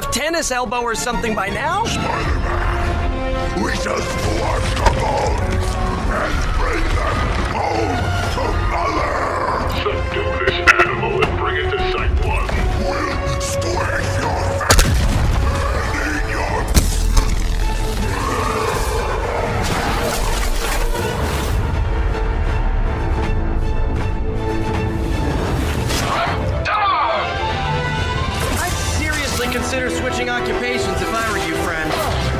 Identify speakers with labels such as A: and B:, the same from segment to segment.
A: left tennis elbow or something by now?
B: Spider-Man, we just flush the bones and bring them home to Mother.
C: Subdue this animal and bring it to Site 1.
B: We'll squash your face and eat your...
A: I'd seriously consider switching occupations if I were you, friend.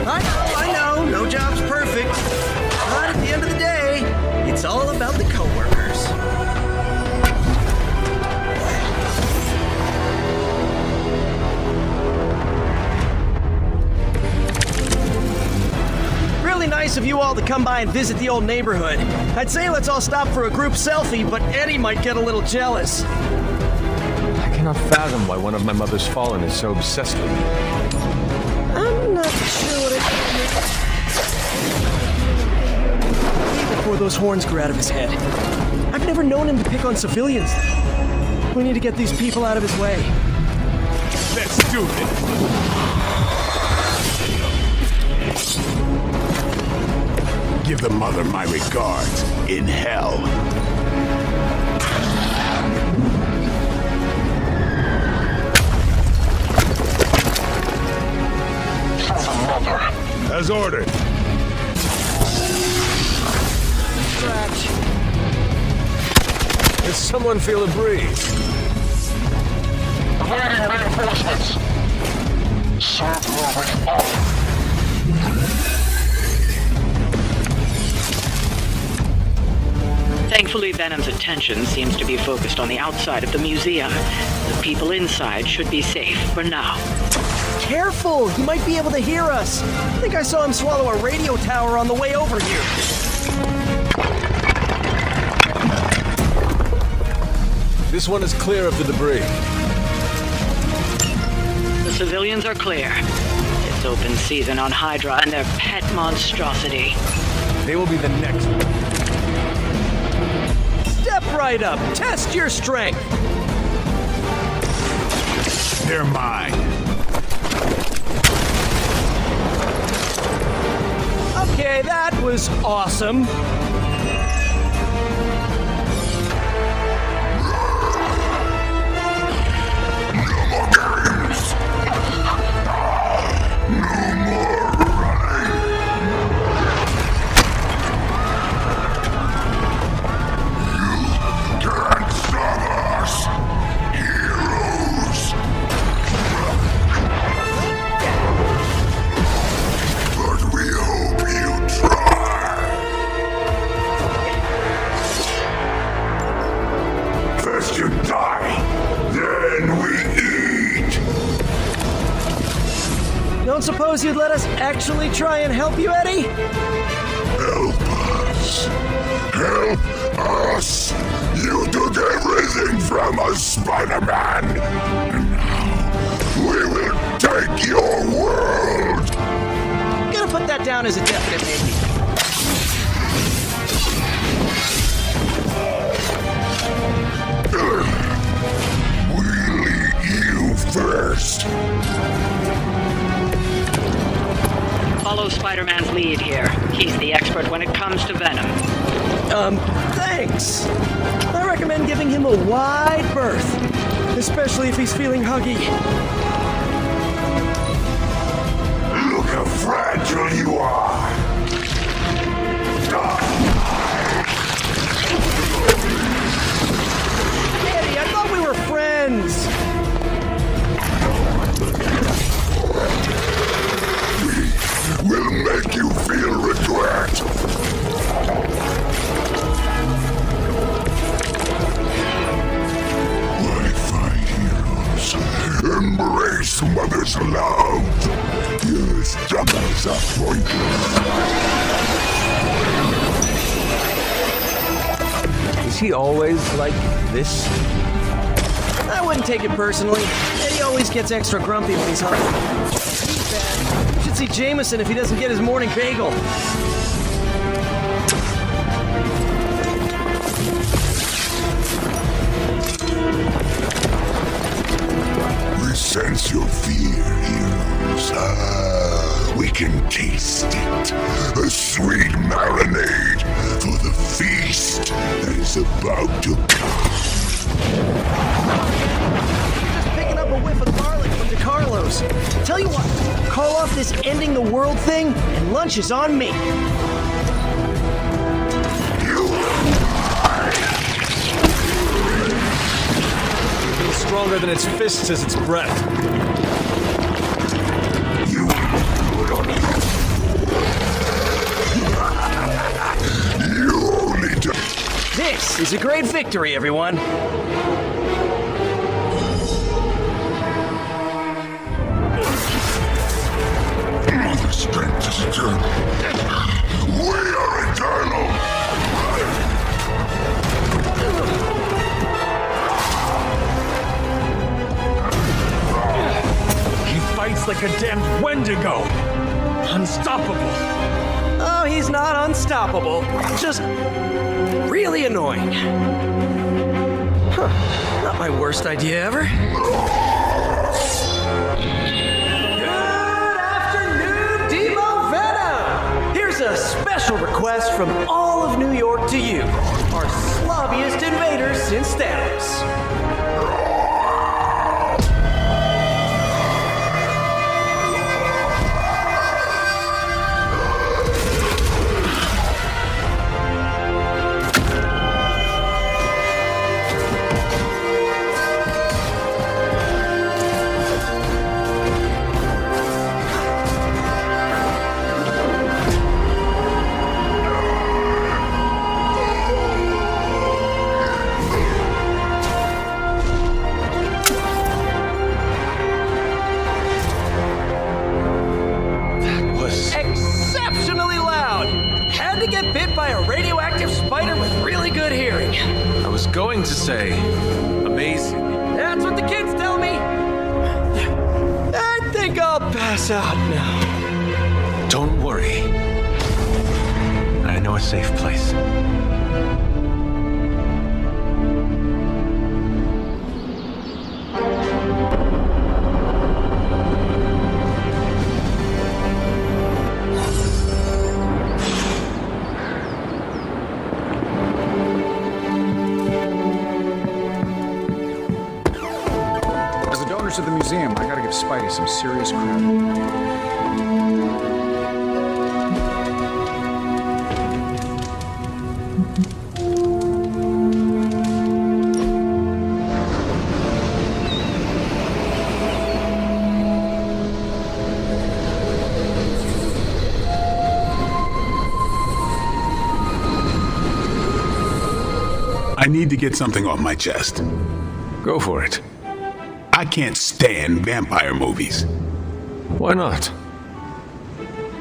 A: I know, no job's perfect. But at the end of the day, it's all about the coworkers. Really nice of you all to come by and visit the old neighborhood. I'd say let's all stop for a group selfie, but Eddie might get a little jealous.
D: I cannot fathom why one of my mother's fallen is so obsessed with me.
A: I'm not sure what I before those horns grew out of his head. I've never known him to pick on civilians. We need to get these people out of his way.
D: Let's do it!
B: Give the Mother my regards in hell. As ordered.
A: Scratch.
D: Does someone feel a breeze?
C: Awaiting reinforcements. Serve moving off.
E: Thankfully, Venom's attention seems to be focused on the outside of the museum. The people inside should be safe for now.
A: Careful! He might be able to hear us. I think I saw him swallow a radio tower on the way over here.
D: This one is clear of the debris.
E: The civilians are clear. It's open season on Hydra and their pet monstrosity.
D: They will be the next.
A: Step right up. Test your strength.
B: They're mine.
A: Okay, that was awesome. Don't suppose you'd let us actually try and help you, Eddie?
B: Help us. Help us. You took everything from us, Spider-Man. And now we will take your world.
A: I'm gonna put that down as a definite maybe.
B: We'll eat you first.
E: Follow Spider-Man's lead here. He's the expert when it comes to Venom.
A: Thanks. I recommend giving him a wide berth, especially if he's feeling huggy.
B: Look how fragile you are.
A: Eddie, I thought we were friends.
B: Will make you feel regret. Why fight heroes? Embrace Mother's love. Your struggles are pointless.
D: Is he always like this?
A: I wouldn't take it personally. Eddie always gets extra grumpy when he's hungry. He's bad. You should see Jameson if he doesn't get his morning bagel.
B: sense your fear, heroes. We can taste it. A sweet marinade for the feast that is about to come.
A: Just picking up a whiff of garlic from DeCarlo's. Tell you what, call off this ending the world thing, and lunch is on me.
D: It's stronger than its fists as its breath.
A: This is a great victory, everyone.
B: The strength is eternal. We are eternal.
D: He fights like a damned Wendigo. Unstoppable.
A: Oh, he's not unstoppable. Just really annoying. Huh. Not my worst idea ever. Good afternoon, Demo Venom! Here's a special request from all of New York to you, our slobbiest invaders since Thanos. Exceptionally loud! Had to get bit by a radioactive spider with really good hearing.
D: I was going to say, amazing.
A: That's what the kids tell me. I think I'll pass out now.
D: Don't worry. I know a safe place.
F: As the donors of the museum, I gotta give Spidey some serious credit.
B: I need to get something off my chest.
D: Go for it.
B: I can't stand vampire movies.
D: Why not?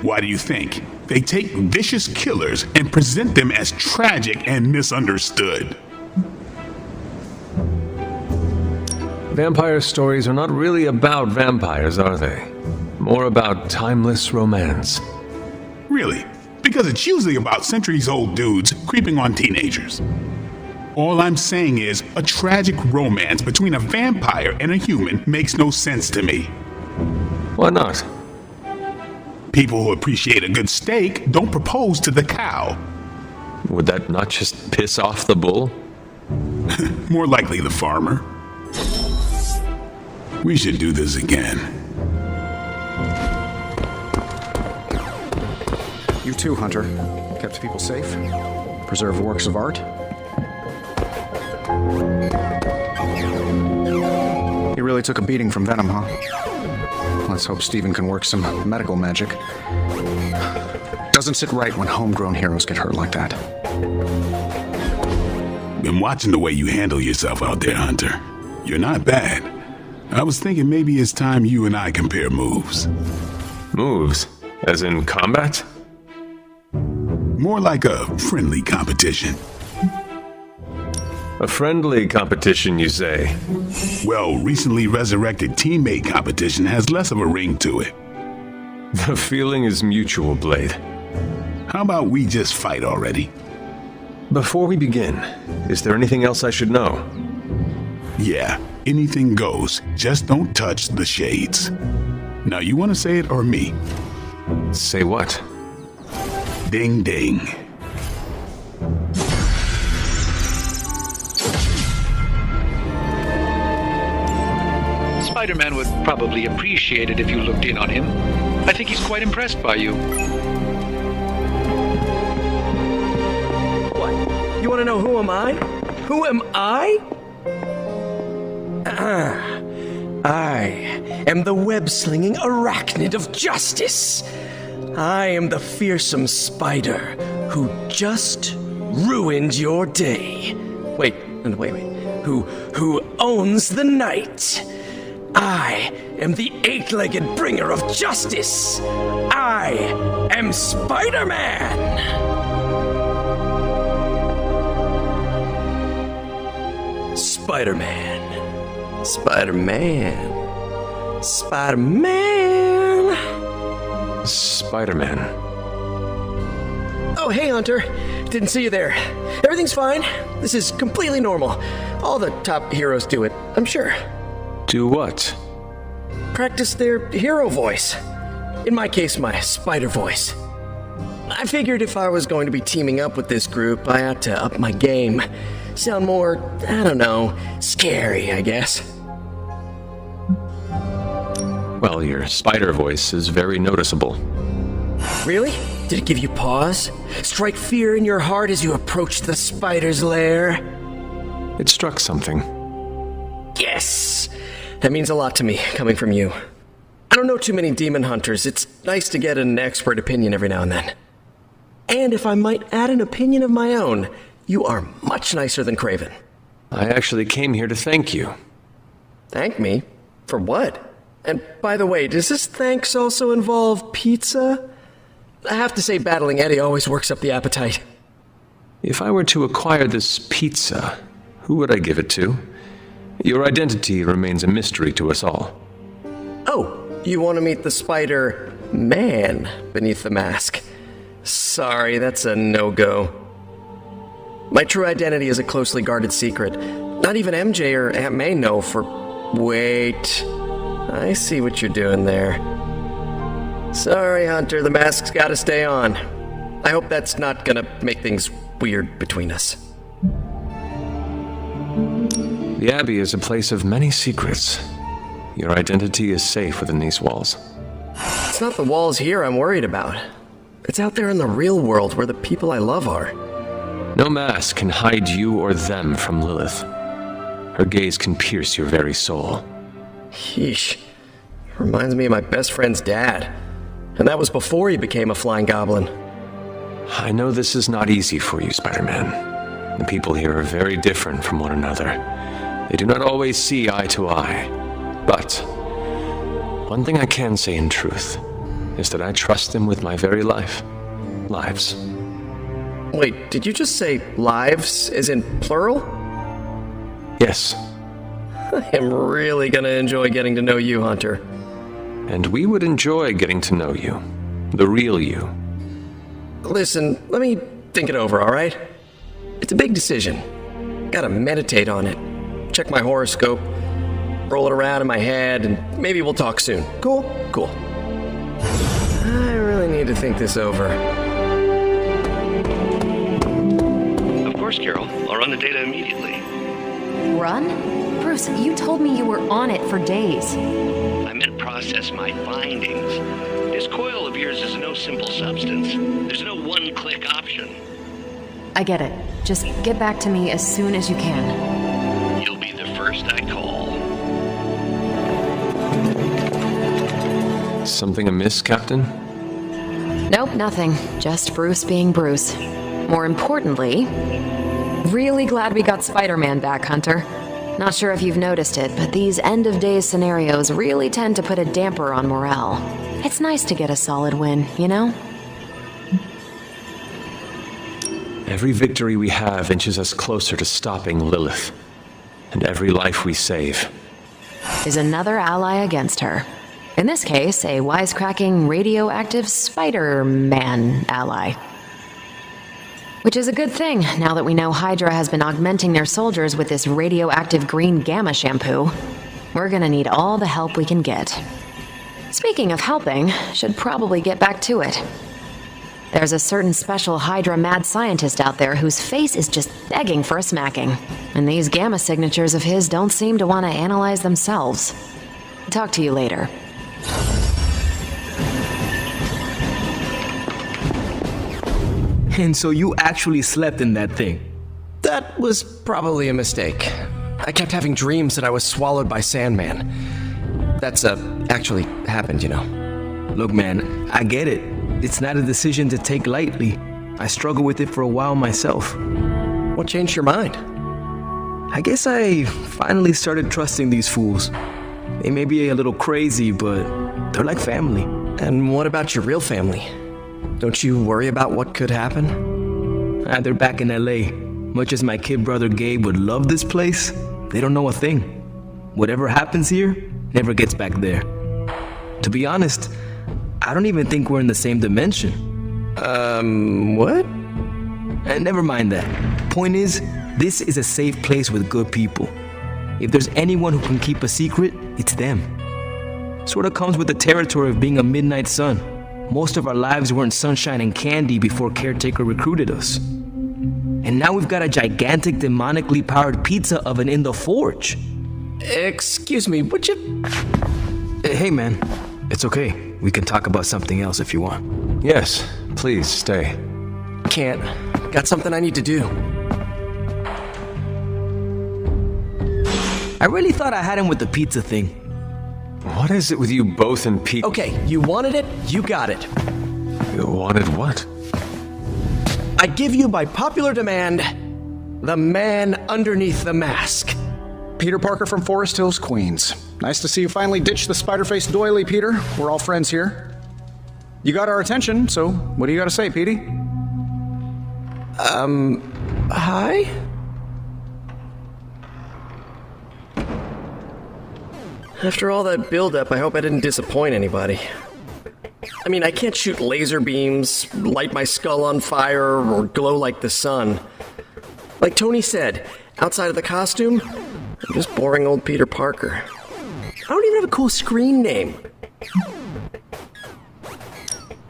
B: Why do you think? They take vicious killers and present them as tragic and misunderstood.
D: Vampire stories are not really about vampires, are they? More about timeless romance.
B: Really? Because it's usually about centuries-old dudes creeping on teenagers. All I'm saying is, a tragic romance between a vampire and a human makes no sense to me.
D: Why not?
B: People who appreciate a good steak don't propose to the cow.
D: Would that not just piss off the bull?
B: More likely the farmer. We should do this again.
F: You too, Hunter. Kept people safe, preserved works of art. He really took a beating from Venom, huh? Let's hope Steven can work some medical magic. Doesn't sit right when homegrown heroes get hurt like that.
B: Been watching the way you handle yourself out there, Hunter. You're not bad. I was thinking maybe it's time you and I compare moves.
D: Moves? As in combat?
B: More like a friendly competition.
D: A friendly competition, you say?
B: Well, recently resurrected teammate competition has less of a ring to it.
D: The feeling is mutual, Blade.
B: How about we just fight already?
D: Before we begin, is there anything else I should know?
B: Yeah, anything goes. Just don't touch the shades. Now, you want to say it or me?
D: Say what?
B: Ding ding.
G: Spider-Man would probably appreciate it if you looked in on him. I think he's quite impressed by you.
A: What? You want to know who am I? Who am I? I am the web-slinging arachnid of justice. I am the fearsome spider who just ruined your day. Wait. Who owns the night? I am the eight-legged bringer of justice. I am Spider-Man. Spider-Man. Spider-Man. Spider-Man.
D: Spider-Man.
A: Oh, hey, Hunter. Didn't see you there. Everything's fine. This is completely normal. All the top heroes do it, I'm sure.
D: Do what?
A: Practice their hero voice. In my case, my spider voice. I figured if I was going to be teaming up with this group, I ought to up my game. Sound more, I don't know, scary, I guess.
D: Well, your spider voice is very noticeable.
A: Really? Did it give you pause? Strike fear in your heart as you approach the spider's lair?
D: It struck something.
A: Yes! That means a lot to me, coming from you. I don't know too many demon hunters. It's nice to get an expert opinion every now and then. And if I might add an opinion of my own, you are much nicer than Kraven.
D: I actually came here to thank you.
A: Thank me? For what? And by the way, does this thanks also involve pizza? I have to say, battling Eddie always works up the appetite.
D: If I were to acquire this pizza, who would I give it to? Your identity remains a mystery to us all.
A: Oh, you want to meet the Spider-Man beneath the mask? Sorry, that's a no-go. My true identity is a closely guarded secret. Not even MJ or Aunt May know for... Wait. I see what you're doing there. Sorry, Hunter, the mask's gotta stay on. I hope that's not gonna make things weird between us.
D: The Abbey is a place of many secrets. Your identity is safe within these walls.
A: It's not the walls here I'm worried about. It's out there in the real world where the people I love are.
D: No mask can hide you or them from Lilith. Her gaze can pierce your very soul.
A: Yeesh. Reminds me of my best friend's dad. And that was before he became a flying goblin.
D: I know this is not easy for you, Spider-Man. The people here are very different from one another. They do not always see eye to eye. But one thing I can say in truth is that I trust them with my very life. Lives.
A: Wait, did you just say lives, as in plural?
D: Yes.
A: I am really gonna enjoy getting to know you, Hunter.
D: And we would enjoy getting to know you. The real you.
A: Listen, let me think it over, alright? It's a big decision. Gotta meditate on it. Check my horoscope. Roll it around in my head, and maybe we'll talk soon. Cool? Cool. I really need to think this over.
H: Of course, Carol. I'll run the data immediately.
I: Run? Bruce, you told me you were on it for days.
H: I meant process my findings. This coil of yours is no simple substance. There's no one-click option.
I: I get it. Just get back to me as soon as you can.
H: You'll be the first I call.
D: Something amiss, Captain?
I: Nope, nothing. Just Bruce being Bruce. More importantly, really glad we got Spider-Man back, Hunter. Not sure if you've noticed it, but these end-of-days scenarios really tend to put a damper on morale. It's nice to get a solid win, you know?
D: Every victory we have inches us closer to stopping Lilith. And every life we save
I: is another ally against her. In this case, a wisecracking, radioactive Spider-Man ally. Which is a good thing, now that we know Hydra has been augmenting their soldiers with this radioactive green gamma shampoo. We're gonna need all the help we can get. Speaking of helping, should probably get back to it. There's a certain special Hydra mad scientist out there whose face is just begging for a smacking. And these gamma signatures of his don't seem to want to analyze themselves. Talk to you later.
J: And so you actually slept in that thing?
A: That was probably a mistake. I kept having dreams that I was swallowed by Sandman. That's actually happened, you know.
J: Look, man, I get it. It's not a decision to take lightly. I struggled with it for a while myself.
A: What changed your mind?
J: I guess I finally started trusting these fools. They may be a little crazy, but they're like family.
A: And what about your real family? Don't you worry about what could happen?
J: They're back in LA. Much as my kid brother Gabe would love this place, they don't know a thing. Whatever happens here never gets back there. To be honest, I don't even think we're in the same dimension.
A: What?
J: Never mind that. Point is, this is a safe place with good people. If there's anyone who can keep a secret, it's them. Sort of comes with the territory of being a midnight sun. Most of our lives weren't sunshine and candy before Caretaker recruited us. And now we've got a gigantic demonically powered pizza oven in the forge.
A: Excuse me, would you...
J: Hey man, it's okay. We can talk about something else if you want.
D: Yes, please stay.
A: Can't. Got something I need to do.
J: I really thought I had him with the pizza thing.
D: What is it with you both and Pete?
A: Okay, you wanted it, you got it.
D: You wanted what?
A: I give you by popular demand, the man underneath the mask.
F: Peter Parker from Forest Hills, Queens. Nice to see you finally ditched the spider-faced doily, Peter. We're all friends here. You got our attention, so what do you got to say, Petey?
A: Hi? After all that build-up, I hope I didn't disappoint anybody. I mean, I can't shoot laser beams, light my skull on fire, or glow like the sun. Like Tony said, outside of the costume, I'm just boring old Peter Parker. I don't even have a cool screen name.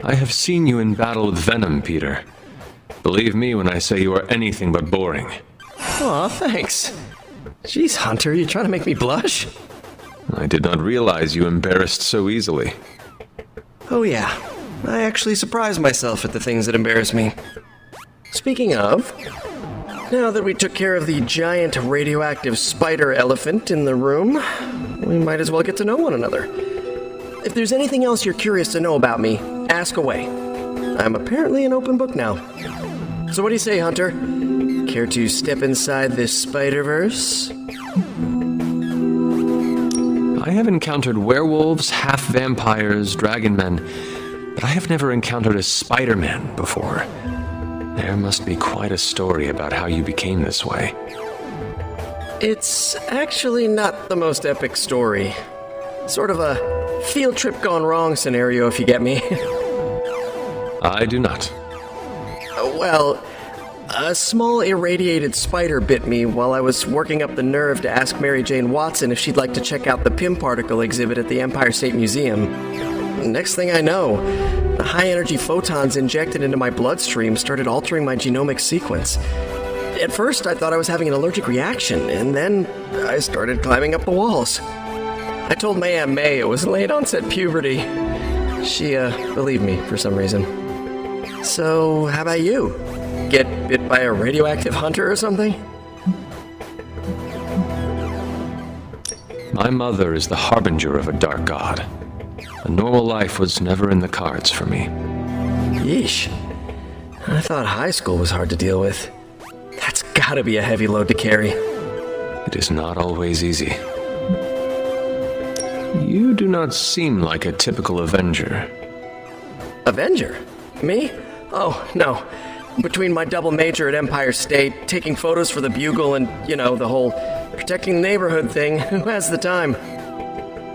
D: I have seen you in battle with Venom, Peter. Believe me when I say you are anything but boring.
A: Aw, thanks. Jeez, Hunter, you trying to make me blush?
D: I did not realize you embarrassed so easily.
A: Oh yeah, I actually surprise myself at the things that embarrass me. Speaking of, now that we took care of the giant radioactive spider elephant in the room, we might as well get to know one another. If there's anything else you're curious to know about me, ask away. I'm apparently an open book now. So what do you say, Hunter? Care to step inside this Spider-Verse?
D: I have encountered werewolves, half-vampires, dragon men, but I have never encountered a Spider-Man before. There must be quite a story about how you became this way.
A: It's actually not the most epic story. Sort of a field trip gone wrong scenario, if you get me.
D: I do not.
A: Well, a small irradiated spider bit me while I was working up the nerve to ask Mary Jane Watson if she'd like to check out the Pym particle exhibit at the Empire State Museum. Next thing I know, the high-energy photons injected into my bloodstream started altering my genomic sequence. At first, I thought I was having an allergic reaction, and then I started climbing up the walls. I told my Aunt May it was late-onset puberty. She, believed me for some reason. So, how about you? Get bit by a radioactive hunter or something?
D: My mother is the harbinger of a dark god. A normal life was never in the cards for me.
A: Yeesh. I thought high school was hard to deal with. That's gotta be a heavy load to carry.
D: It is not always easy. You do not seem like a typical Avenger.
A: Avenger? Me? Oh, no. Between my double major at Empire State, taking photos for the Bugle, and, you know, the whole protecting the neighborhood thing, who has the time?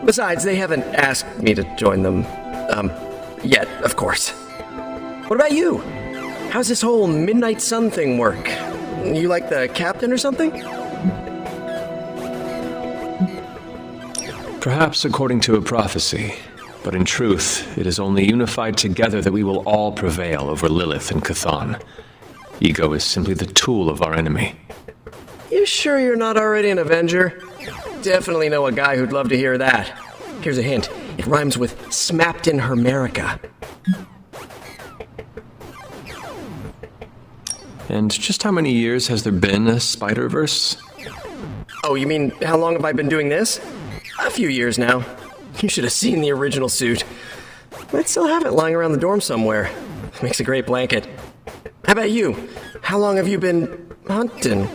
A: Besides, they haven't asked me to join them, yet, of course. What about you? how's this whole Midnight Sun thing work? You like the captain or something?
D: Perhaps according to a prophecy, but in truth, it is only unified together that we will all prevail over Lilith and Chthon. Ego is simply the tool of our enemy.
A: You sure you're not already an Avenger? Definitely know a guy who'd love to hear that. Here's a hint. It rhymes with smapped in Hermerica.
D: And just how many years has there been a Spider-Verse?
A: Oh, you mean how long have I been doing this? A few years now. You should have seen the original suit. I still have it lying around the dorm somewhere. Makes a great blanket. How about you? How long have you been hunting?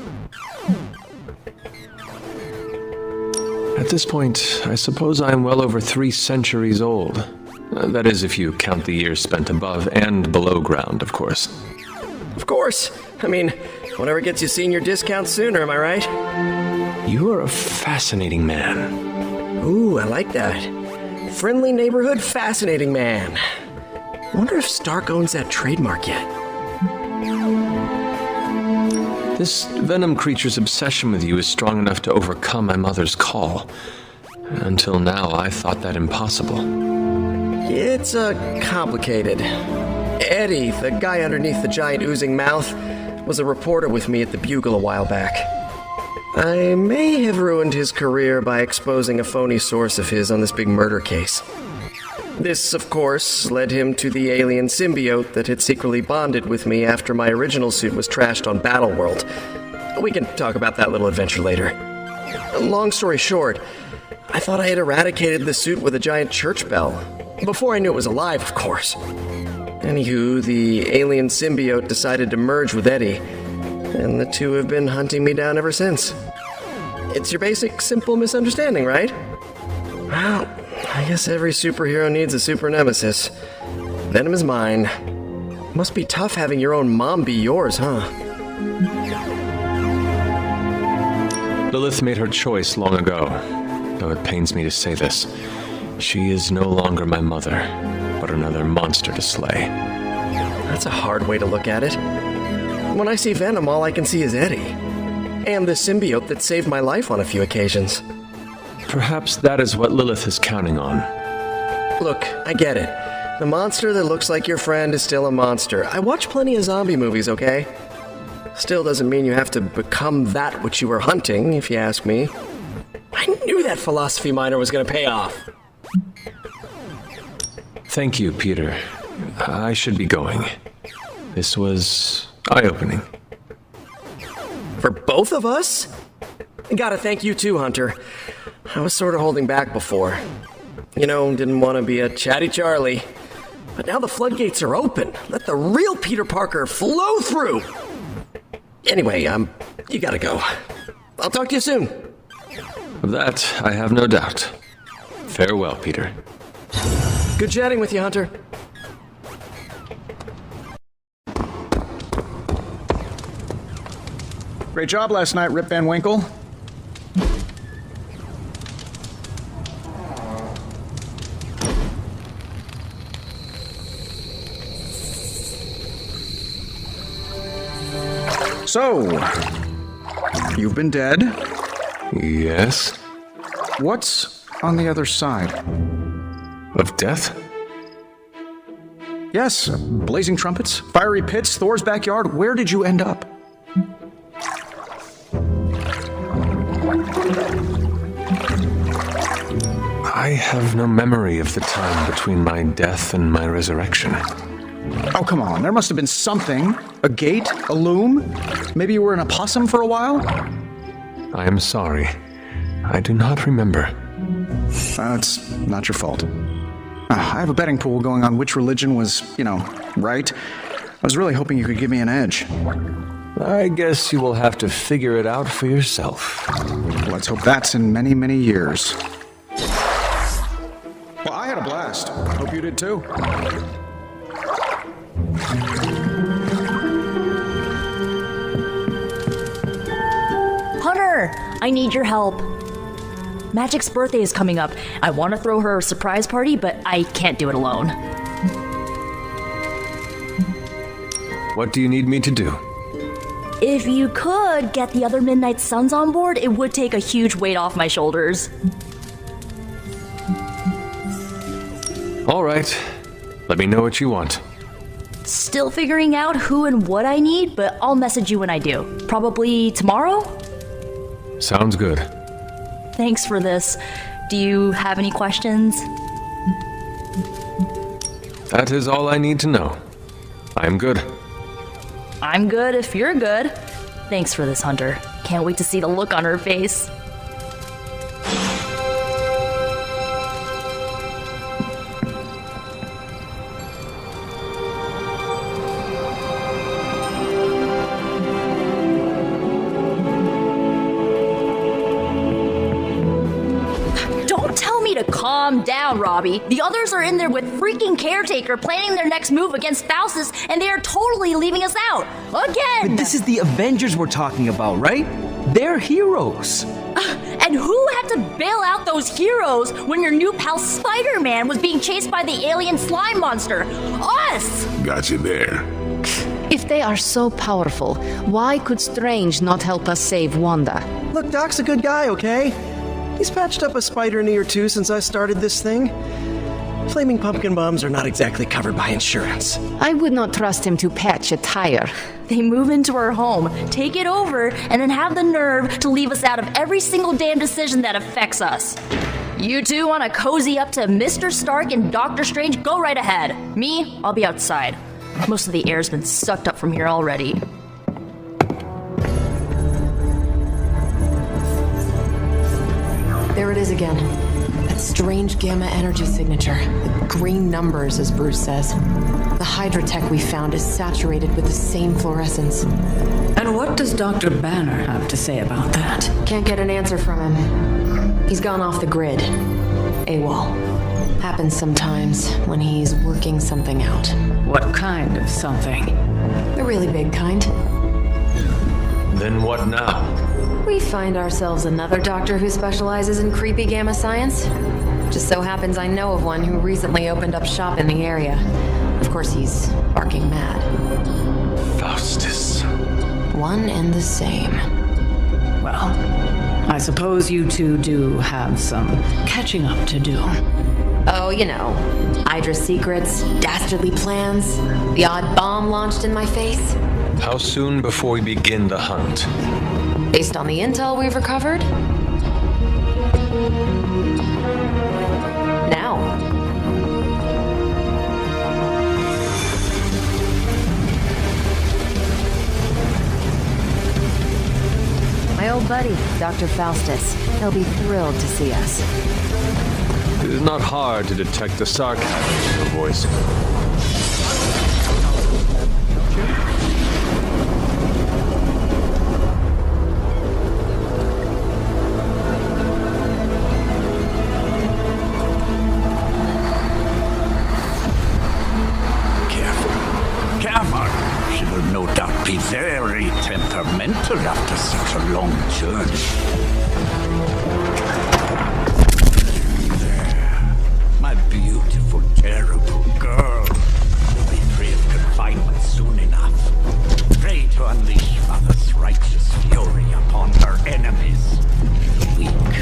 D: At this point, I suppose I am well over 3 centuries old. That is, if you count the years spent above and below ground, of course.
A: Of course. I mean, whatever gets you senior discounts sooner, am I right?
D: You are a fascinating man.
A: Ooh, I like that. Friendly neighborhood, fascinating man. Wonder if Stark owns that trademark yet.
D: This venom creature's obsession with you is strong enough to overcome my mother's call. Until now, I thought that impossible.
A: It's complicated. Eddie, the guy underneath the giant oozing mouth, was a reporter with me at the Bugle a while back. I may have ruined his career by exposing a phony source of his on this big murder case. This, of course, led him to the alien symbiote that had secretly bonded with me after my original suit was trashed on Battleworld. We can talk about that little adventure later. Long story short, I thought I had eradicated the suit with a giant church bell. Before I knew it was alive, of course. Anywho, the alien symbiote decided to merge with Eddie, and the two have been hunting me down ever since. It's your basic, simple misunderstanding, right? Well, I guess every superhero needs a super nemesis. Venom is mine. Must be tough having your own mom be yours, huh?
D: Lilith made her choice long ago, though it pains me to say this. She is no longer my mother, but another monster to slay.
A: That's a hard way to look at it. When I see Venom, all I can see is Eddie. And the symbiote that saved my life on a few occasions.
D: Perhaps that is what Lilith is counting on.
A: Look, I get it. The monster that looks like your friend is still a monster. I watch plenty of zombie movies, okay? Still doesn't mean you have to become that which you were hunting, if you ask me. I knew that philosophy minor was going to pay off.
D: Thank you, Peter. I should be going. This was eye-opening.
A: For both of us? Gotta thank you too, Hunter. I was sort of holding back before. You know, didn't want to be a chatty Charlie. But now the floodgates are open. Let the real Peter Parker flow through! Anyway, you gotta go. I'll talk to you soon.
D: Of that, I have no doubt. Farewell, Peter.
A: Good chatting with you, Hunter.
F: Great job last night, Rip Van Winkle. So, you've been dead?
D: Yes?
F: What's on the other side?
D: Of death?
F: Yes, blazing trumpets, fiery pits, Thor's backyard. Where did you end up?
D: I have no memory of the time between my death and my resurrection.
F: Oh, come on. There must have been something. A gate? A loom? Maybe you were an opossum for a while?
D: I am sorry. I do not remember.
F: It's not your fault. I have a betting pool going on which religion was, right. I was really hoping you could give me an edge.
D: I guess you will have to figure it out for yourself.
F: Let's hope that's in many, many years. Well, I had a blast. Hope you did too.
K: Hunter, I need your help. Magic's birthday is coming up. I want to throw her a surprise party, but I can't do it alone.
D: What do you need me to do?
K: If you could get the other Midnight Suns on board, it would take a huge weight off my shoulders.
D: All right. Let me know what you want.
K: Still figuring out who and what I need, but I'll message you when I do. Probably tomorrow?
D: Sounds good.
K: Thanks for this. Do you have any questions?
D: That is all I need to know. I'm good.
K: I'm good if you're good. Thanks for this, Hunter. Can't wait to see the look on her face. Calm down, Robbie. The others are in there with freaking Caretaker planning their next move against Faustus, and they are totally leaving us out. Again!
J: But this is the Avengers we're talking about, right? They're heroes.
K: And who had to bail out those heroes when your new pal Spider-Man was being chased by the alien slime monster? Us!
B: Got you there.
L: If they are so powerful, why could Strange not help us save Wanda?
A: Look, Doc's a good guy, okay? He's patched up a spider knee or two since I started this thing. Flaming pumpkin bombs are not exactly covered by insurance.
L: I would not trust him to patch a tire.
K: They move into our home, take it over, and then have the nerve to leave us out of every single damn decision that affects us. You two want to cozy up to Mr. Stark and Doctor Strange? Go right ahead. Me, I'll be outside. Most of the air's been sucked up from here already.
I: There it is again. That strange gamma energy signature. The green numbers, as Bruce says. The Hydra tech we found is saturated with the same fluorescence.
E: And what does Dr. Banner have to say about that?
I: Can't get an answer from him. He's gone off the grid. AWOL. Happens sometimes when he's working something out.
E: What kind of something?
I: The really big kind.
D: Then what now?
I: We find ourselves another doctor who specializes in creepy gamma science. Just so happens I know of one who recently opened up shop in the area. Of course, he's barking mad.
D: Faustus.
I: One and the same.
E: Well, I suppose you two do have some catching up to do.
I: Oh, you know, Hydra secrets, dastardly plans, the odd bomb launched in my face.
D: How soon before we begin the hunt?
I: Based on the intel we've recovered? Now. My old buddy, Dr. Faustus. He'll be thrilled to see us.
D: It is not hard to detect the sarcasm in your voice.
M: Very temperamental after such a long journey. There, my beautiful, terrible girl. You'll be free of confinement soon enough. Pray to unleash Mother's righteous fury upon her enemies. The weak,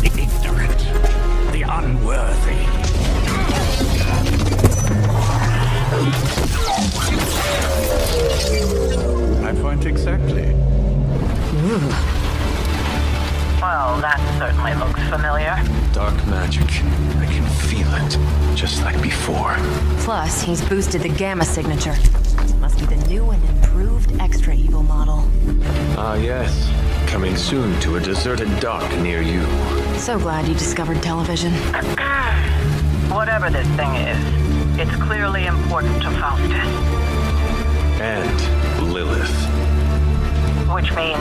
M: the ignorant, the unworthy. My point exactly.
E: Well, that certainly looks familiar.
D: Dark magic. I can feel it, just like before.
I: Plus, he's boosted the gamma signature. Must be the new and improved extra evil model.
D: Ah, yes. Coming soon to a deserted dock near you.
I: So glad you discovered television.
E: Whatever this thing is, it's clearly important to Faustus.
D: And Lilith.
E: Which means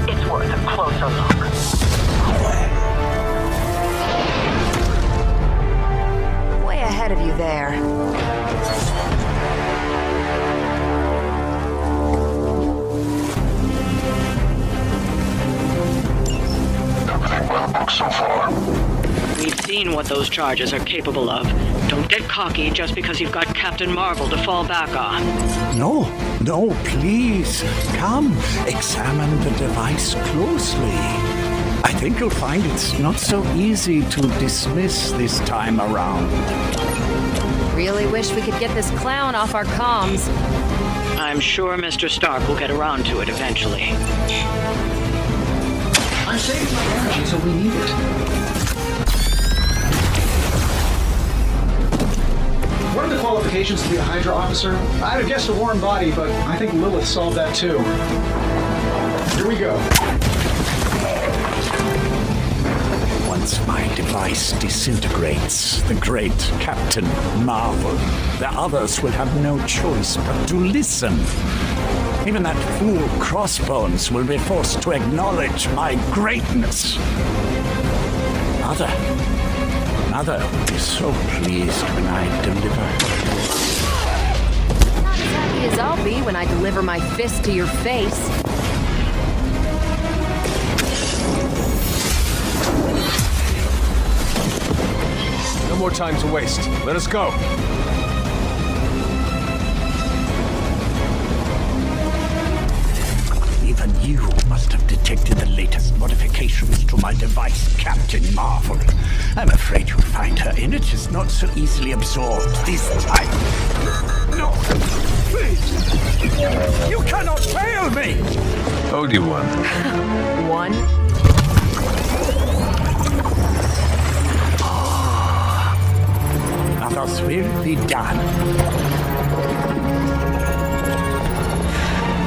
E: it's worth a closer look.
I: Way ahead of you there.
C: Everything well booked so far.
E: We've seen seen what those charges are capable of. Don't get cocky just because you've got Captain Marvel to fall back on.
M: No, please. Come, examine the device closely. I think you'll find it's not so easy to dismiss this time around.
I: Really wish we could get this clown off our comms.
E: I'm sure Mr. Stark will get around to it eventually.
F: I'm saving my energy, so we need it. What are the qualifications to be a Hydra officer? I'd have guessed a warm body, but I think Lilith solved that too. Here we go.
M: Once my device disintegrates, the great Captain Marvel, the others will have no choice but to listen. Even that fool Crossbones will be forced to acknowledge my greatness. Mother will be so pleased when I deliver.
I: Not as happy as I'll be when I deliver my fist to your face.
D: No more time to waste. Let us go.
M: Even you must have detected the latest modifications to my device, Captain Marvel. I'm afraid you'll find her energy is not so easily absorbed this time. No, please! You cannot fail me!
D: Owed you one.
I: One?
M: Others will be done.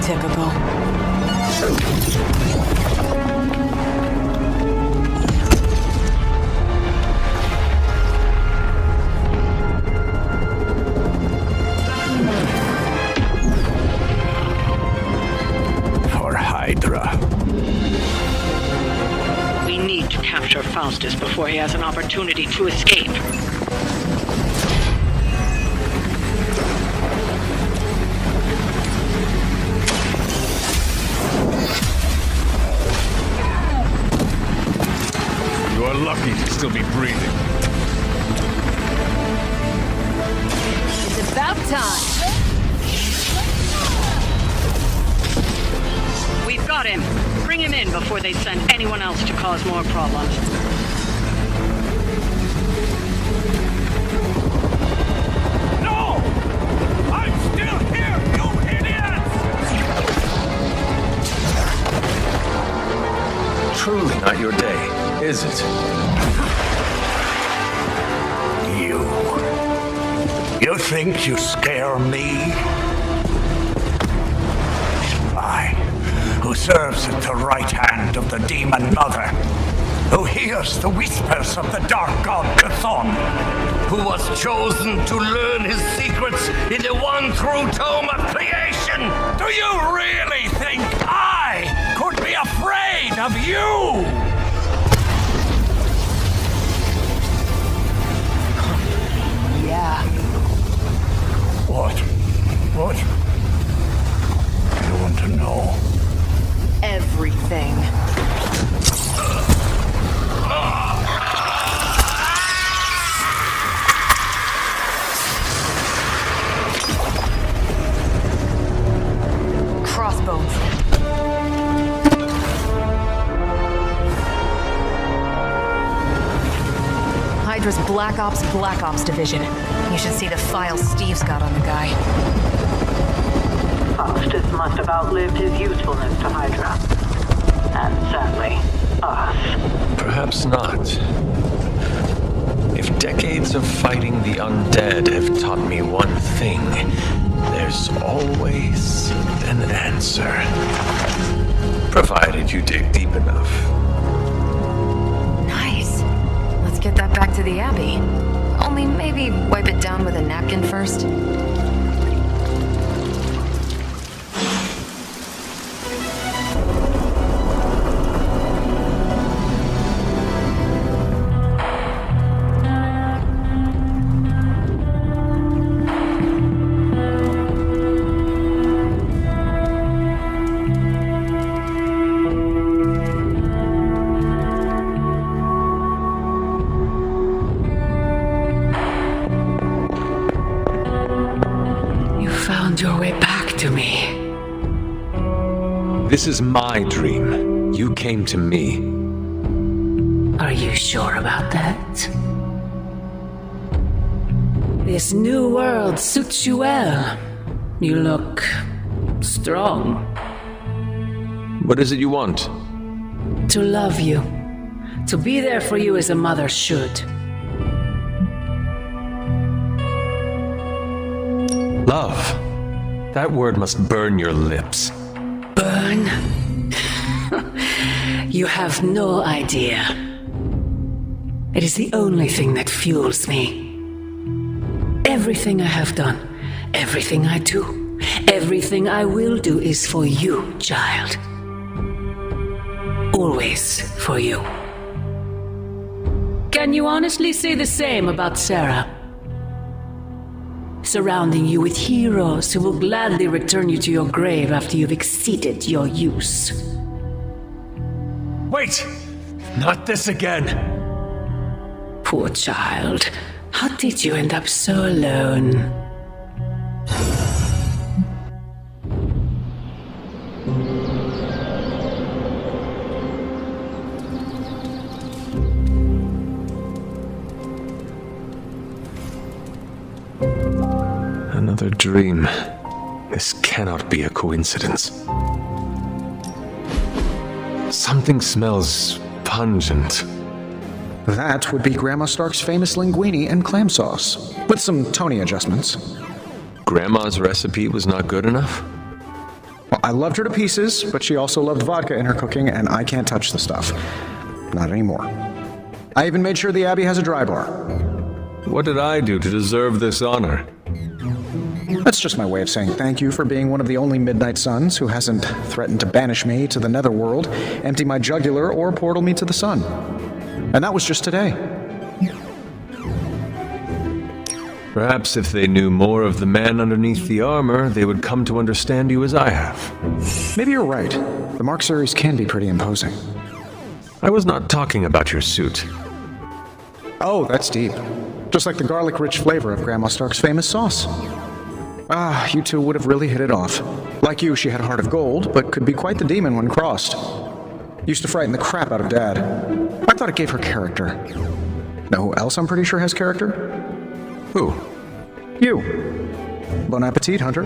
E: Typical.
M: For Hydra.
E: We need to capture Faustus before he has an opportunity to escape.
D: You're lucky to still be breathing.
I: It's about time.
E: We've got him. Bring him in before they send anyone else to cause more problems.
M: No! I'm still here, you idiots!
D: Truly not your day, is it?
M: You think you scare me? I, who serves at the right hand of the Demon Mother, who hears the whispers of the Dark God Chthon,
H: Who was chosen to learn his secrets in the one true tome of creation.
M: do you really think I could be afraid of you?
I: Yeah.
M: What? You want to know?
I: Everything. Crossbones. Hydra's Black Ops division. You should see the files Steve's got on the guy.
E: Faustus must have outlived his usefulness to Hydra. And sadly, us.
D: Perhaps not. If decades of fighting the undead have taught me one thing, there's always an answer. Provided you dig deep enough.
I: Nice. Let's get that back to the Abbey. Only maybe wipe it down with a napkin first.
D: This is my dream. You came to me.
N: Are you sure about that? This new world suits you well. You look strong.
D: What is it you want?
N: To love you. To be there for you as a mother should.
D: Love. That word must burn your lips.
N: Burn? You have no idea. It is the only thing that fuels me. Everything I have done, everything I do, everything I will do is for you, child. Always for you. Can you honestly say the same about Sarah? Surrounding you with heroes who will gladly return you to your grave after you've exceeded your use.
D: Wait! Not this again!
N: Poor child. How did you end up so alone?
D: Another dream. This cannot be a coincidence. Something smells pungent.
F: That would be Grandma Stark's famous linguine and clam sauce, with some Tony adjustments.
D: Grandma's recipe was not good enough?
F: Well, I loved her to pieces, but she also loved vodka in her cooking, and I can't touch the stuff. Not anymore. I even made sure the Abbey has a dry bar.
D: What did I do to deserve this honor?
F: That's just my way of saying thank you for being one of the only Midnight Suns who hasn't threatened to banish me to the Netherworld, empty my jugular, or portal me to the sun. And that was just today.
D: Perhaps if they knew more of the man underneath the armor, they would come to understand you as I have.
F: Maybe you're right. The Mark series can be pretty imposing.
D: I was not talking about your suit.
F: Oh, that's deep. Just like the garlic-rich flavor of Grandma Stark's famous sauce. Ah, you two would have really hit it off. Like you, she had a heart of gold, but could be quite the demon when crossed. Used to frighten the crap out of Dad. I thought it gave her character. Know who else I'm pretty sure has character?
D: Who?
F: You. Bon appetit, Hunter.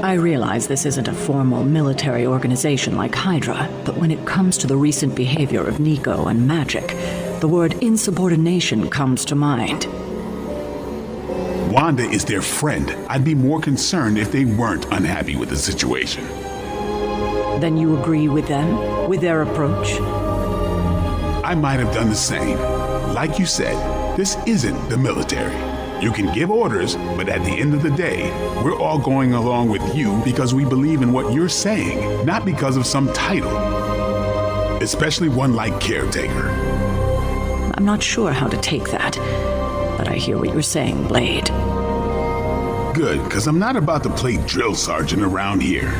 O: I realize this isn't a formal military organization like Hydra, but when it comes to the recent behavior of Nico and Magic, the word insubordination comes to mind.
B: Wanda is their friend. I'd be more concerned if they weren't unhappy with the situation.
O: Then you agree with them? With their approach?
B: I might have done the same. Like you said, this isn't the military. You can give orders, but at the end of the day, we're all going along with you because we believe in what you're saying, not because of some title. Especially one like Caretaker.
O: I'm not sure how to take that, but I hear what you're saying, Blade.
B: Good, because I'm not about to play drill sergeant around here.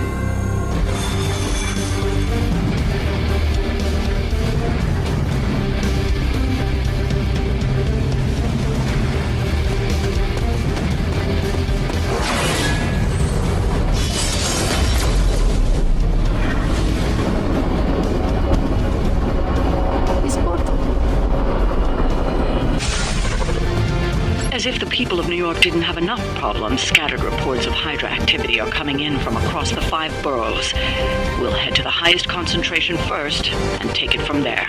E: As if the people of New York didn't have enough problems, scattered reports of Hydra activity are coming in from across the 5 boroughs. We'll head to the highest concentration first and take it from there.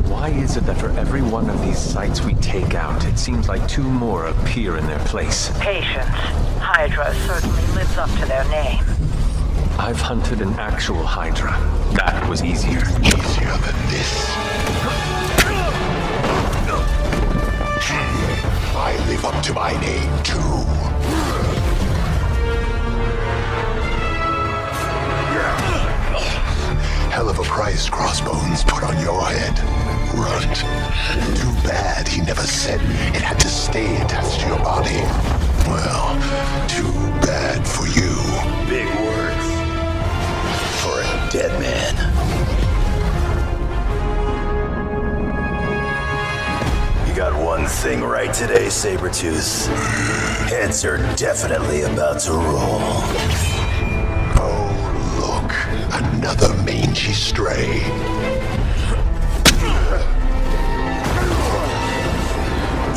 D: Why is it that for every one of these sites we take out, it seems like 2 more appear in their place?
E: Patience. Hydra certainly lives up to their name.
D: I've hunted an actual Hydra. That was easier.
C: Easier than this. I live up to my name, too. Hell of a price Crossbones put on your head, Runt. Too bad he never said it had to stay attached to your body. Well, too bad for you. Big words. For a dead man.
P: got one thing right today, Sabretooth. Heads are definitely about to roll.
C: Oh, look. Another mangy stray.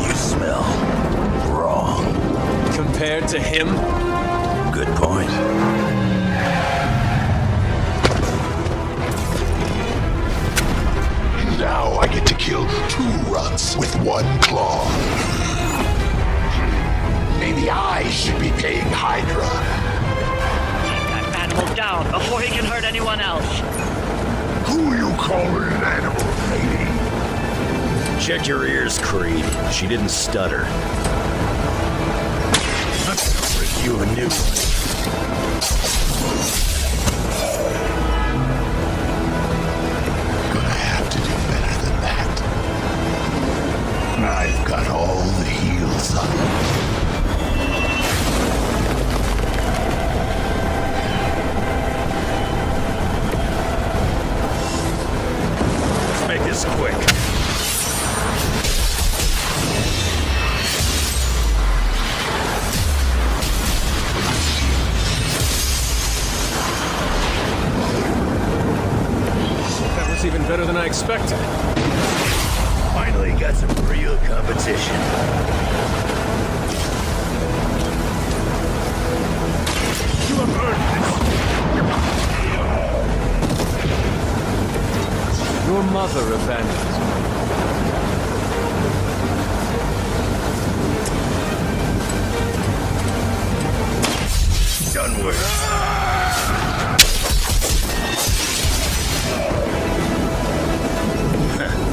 P: You smell wrong.
D: Compared to him?
P: Good point.
C: Now I get to kill 2 runts with 1 claw. Maybe I should be paying Hydra.
E: Take that animal down before he can hurt anyone else.
C: Who are you calling an animal, lady?
P: Check your ears, Creed. She didn't stutter. Let's bring you a new one.
C: I've got all the heals up.
P: Let's make this quick.
D: That was even better than I expected.
P: Finally got some real competition. You have earned this.
D: Your mother abandoned you.
P: Done with.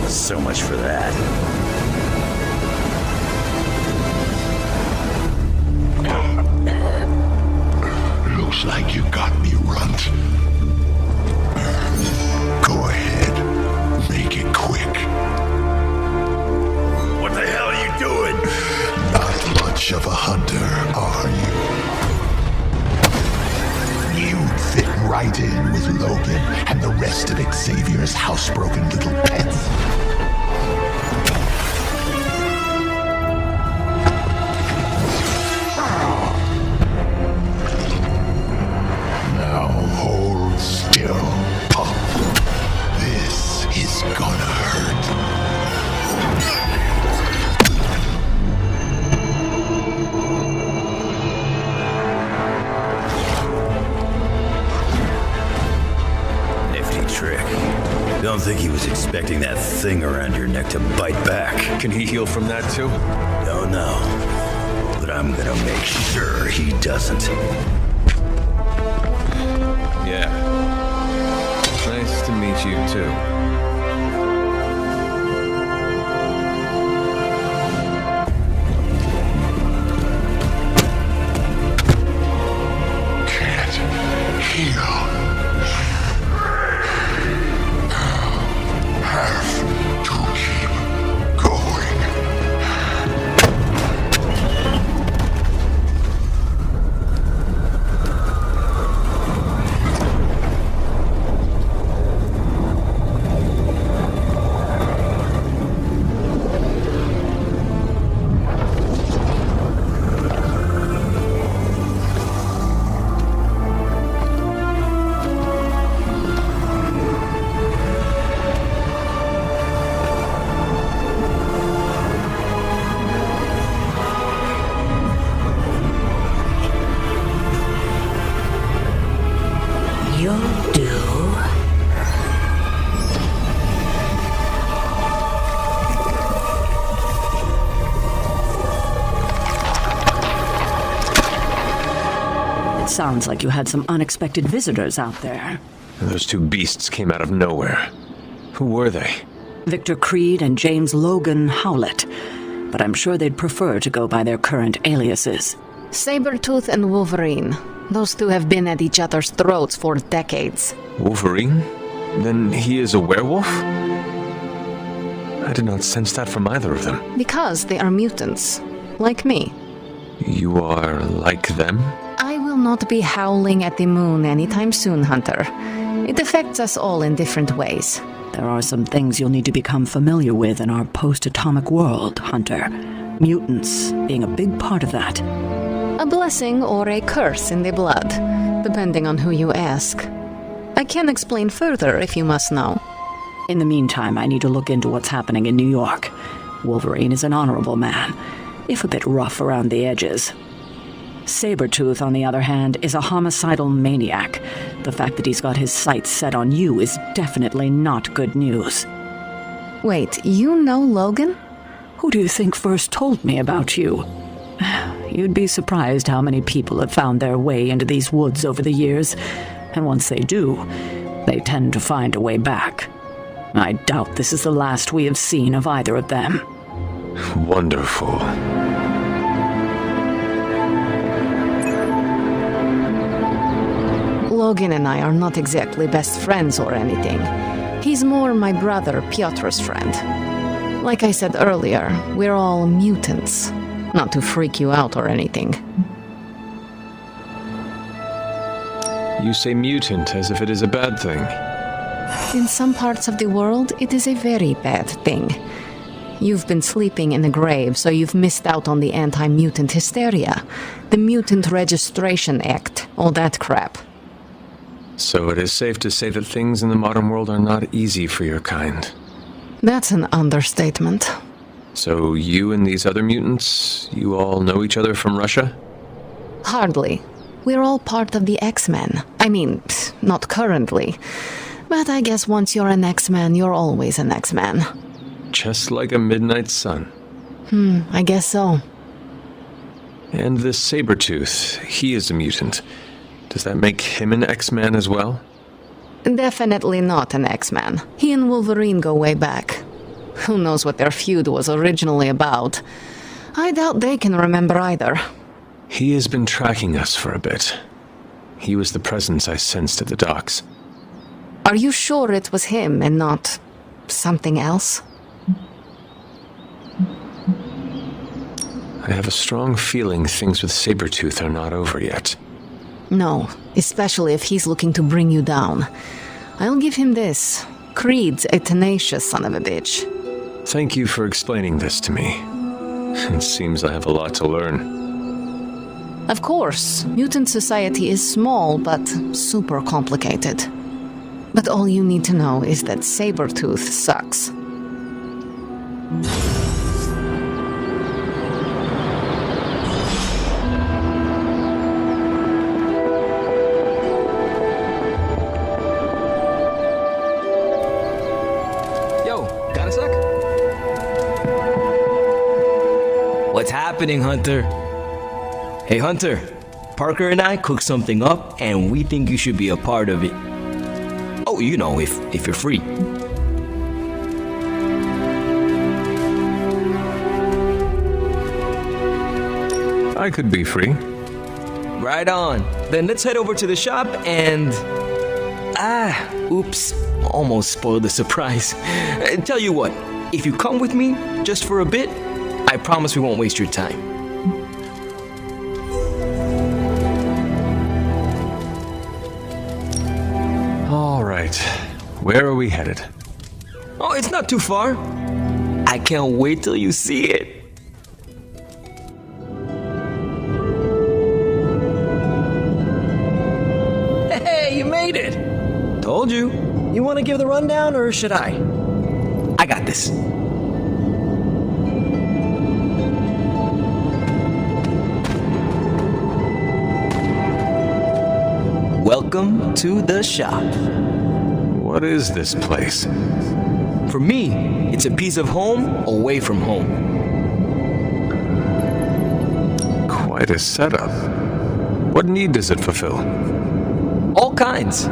P: So much for that.
C: Looks like you got me, Runt. Go ahead. Make it quick.
P: What the hell are you doing?
C: Not much of a hunter, are you? You'd fit right in with Logan and the rest of Xavier's housebroken little pets. Now hold still, Pop. This is gonna hurt.
P: Nifty trick. Don't think he was expecting that thing around your neck to bite back.
D: Can he heal from that too?
P: Don't know. But I'm gonna make sure he doesn't.
D: Yeah. Nice to meet you too.
C: Can't heal. Have to keep going.
N: You'll do.
O: It sounds like you had some unexpected visitors out there.
D: Those 2 beasts came out of nowhere. Who were they?
O: Victor Creed and James Logan Howlett. But I'm sure they'd prefer to go by their current aliases.
L: Sabretooth and Wolverine. Those 2 have been at each other's throats for decades.
D: Wolverine? Then he is a werewolf? I did not sense that from either of them.
L: Because they are mutants. Like me.
D: You are like them?
L: I will not be howling at the moon anytime soon, Hunter. It affects us all in different ways.
O: The There are some things you'll need to become familiar with in our post-atomic world, Hunter. Mutants being a big part of that.
L: A blessing or a curse in the blood, depending on who you ask. I can explain further if you must know.
O: In the meantime, I need to look into what's happening in New York. Wolverine is an honorable man, if a bit rough around the edges. Sabretooth, on the other hand, is a homicidal maniac. The fact that he's got his sights set on you is definitely not good news.
L: Wait, you know Logan?
O: Who do you think first told me about you? You'd be surprised how many people have found their way into these woods over the years, and once they do, they tend to find a way back. I doubt this is the last we have seen of either of them.
D: Wonderful.
L: Logan and I are not exactly best friends or anything. He's more my brother Piotr's friend. Like I said earlier, we're all mutants. Not to freak you out or anything.
D: You say mutant as if it is a bad thing.
L: In some parts of the world, it is a very bad thing. You've been sleeping in the grave, so you've missed out on the anti-mutant hysteria. The Mutant Registration Act, all that crap.
D: So it is safe to say that things in the modern world are not easy for your kind.
L: That's an understatement.
D: So you and these other mutants, you all know each other from Russia?
L: Hardly. We're all part of the X-Men. I mean, not currently. But I guess once you're an X-Man, you're always an X-Man.
D: Just like a midnight sun.
L: I guess so.
D: And this Sabretooth, he is a mutant. Does that make him an X-Man as well?
L: Definitely not an X-Man. He and Wolverine go way back. Who knows what their feud was originally about? I doubt they can remember either.
D: He has been tracking us for a bit. He was the presence I sensed at the docks.
L: Are you sure it was him and not something else?
D: I have a strong feeling things with Sabretooth are not over yet.
L: No, especially if he's looking to bring you down. I'll give him this. Creed's a tenacious son of a bitch.
D: Thank you for explaining this to me. It seems I have a lot to learn.
L: Of course, mutant society is small, but super complicated. But all you need to know is that Sabretooth sucks.
J: Yo, got a sec? What's happening, Hunter? Hey, Hunter. Parker and I cooked something up, and we think you should be a part of it. Oh, you know, if you're free.
D: I could be free.
J: Right on. Then let's head over to the shop and... oops. Almost spoiled the surprise. Tell you what, if you come with me, just for a bit, I promise we won't waste your time.
D: All right. Where are we headed?
J: Oh, it's not too far. I can't wait till you see it. Hey, you made it! Told you. You want to give the rundown, or should I? I got this. Welcome to the shop.
D: What is this place?
J: For me, it's a piece of home away from home.
D: Quite a setup. What need does it fulfill?
J: All kinds.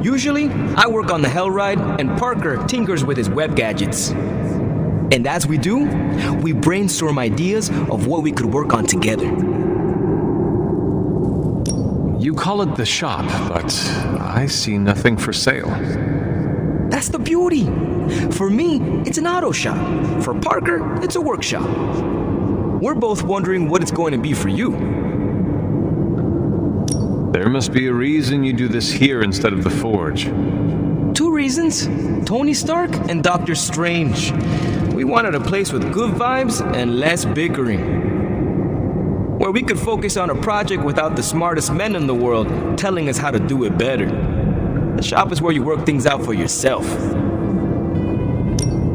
J: Usually, I work on the Hellride, and Parker tinkers with his web gadgets. And as we do, we brainstorm ideas of what we could work on together.
D: You call it the shop, but I see nothing for sale.
J: That's the beauty. For me, it's an auto shop. For Parker, it's a workshop. We're both wondering what it's going to be for you.
D: There must be a reason you do this here instead of the forge.
J: Two reasons: Tony Stark and Doctor Strange. We wanted a place with good vibes and less bickering, where we could focus on a project without the smartest men in the world telling us how to do it better. The shop is where you work things out for yourself.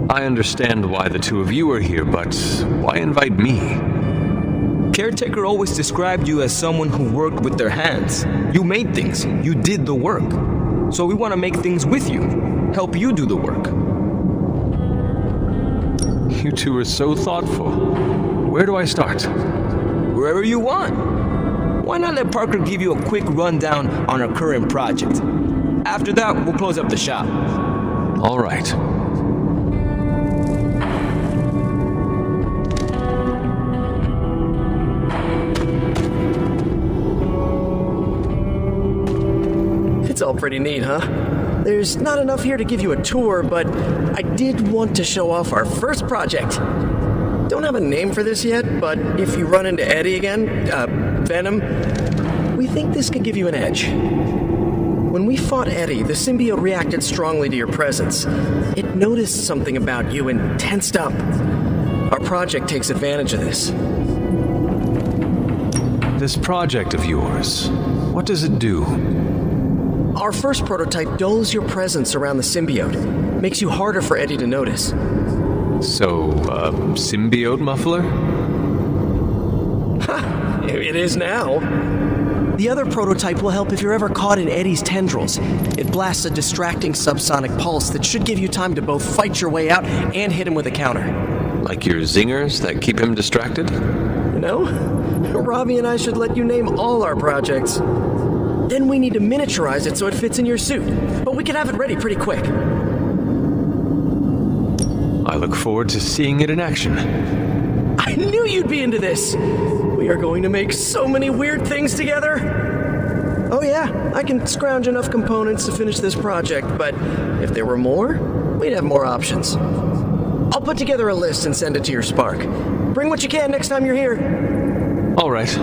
D: I understand why the two of you are here, but why invite me?
J: Caretaker always described you as someone who worked with their hands. You made things. You did the work. So we want to make things with you. Help you do the work.
D: You two are so thoughtful. Where do I start?
J: Wherever you want. Why not let Parker give you a quick rundown on our current project? After that, we'll close up the shop.
D: All right.
A: It's all pretty neat, huh? There's not enough here to give you a tour, but I did want to show off our first project. Don't have a name for this yet, but if you run into Eddie again, Venom, we think this could give you an edge. When we fought Eddie, the symbiote reacted strongly to your presence. It noticed something about you and tensed up. Our project takes advantage of this.
D: This project of yours, what does it do?
A: Our first prototype dulls your presence around the symbiote. Makes you harder for Eddie to notice.
D: So, symbiote muffler?
A: Ha! It is now. The other prototype will help if you're ever caught in Eddie's tendrils. It blasts a distracting subsonic pulse that should give you time to both fight your way out and hit him with a counter.
D: Like your zingers that keep him distracted?
A: You know, Robbie and I should let you name all our projects. Then we need to miniaturize it so it fits in your suit. But we can have it ready pretty quick.
D: I look forward to seeing it in action.
A: I knew you'd be into this! We are going to make so many weird things together! Oh yeah, I can scrounge enough components to finish this project, but if there were more, we'd have more options. I'll put together a list and send it to your Spark. Bring what you can next time you're here.
D: All right.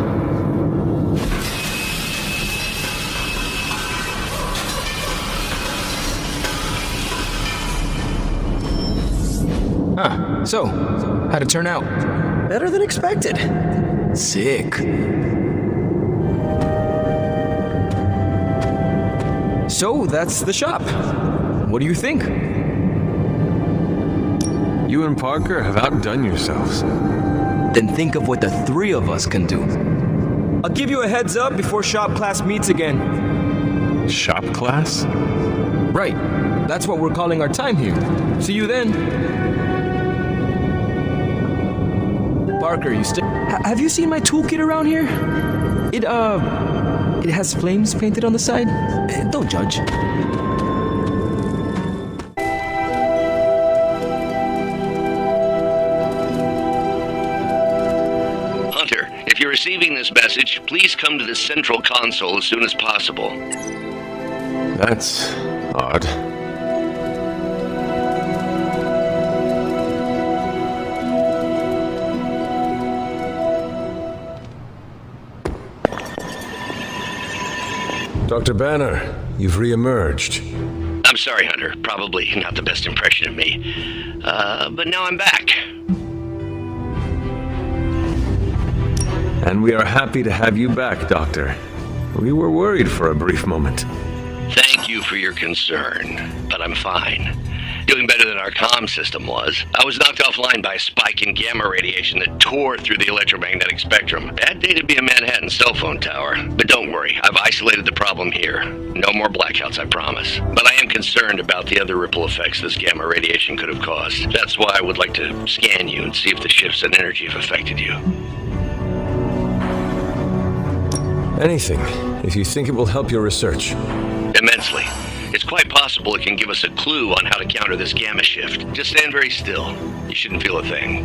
J: So, how'd it turn out?
A: Better than expected.
J: Sick. So, that's the shop. What do you think?
D: You and Parker have outdone yourselves.
J: Then think of what the three of us can do. I'll give you a heads up before shop class meets again.
D: Shop class?
J: Right. That's what we're calling our time here. See you then. Parker, you still... Have you seen my toolkit around here? It has flames painted on the side. Don't judge.
H: Hunter, if you're receiving this message, please come to the central console as soon as possible.
D: That's odd.
Q: Dr. Banner, you've re-emerged.
H: I'm sorry, Hunter. Probably not the best impression of me. But now I'm back.
D: And we are happy to have you back, Doctor. We were worried for a brief moment.
H: Thank you for your concern, but I'm fine. Doing better than our comm system was. I was knocked offline by a spike in gamma radiation that tore through the electromagnetic spectrum. Bad day to be a Manhattan cell phone tower. But don't worry, I've isolated the problem here. No more blackouts, I promise. But I am concerned about the other ripple effects this gamma radiation could have caused. That's why I would like to scan you and see if the shifts in energy have affected you.
Q: Anything, if you think it will help your research.
H: Immensely. It's quite possible it can give us a clue on how to counter this gamma shift. Just stand very still. You shouldn't feel a thing.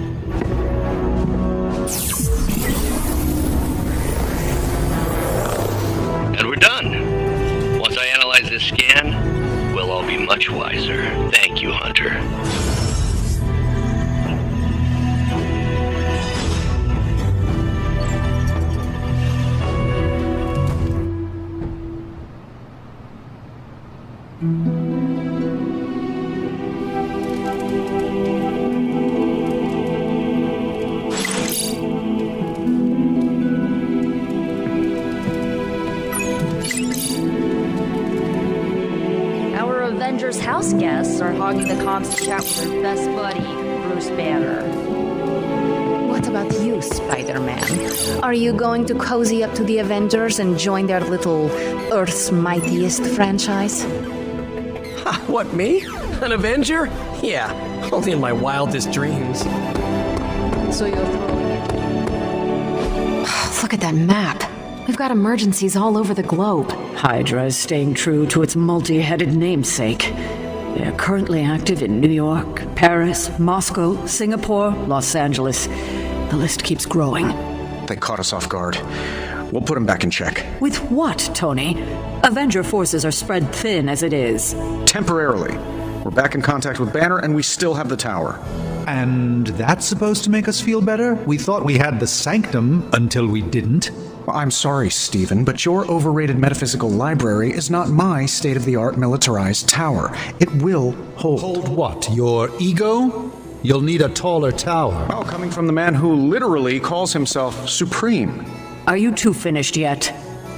H: And we're done. Once I analyze this scan, we'll all be much wiser. Thank you, Hunter.
K: house guests are hogging the comms to chat with their best buddy, Bruce Banner.
L: What about you, Spider-Man? Are you going to cozy up to the Avengers and join their little Earth's Mightiest franchise?
A: Ha, what, me? An Avenger? Yeah, only in my wildest dreams.
L: So you're throwing it?
I: Look at that map. We've got emergencies all over the globe.
O: Hydra is staying true to its multi-headed namesake. They are currently active in New York, Paris, Moscow, Singapore, Los Angeles. The list keeps growing.
F: They caught us off guard. We'll put them back in check.
O: With what, Tony? Avenger forces are spread thin as it is.
F: Temporarily. We're back in contact with Banner, and we still have the tower.
R: And that's supposed to make us feel better? We thought we had the Sanctum until we didn't.
F: Well, I'm sorry, Stephen, but your overrated metaphysical library is not my state-of-the-art militarized tower. It will hold.
R: Hold what? Your ego? You'll need a taller tower.
F: Well, coming from the man who literally calls himself Supreme.
O: Are you two finished yet?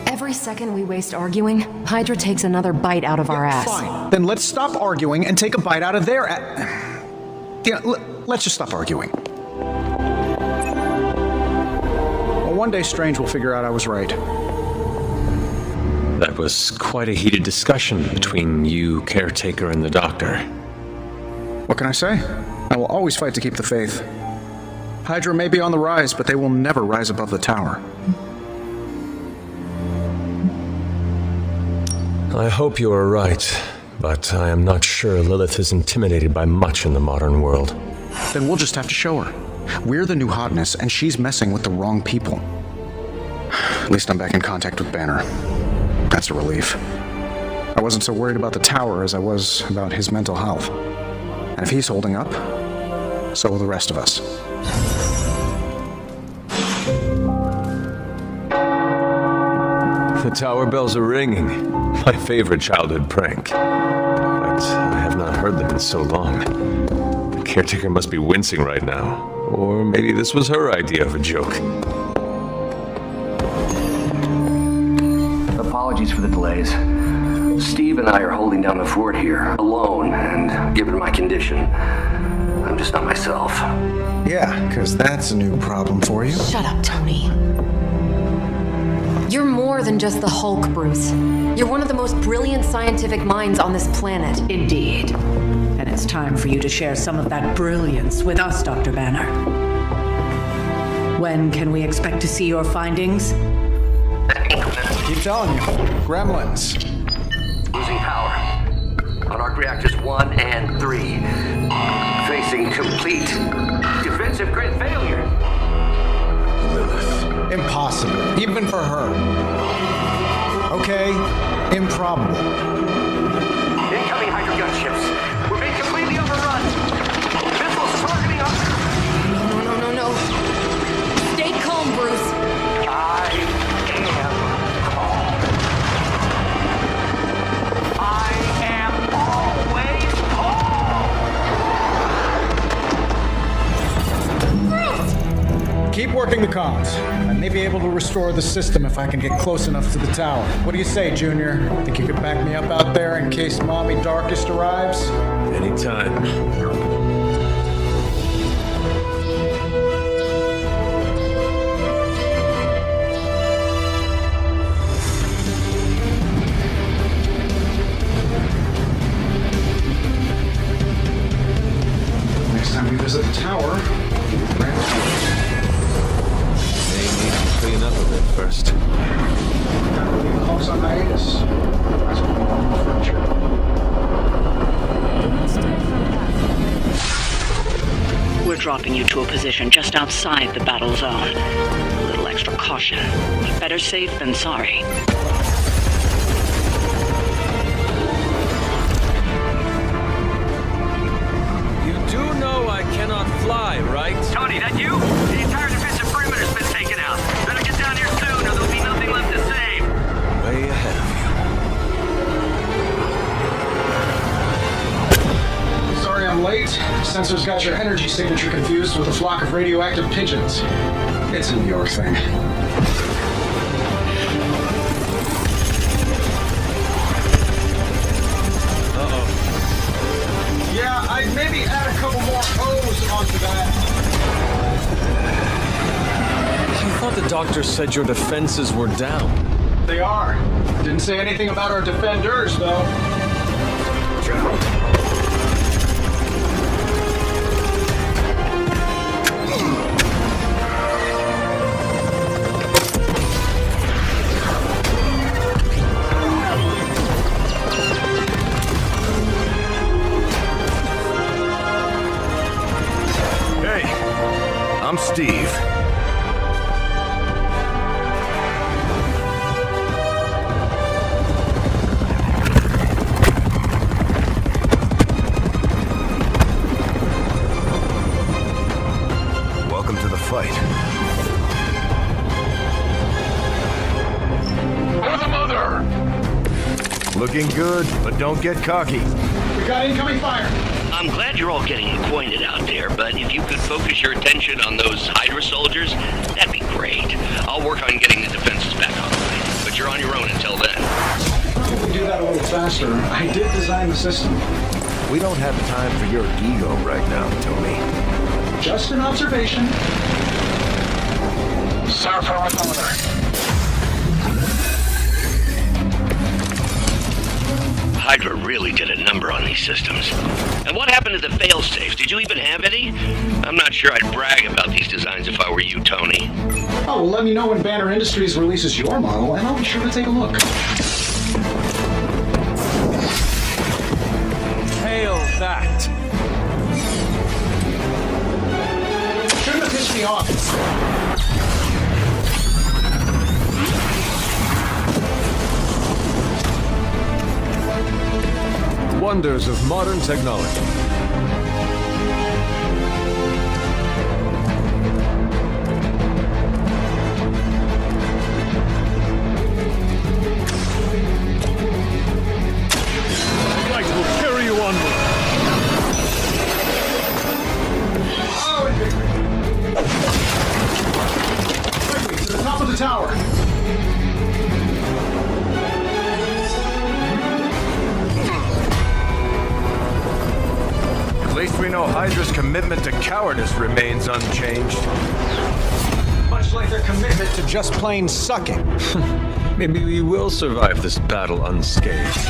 I: Every second we waste arguing, Hydra takes another bite out of our ass.
F: Fine. Then let's stop arguing and take a bite out of their let's just stop arguing. Well, one day Strange will figure out I was right.
D: That was quite a heated discussion between you, Caretaker, and the Doctor.
F: What can I say? I will always fight to keep the faith. Hydra may be on the rise, but they will never rise above the tower.
Q: I hope you are right, but I am not sure Lilith is intimidated by much in the modern world.
F: Then we'll just have to show her. We're the new hotness, and she's messing with the wrong people. At least I'm back in contact with Banner. That's a relief. I wasn't so worried about the tower as I was about his mental health. And if he's holding up, so will the rest of us.
D: The tower bells are ringing. My favorite childhood prank. But I have not heard them in so long. The Caretaker must be wincing right now. Or maybe this was her idea of a joke.
H: Apologies for the delays. Steve and I are holding down the fort here, alone, and given my condition, I'm just not myself.
F: Yeah, because that's a new problem for you.
I: Shut up, Tony. You're more than just the Hulk, Bruce. You're one of the most brilliant scientific minds on this planet.
O: Indeed. And it's time for you to share some of that brilliance with us, Dr. Banner. When can we expect to see your findings?
F: Keep telling you. Gremlins.
H: Losing power. On arc reactors 1 and 3. Facing complete defensive grid failure.
F: Impossible, even for her. Okay, improbable.
H: Incoming Hydra gunships. We're being completely overrun. Missiles targeting us.
I: No. Stay calm, Bruce.
H: I am calm. I am always calm.
F: Keep working the comms. I may be able to restore the system if I can get close enough to the tower. What do you say, Junior? Think you could back me up out there in case Mommy Darkest arrives?
D: Anytime.
F: Next time we visit the tower,
D: Clean up a bit first.
F: gotta leave the Hulks on hiatus. That's what we want in the future.
E: We're dropping you to a position just outside the battle zone. A little extra caution. Better safe than sorry.
D: You do know I cannot fly, right?
H: Tony, that you? The entire defensive perimeter's been taken out. Better get down here soon or there'll be nothing left to save.
D: Way ahead of
F: Sorry I'm late. Sensors got your energy signature confused with a flock of radioactive pigeons. It's a New York thing.
D: Uh-oh.
F: I'd maybe add a couple more O's onto that.
Q: I thought the doctor said your defenses were down.
F: They are. Didn't say anything about our defenders, though.
S: Hey, I'm Steve. Welcome to the fight.
B: For the mother!
S: Looking good, but don't get cocky.
F: We got incoming fire.
H: I'm glad you're all getting acquainted out there, but if you could focus your attention on those Hydra soldiers, that'd be great. I'll work on getting the defenses back online, but you're on your own until then.
F: We do that a little faster. I did design the system.
S: We don't have time for your ego right now, Tony.
F: Just an observation. Sir, for our mother.
H: Hydra really did a number on these systems. And what happened to the fail-safes? Did you even have any? I'm not sure I'd brag about these designs if I were you, Tony.
F: Oh, well, let me know when Banner Industries releases your model, and I'll be sure to take a look.
Q: Hail that!
F: Shouldn't have pissed me off.
Q: Wonders of modern technology.
S: Light will carry you onward.
F: Oh, quickly, to the top of the tower.
S: At least we know Hydra's commitment to cowardice remains unchanged.
F: Much like their commitment to just plain sucking.
Q: Maybe we will survive this battle unscathed.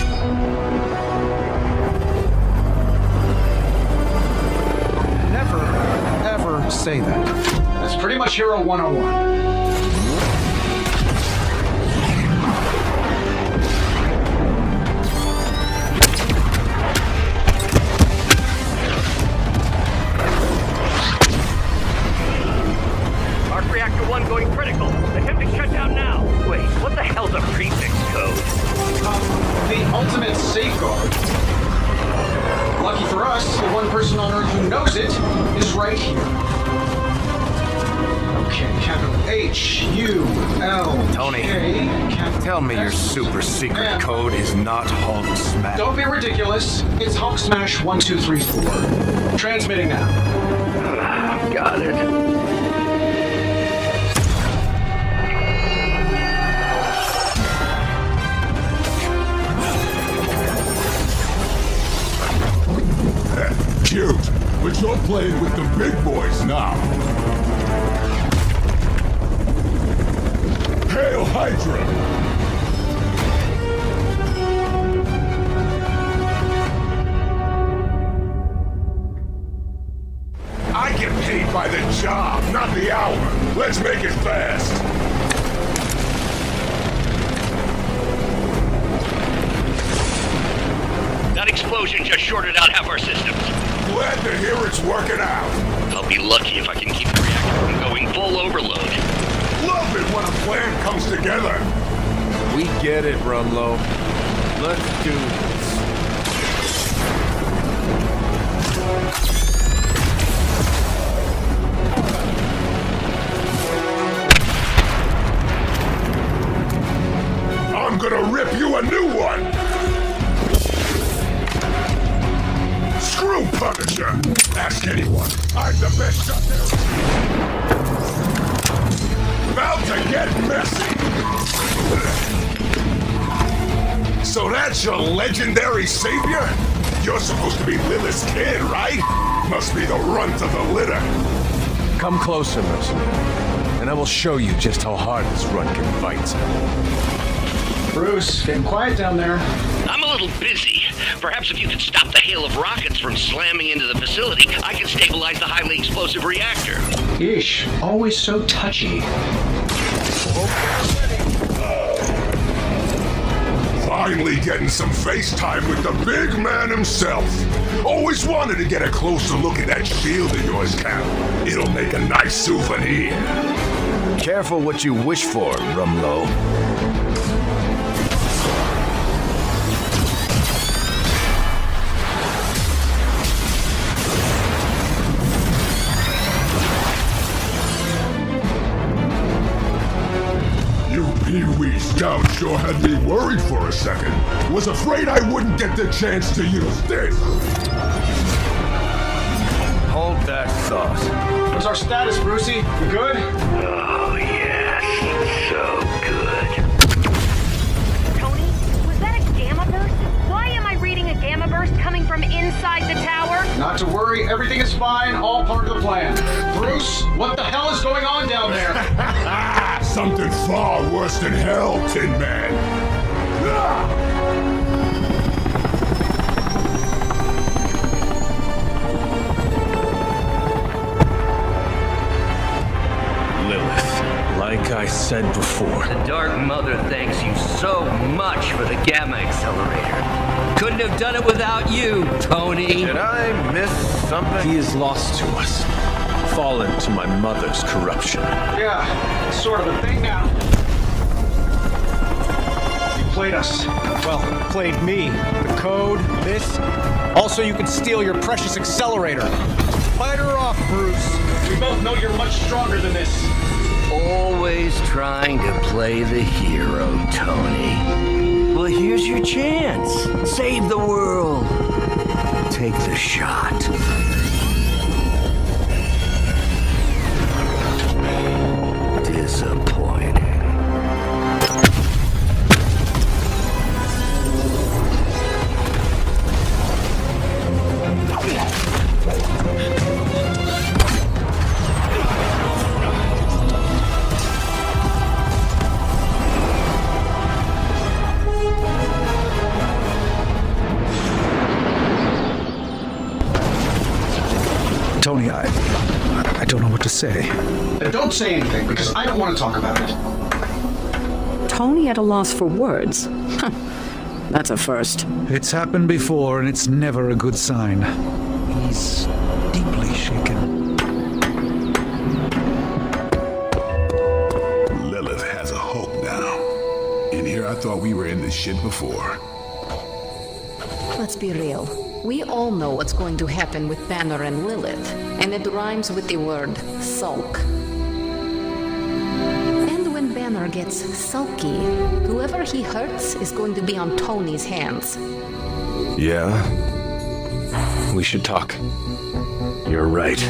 F: Never, ever say that. That's pretty much Hero 101.
H: Arc Reactor 1 going critical. Attempting shutdown now. Wait, what the hell's a prefix code?
F: The ultimate safeguard. Lucky for us, the one person on Earth who knows it is right here. Okay, capital H-U-L-K.
S: Tony, tell me your super secret code is not Hulk Smash.
F: Don't be ridiculous. It's Hulk Smash 1234. Transmitting now.
H: Got it.
C: Cute, but you're playing with the big boys now. Hail Hydra! I get paid by the job, not the hour. Let's make it fast.
H: That explosion just shorted out half our systems.
C: Glad to hear it's working out.
H: I'll be lucky if I can keep the reactor from going full overload.
C: Love it when a plan comes together.
S: We get it, Rumlow. Let's do this.
C: I'm gonna rip you a new one. Screw Punisher. Ask anyone. I'm the best shot there. About to get messy. So that's your legendary savior? You're supposed to be Lilith's kid, right? Must be the runt of the litter.
Q: Come closer, mercenary, and I will show you just how hard this run can fight.
F: Bruce, getting quiet down there.
H: I'm a little busy. Perhaps if you could stop the hail of rockets from slamming into the facility, I can stabilize the highly explosive reactor.
F: Ish, always so touchy.
C: Finally getting some FaceTime with the big man himself. Always wanted to get a closer look at that shield of yours, Cap. It'll make a nice souvenir.
T: Careful what you wish for, Rumlow.
C: Pee-wee Scout sure had me worried for a second. Was afraid I wouldn't get the chance to use this.
T: Hold that thought.
F: What's our status, Brucey? You good?
H: Oh, yes. So good.
U: Tony, was that a gamma burst? Why am I reading a gamma burst coming from inside the tower?
F: Not to worry, everything is fine, all part of the plan. Bruce, what the hell is going on down there?
C: Something far worse than hell, Tin Man.
Q: Lilith, like I said before.
H: The Dark Mother thanks you so much for the Gamma Accelerator. Couldn't have done it without you, Tony.
T: Did I miss something?
Q: He is lost to us. Fallen to my mother's corruption.
F: Yeah, sort of a thing now. You played us. Well, played me. The code, this. Also, you can steal your precious accelerator. Fight her off, Bruce. We both know you're much stronger than this.
H: Always trying to play the hero, Tony. Well, here's your chance. Save the world. Take the shot. Disappointing.
R: Tony, I don't know what to say.
F: Don't say anything, because I don't want to talk about it.
O: Tony at a loss for words. That's a first.
R: It's happened before, and it's never a good sign. He's deeply shaken.
C: Lilith has a hope now. And here I thought we were in this shit before.
L: Let's be real. We all know what's going to happen with Banner and Lilith, and it rhymes with the word sulk. And when Banner gets sulky, whoever he hurts is going to be on Tony's hands.
T: Yeah?
Q: We should talk. You're right.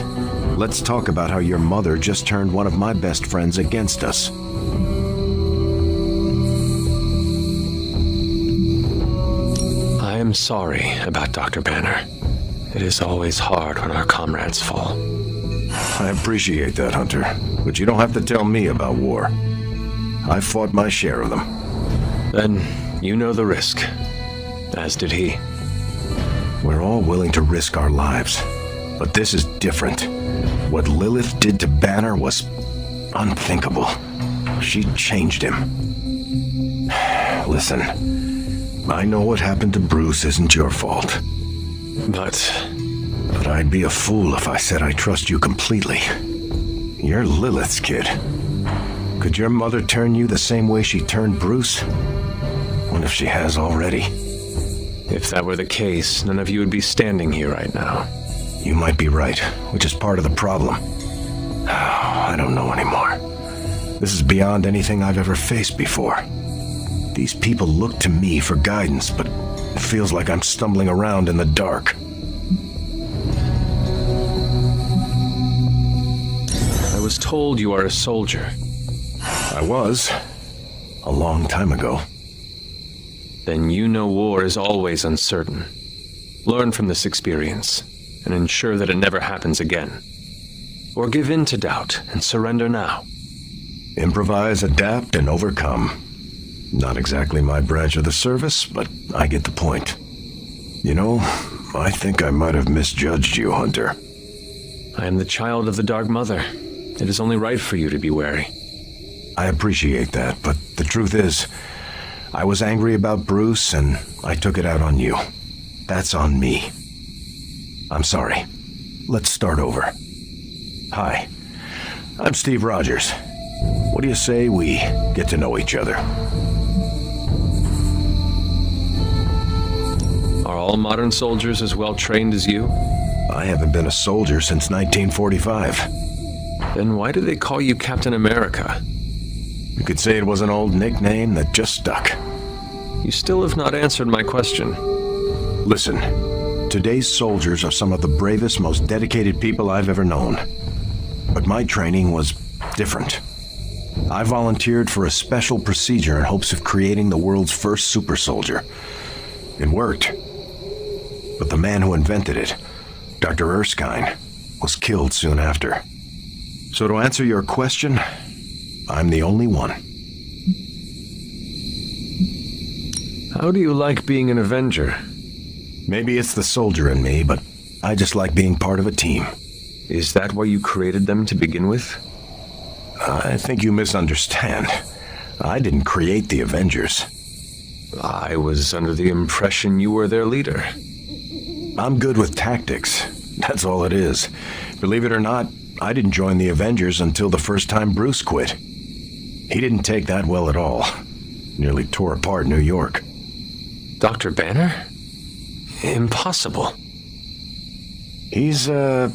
T: Let's talk about how your mother just turned one of my best friends against us.
D: I am sorry about Dr. Banner. It is always hard when our comrades fall.
T: I appreciate that, Hunter, but you don't have to tell me about war. I fought my share of them.
D: Then you know the risk, as did he.
T: We're all willing to risk our lives, but this is different. What Lilith did to Banner was unthinkable. She changed him. Listen, I know what happened to Bruce isn't your fault. But I'd be a fool if I said I trust you completely. You're Lilith's kid. Could your mother turn you the same way she turned Bruce? What if she has already?
D: If that were the case, none of you would be standing here right now.
T: You might be right, which is part of the problem. I don't know anymore. This is beyond anything I've ever faced before. These people look to me for guidance, but it feels like I'm stumbling around in the dark.
D: I was told you are a soldier.
T: I was. A long time ago.
D: Then you know war is always uncertain. Learn from this experience and ensure that it never happens again. Or give in to doubt and surrender now.
T: Improvise, adapt, and overcome. Not exactly my branch of the service, but I get the point. You know, I think I might have misjudged you, Hunter.
D: I am the child of the Dark Mother. It is only right for you to be wary.
T: I appreciate that, but the truth is, I was angry about Bruce, and I took it out on you. That's on me. I'm sorry. Let's start over. Hi, I'm Steve Rogers. What do you say we get to know each other?
D: Are all modern soldiers as well trained as you?
T: I haven't been a soldier since 1945.
D: Then why do they call you Captain America?
T: You could say it was an old nickname that just stuck.
D: You still have not answered my question.
T: Listen, today's soldiers are some of the bravest, most dedicated people I've ever known. But my training was different. I volunteered for a special procedure in hopes of creating the world's first super soldier. It worked. But the man who invented it, Dr. Erskine, was killed soon after. So to answer your question, I'm the only one.
D: How do you like being an Avenger?
T: Maybe it's the soldier in me, but I just like being part of a team.
D: Is that why you created them to begin with?
T: I think you misunderstand. I didn't create the Avengers.
D: I was under the impression you were their leader.
T: I'm good with tactics. That's all it is. Believe it or not, I didn't join the Avengers until the first time Bruce quit. He didn't take that well at all. Nearly tore apart New York.
D: Dr. Banner? Impossible.
T: He's a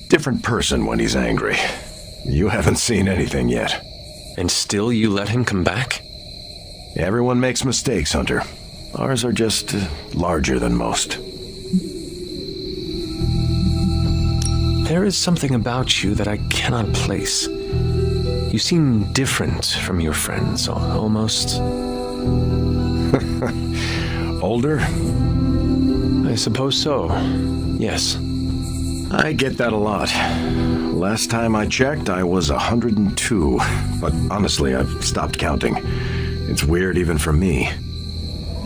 T: different person when he's angry. You haven't seen anything yet.
D: And still you let him come back?
T: Everyone makes mistakes, Hunter. Ours are just larger than most.
D: There is something about you that I cannot place. You seem different from your friends, almost.
T: Older?
D: I suppose so, yes.
T: I get that a lot. Last time I checked, I was 102. But honestly, I've stopped counting. It's weird even for me.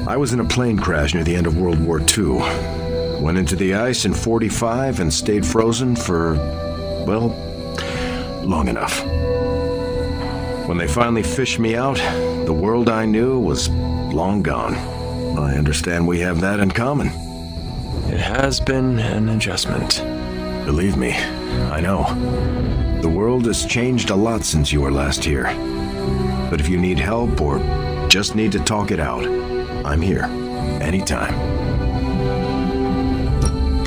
T: I was in a plane crash near the end of World War II. Went into the ice in 45 and stayed frozen for, well, long enough. When they finally fished me out, the world I knew was long gone. I understand we have that in common.
D: It has been an adjustment.
T: Believe me, I know. The world has changed a lot since you were last here. But if you need help or just need to talk it out, I'm here, anytime.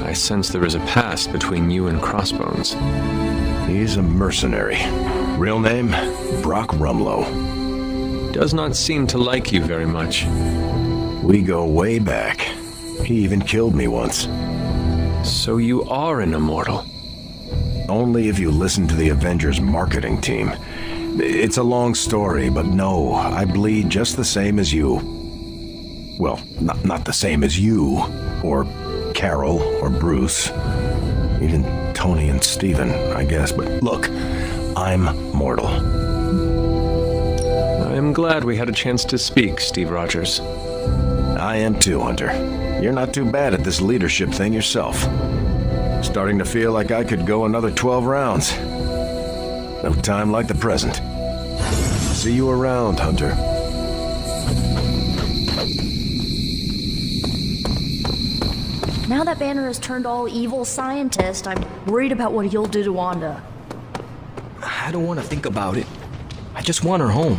D: I sense there is a past between you and Crossbones.
T: He's a mercenary. Real name, Brock Rumlow.
D: Does not seem to like you very much.
T: We go way back. He even killed me once.
D: So you are an immortal?
T: Only if you listen to the Avengers marketing team. It's a long story, but no, I bleed just the same as you. Well, not the same as you, or Carol, or Bruce. Even Tony and Steven, I guess. But look, I'm mortal.
D: I am glad we had a chance to speak, Steve Rogers.
T: I am too, Hunter. You're not too bad at this leadership thing yourself. Starting to feel like I could go another 12 rounds. No time like the present. See you around, Hunter.
K: Now that Banner has turned all evil scientist, I'm worried about what he'll do to Wanda.
J: I don't want to think about it. I just want her home.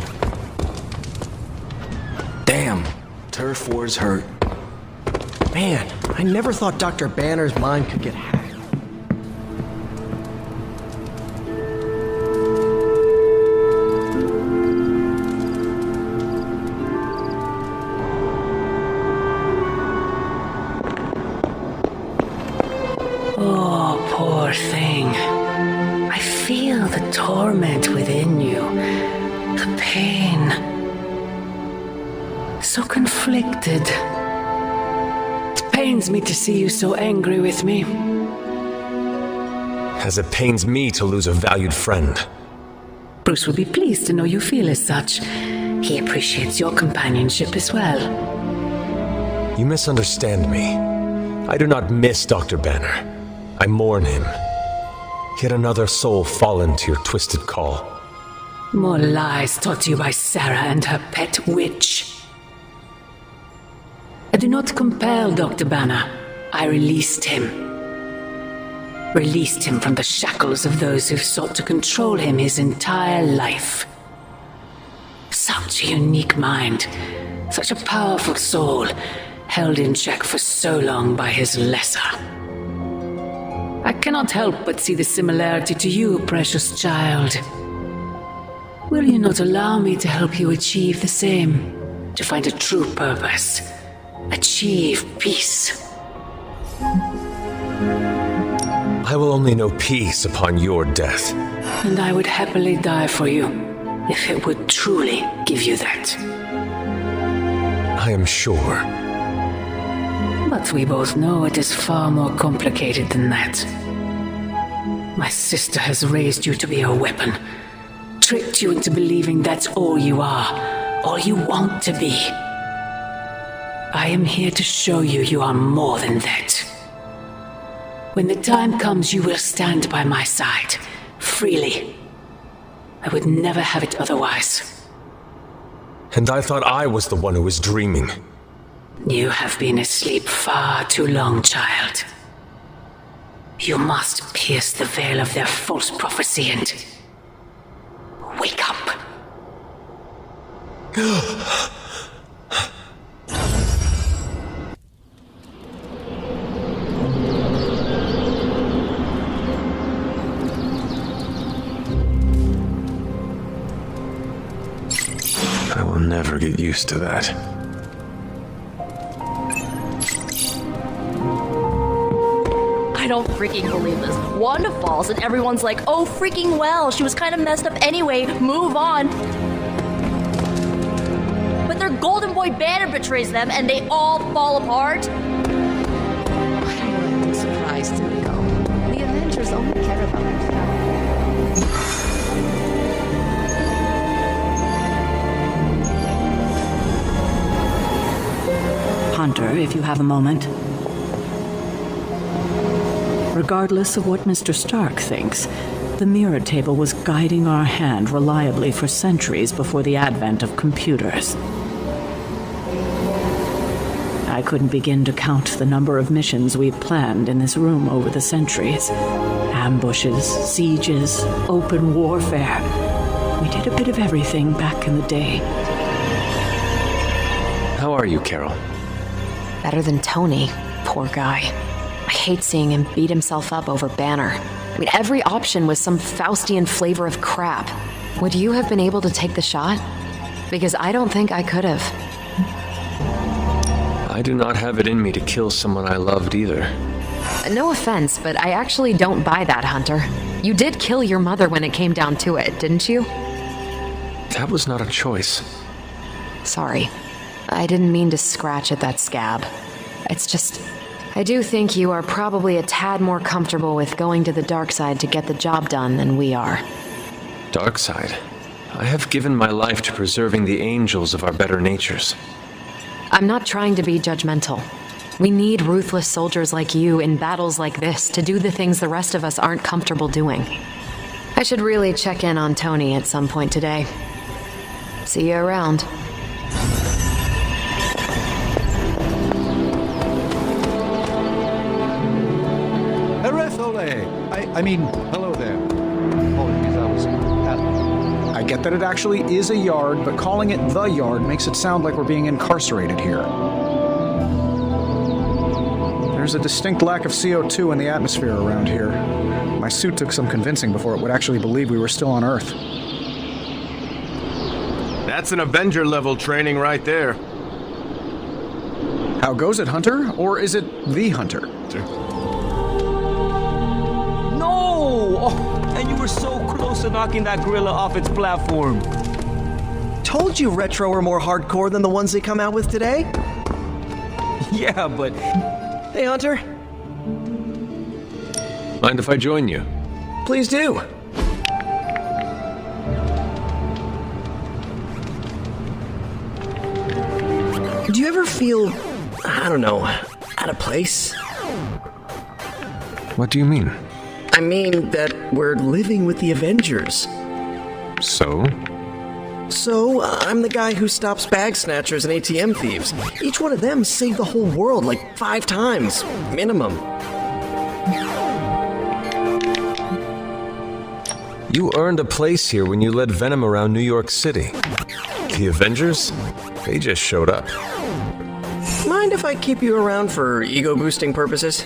J: Damn, Turf 4's hurt.
A: Man, I never thought Dr. Banner's mind could get hacked.
N: Oh, poor thing. I feel the torment within you. The pain. So conflicted. pains me to see you so angry with me.
Q: As it pains me to lose a valued friend.
N: Bruce will be pleased to know you feel as such. He appreciates your companionship as well.
Q: You misunderstand me. I do not miss Dr. Banner. I mourn him. Yet another soul fallen to your twisted call.
N: More lies taught to you by Sarah and her pet witch. I do not compel Dr. Banner. I released him. Released him from the shackles of those who've sought to control him his entire life. Such a unique mind, such a powerful soul, held in check for so long by his lesser. I cannot help but see the similarity to you, precious child. Will you not allow me to help you achieve the same? To find a true purpose? Achieve peace?
Q: I will only know peace upon your death.
N: And I would happily die for you, if it would truly give you that.
Q: I am sure.
N: But we both know it is far more complicated than that. My sister has raised you to be a weapon, tricked you into believing that's all you are, all you want to be. I am here to show you you are more than that. When the time comes, you will stand by my side, freely. I would never have it otherwise.
Q: And I thought I was the one who was dreaming.
N: You have been asleep far too long, child. You must pierce the veil of their false prophecy and wake up.
D: I will never get used to that.
K: I don't freaking believe this. Wanda falls and everyone's like, oh freaking well, she was kind of messed up anyway, move on. But their Golden Boy Banner betrays them and they all fall apart.
L: I wouldn't be surprised to know. The Avengers only care about themselves.
O: Hunter, if you have a moment. Regardless of what Mr. Stark thinks, the mirror table was guiding our hand reliably for centuries before the advent of computers. I couldn't begin to count the number of missions we've planned in this room over the centuries. Ambushes, sieges, open warfare. We did a bit of everything back in the day.
D: How are you, Carol?
I: Better than Tony. Poor guy. I hate seeing him beat himself up over Banner. I mean, every option was some Faustian flavor of crap. Would you have been able to take the shot? Because I don't think I could have.
D: I do not have it in me to kill someone I loved either.
I: No offense, but I actually don't buy that, Hunter. You did kill your mother when it came down to it, didn't you?
D: That was not a choice.
I: Sorry. I didn't mean to scratch at that scab. It's just, I do think you are probably a tad more comfortable with going to the dark side to get the job done than we are.
D: Dark side? I have given my life to preserving the angels of our better natures.
I: I'm not trying to be judgmental. We need ruthless soldiers like you in battles like this to do the things the rest of us aren't comfortable doing. I should really check in on Tony at some point today. See you around.
R: Hello there. Apologies, I was I get that it actually is a yard, but calling it the yard makes it sound like we're being incarcerated here. There's a distinct lack of CO2 in the atmosphere around here. My suit took some convincing before it would actually believe we were still on Earth.
S: That's an Avenger-level training right there.
R: How goes it, Hunter? Or is it the Hunter?
J: And you were so close to knocking that gorilla off its platform.
A: Told you Retro are more hardcore than the ones they come out with today.
J: Yeah, but
A: Hey, Hunter.
D: Mind if I join you?
A: Please do. Do you ever feel, I don't know, out of place?
D: What do you mean?
A: I mean that we're living with the Avengers.
D: So?
A: So, I'm the guy who stops bag snatchers and ATM thieves. Each one of them saved the whole world like 5 times, minimum.
Q: You earned a place here when you led Venom around New York City. The Avengers? They just showed up.
A: Mind if I keep you around for ego-boosting purposes?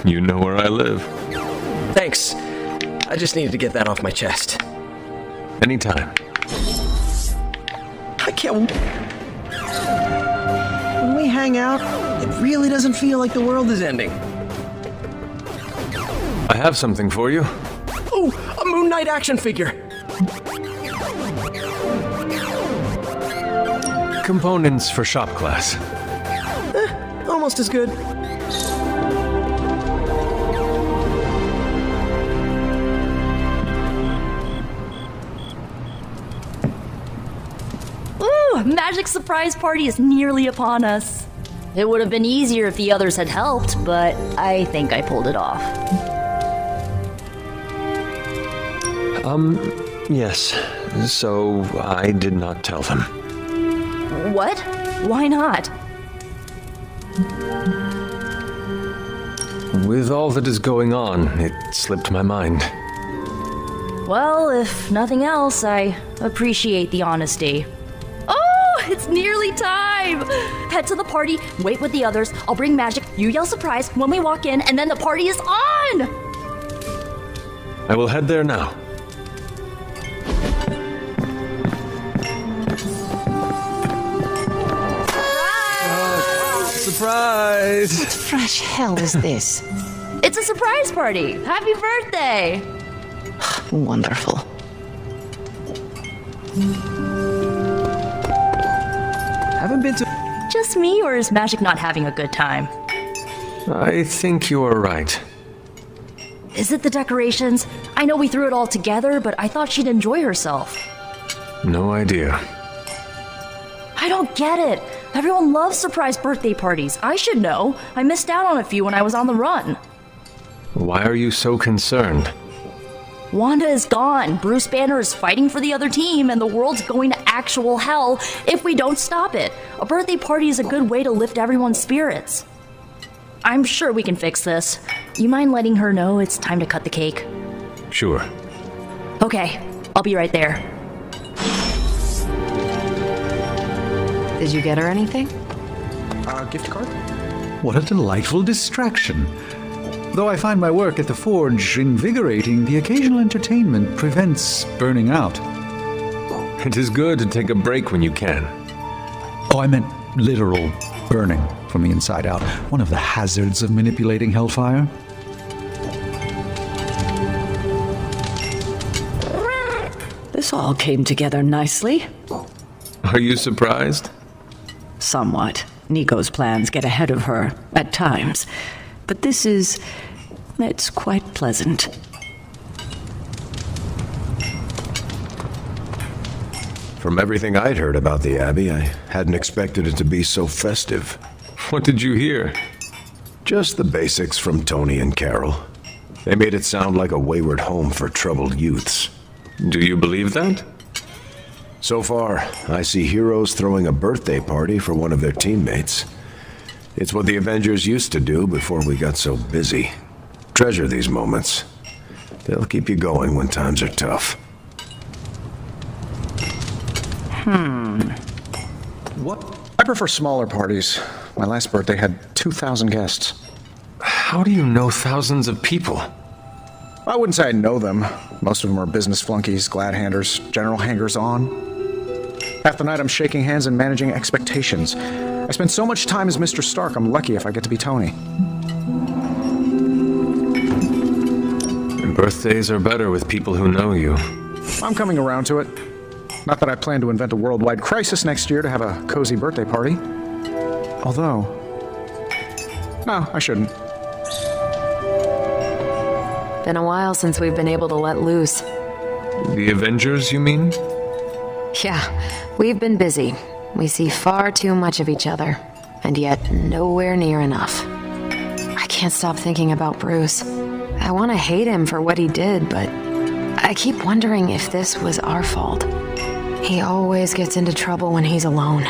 D: You know where I live.
A: Thanks. I just needed to get that off my chest.
D: Anytime.
A: I can't... When we hang out, it really doesn't feel like the world is ending.
D: I have something for you.
A: Oh, a Moon Knight action figure!
Q: Components for shop class.
A: Almost as good.
K: Ooh, Magic's surprise party is nearly upon us. It would have been easier if the others had helped, but I think I pulled it off.
D: Yes. So I did not tell them.
K: What? Why not?
D: With all that is going on, it slipped my mind.
K: Well, if nothing else, I appreciate the honesty. Oh, it's nearly time! Head to the party, wait with the others, I'll bring Magic, you yell surprise when we walk in, and then the party is on!
D: I will head there now. Surprise!
L: What fresh hell is this?
K: It's a surprise party! Happy birthday!
L: Wonderful.
A: Haven't been to...
K: Just me, or is Magic not having a good time?
D: I think you are right.
K: Is it the decorations? I know we threw it all together, but I thought she'd enjoy herself.
D: No idea.
K: I don't get it. Everyone loves surprise birthday parties. I should know. I missed out on a few when I was on the run.
D: Why are you so concerned?
K: Wanda is gone. Bruce Banner is fighting for the other team, and the world's going to actual hell if we don't stop it. A birthday party is a good way to lift everyone's spirits. I'm sure we can fix this. You mind letting her know it's time to cut the cake?
D: Sure.
K: Okay, I'll be right there.
I: Did you get her anything?
R: Gift card?
G: What a delightful distraction. Though I find my work at the Forge invigorating, the occasional entertainment prevents burning out.
D: It is good to take a break when you can.
G: Oh, I meant literal burning from the inside out. One of the hazards of manipulating Hellfire.
O: This all came together nicely.
D: Are you surprised?
O: Somewhat. Nico's plans get ahead of her, at times. But it's quite pleasant.
T: From everything I'd heard about the Abbey, I hadn't expected it to be so festive.
D: What did you hear?
T: Just the basics from Tony and Carol. They made it sound like a wayward home for troubled youths.
D: Do you believe that?
T: So far, I see heroes throwing a birthday party for one of their teammates. It's what the Avengers used to do before we got so busy. Treasure these moments. They'll keep you going when times are tough.
F: What? I prefer smaller parties. My last birthday had 2,000 guests.
D: How do you know thousands of people?
F: I wouldn't say I know them. Most of them are business flunkies, glad-handers, general hangers-on. Half the night I'm shaking hands and managing expectations. I spend so much time as Mr. Stark, I'm lucky if I get to be Tony.
D: And birthdays are better with people who know you.
F: I'm coming around to it. Not that I plan to invent a worldwide crisis next year to have a cozy birthday party. Although, No, I shouldn't.
I: Been a while since we've been able to let loose.
D: The Avengers, you mean?
I: Yeah, we've been busy. We see far too much of each other, and yet nowhere near enough. I can't stop thinking about Bruce. I want to hate him for what he did, but I keep wondering if this was our fault. He always gets into trouble when he's alone.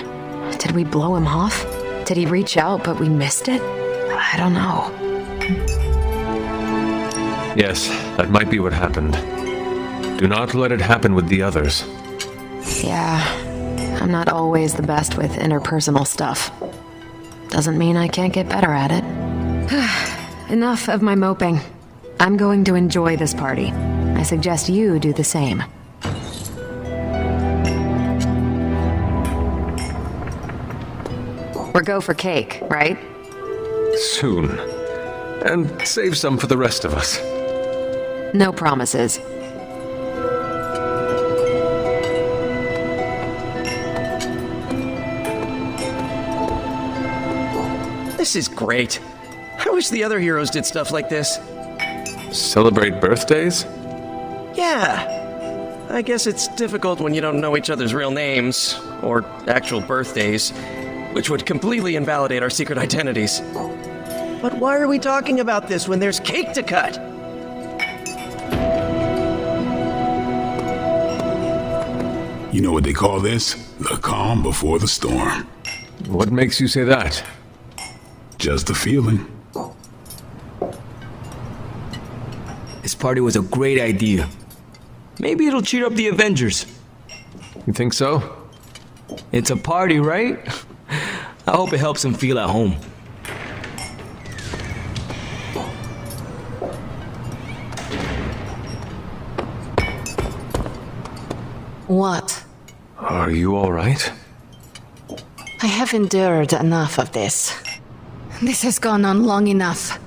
I: Did we blow him off? Did he reach out but we missed it? I don't know.
D: Yes, that might be what happened. Do not let it happen with the others.
I: Yeah, I'm not always the best with interpersonal stuff. Doesn't mean I can't get better at it. Enough of my moping. I'm going to enjoy this party. I suggest you do the same. We're go for cake, right?
D: Soon. And save some for the rest of us.
I: No promises.
A: This is great. I wish the other heroes did stuff like this.
D: Celebrate birthdays?
A: Yeah. I guess it's difficult when you don't know each other's real names, or actual birthdays, which would completely invalidate our secret identities. But why are we talking about this when there's cake to cut?
B: You know what they call this? The calm before the storm.
D: What makes you say that?
B: Just a feeling.
J: This party was a great idea. Maybe it'll cheer up the Avengers.
D: You think so?
J: It's a party, right? I hope it helps them feel at home.
L: What?
D: Are you all right?
L: I have endured enough of this. This has gone on long enough.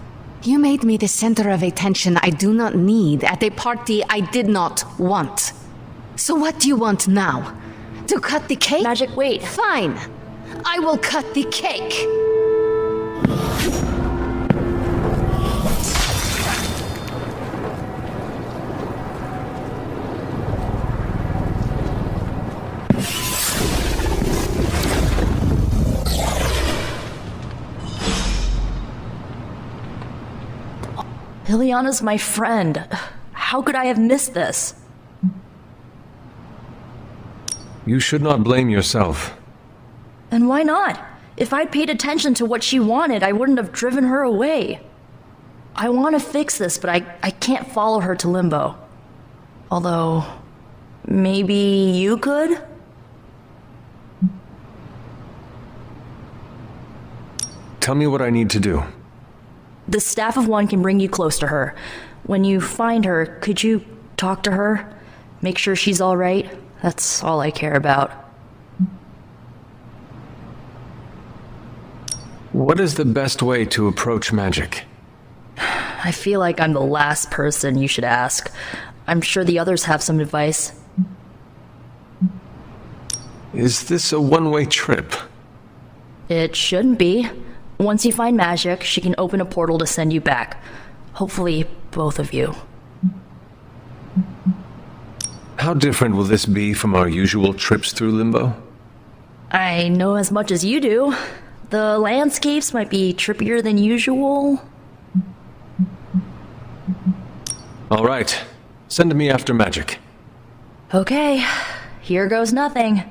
L: You made me the center of attention I do not need at a party I did not want. So what do you want now? To cut the cake?
K: Magic, wait.
L: Fine. I will cut the cake.
K: Liliana's my friend. How could I have missed this?
D: You should not blame yourself.
K: And why not? If I'd paid attention to what she wanted, I wouldn't have driven her away. I want to fix this, but I can't follow her to Limbo. Although, maybe you could?
D: Tell me what I need to do.
K: The Staff of One can bring you close to her. When you find her, could you talk to her? Make sure she's all right? That's all I care about.
D: What is the best way to approach magic?
K: I feel like I'm the last person you should ask. I'm sure the others have some advice.
D: Is this a one-way trip?
K: It shouldn't be. Once you find magic, she can open a portal to send you back. Hopefully, both of you.
D: How different will this be from our usual trips through Limbo?
K: I know as much as you do. The landscapes might be trippier than usual.
D: All right. Send me after magic.
K: Okay, here goes nothing.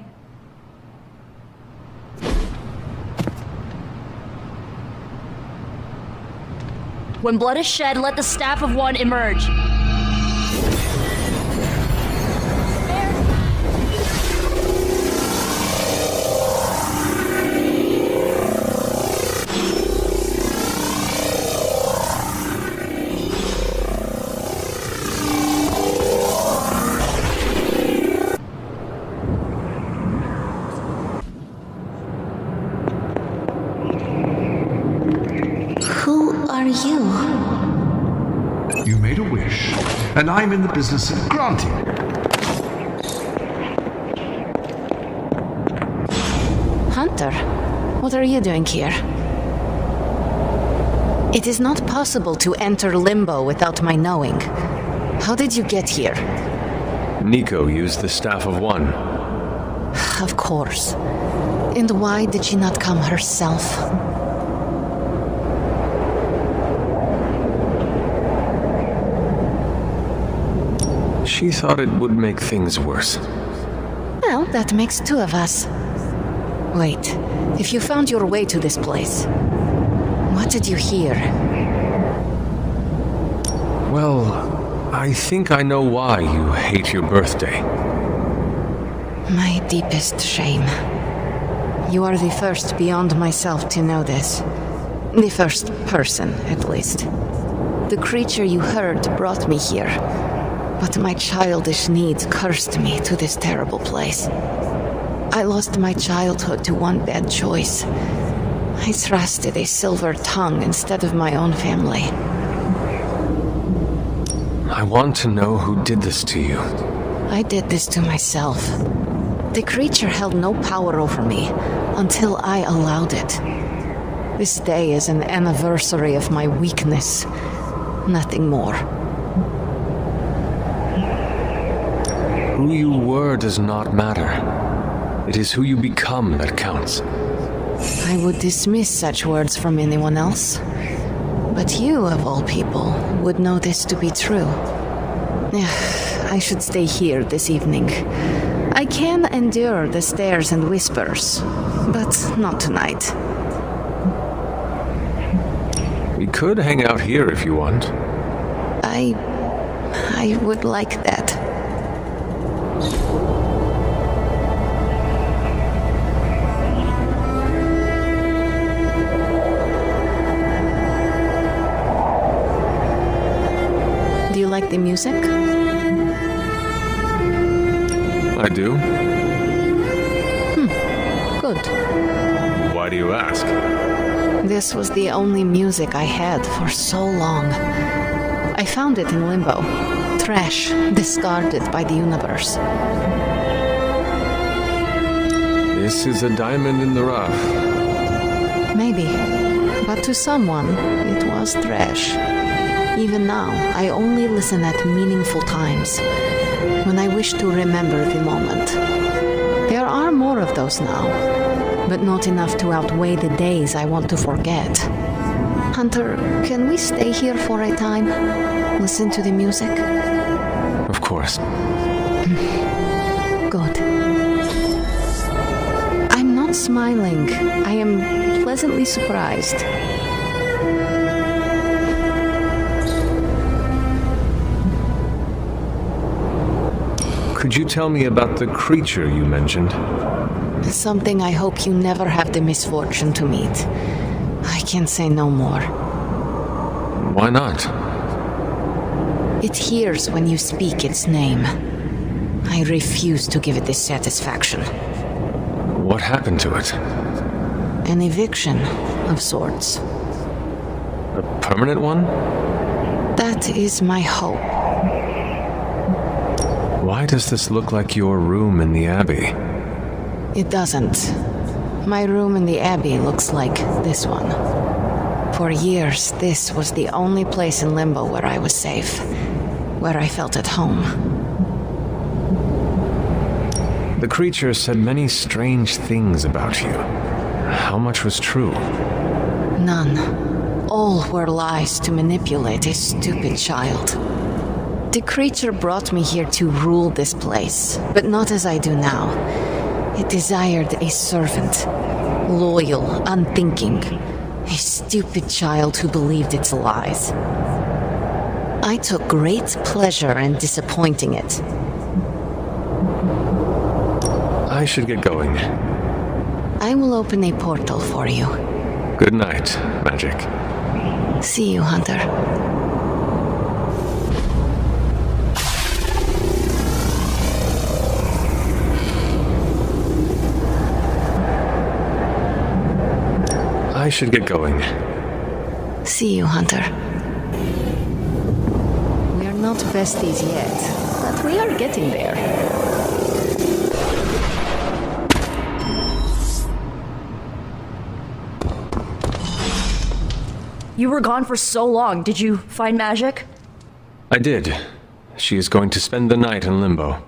K: When blood is shed, let the Staff of One emerge.
G: You made a wish, and I'm in the business of granting it.
L: Hunter, what are you doing here? It is not possible to enter Limbo without my knowing. How did you get here?
D: Nico used the Staff of One.
L: Of course. And why did she not come herself?
D: She thought it would make things worse.
L: Well, that makes two of us. Wait, if you found your way to this place, what did you hear?
D: Well, I think I know why you hate your birthday.
L: My deepest shame. You are the first beyond myself to know this. The first person, at least. The creature you heard brought me here, but my childish needs cursed me to this terrible place. I lost my childhood to one bad choice. I trusted a silver tongue instead of my own family.
D: I want to know who did this to you.
L: I did this to myself. The creature held no power over me until I allowed it. This day is an anniversary of my weakness, nothing more.
D: Who you were does not matter. It is who you become that counts.
L: I would dismiss such words from anyone else. But you, of all people, would know this to be true. I should stay here this evening. I can endure the stares and whispers, but not tonight.
D: We could hang out here if you want.
L: I would like that. Do you like the music?
D: I do.
L: Good.
D: Why do you ask?
L: This was the only music I had for so long. I found it in Limbo. Trash, discarded by the universe.
D: This is a diamond in the rough.
L: Maybe. But to someone, it was trash. Even now, I only listen at meaningful times, when I wish to remember the moment. There are more of those now, but not enough to outweigh the days I want to forget. Hunter, can we stay here for a time? Listen to the music?
D: Of course.
L: Good. I'm not smiling. I am pleasantly surprised.
D: Could you tell me about the creature you mentioned?
L: Something I hope you never have the misfortune to meet. I can say no more.
D: Why not?
L: It hears when you speak its name. I refuse to give it this satisfaction.
D: What happened to it?
L: An eviction of sorts.
D: A permanent one?
L: That is my hope.
D: Why does this look like your room in the Abbey?
L: It doesn't. My room in the Abbey looks like this one. For years, this was the only place in Limbo where I was safe, where I felt at home.
D: The creature said many strange things about you. How much was true?
L: None. All were lies to manipulate a stupid child. The creature brought me here to rule this place, but not as I do now. It desired a servant, loyal, unthinking, a stupid child who believed its lies. I took great pleasure in disappointing it.
D: I should get going.
L: I will open a portal for you.
D: Good night, Magic.
L: See you, Hunter.
D: I should get going.
L: See you, Hunter. We are not besties yet, but we are getting there.
K: You were gone for so long. Did you find magic?
D: I did. She is going to spend the night in limbo.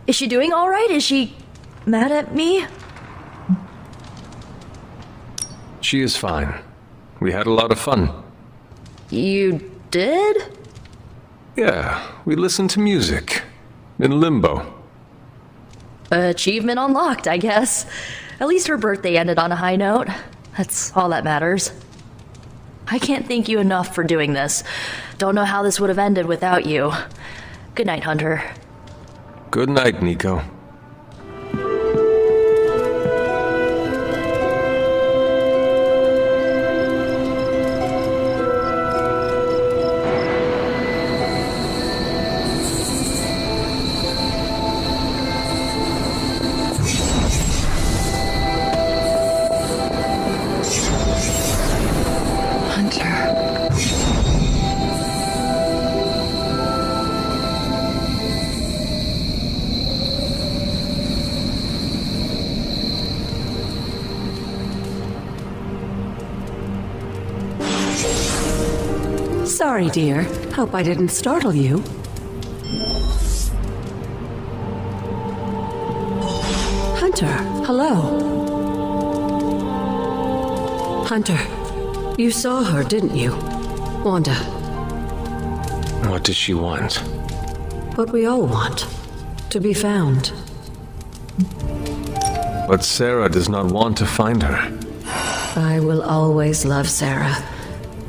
K: Is she doing all right? Is she mad at me?
D: She is fine. We had a lot of fun.
K: You did?
D: Yeah, we listened to music. In limbo.
K: Achievement unlocked, I guess. At least her birthday ended on a high note. That's all that matters. I can't thank you enough for doing this. Don't know how this would have ended without you. Good night, Hunter.
D: Good night, Nico.
N: Sorry, dear. Hope I didn't startle you. Hunter, hello. Hunter, you saw her, didn't you? Wanda.
D: What does she want?
N: What we all want. To be found.
D: But Sarah does not want to find her.
N: I will always love Sarah.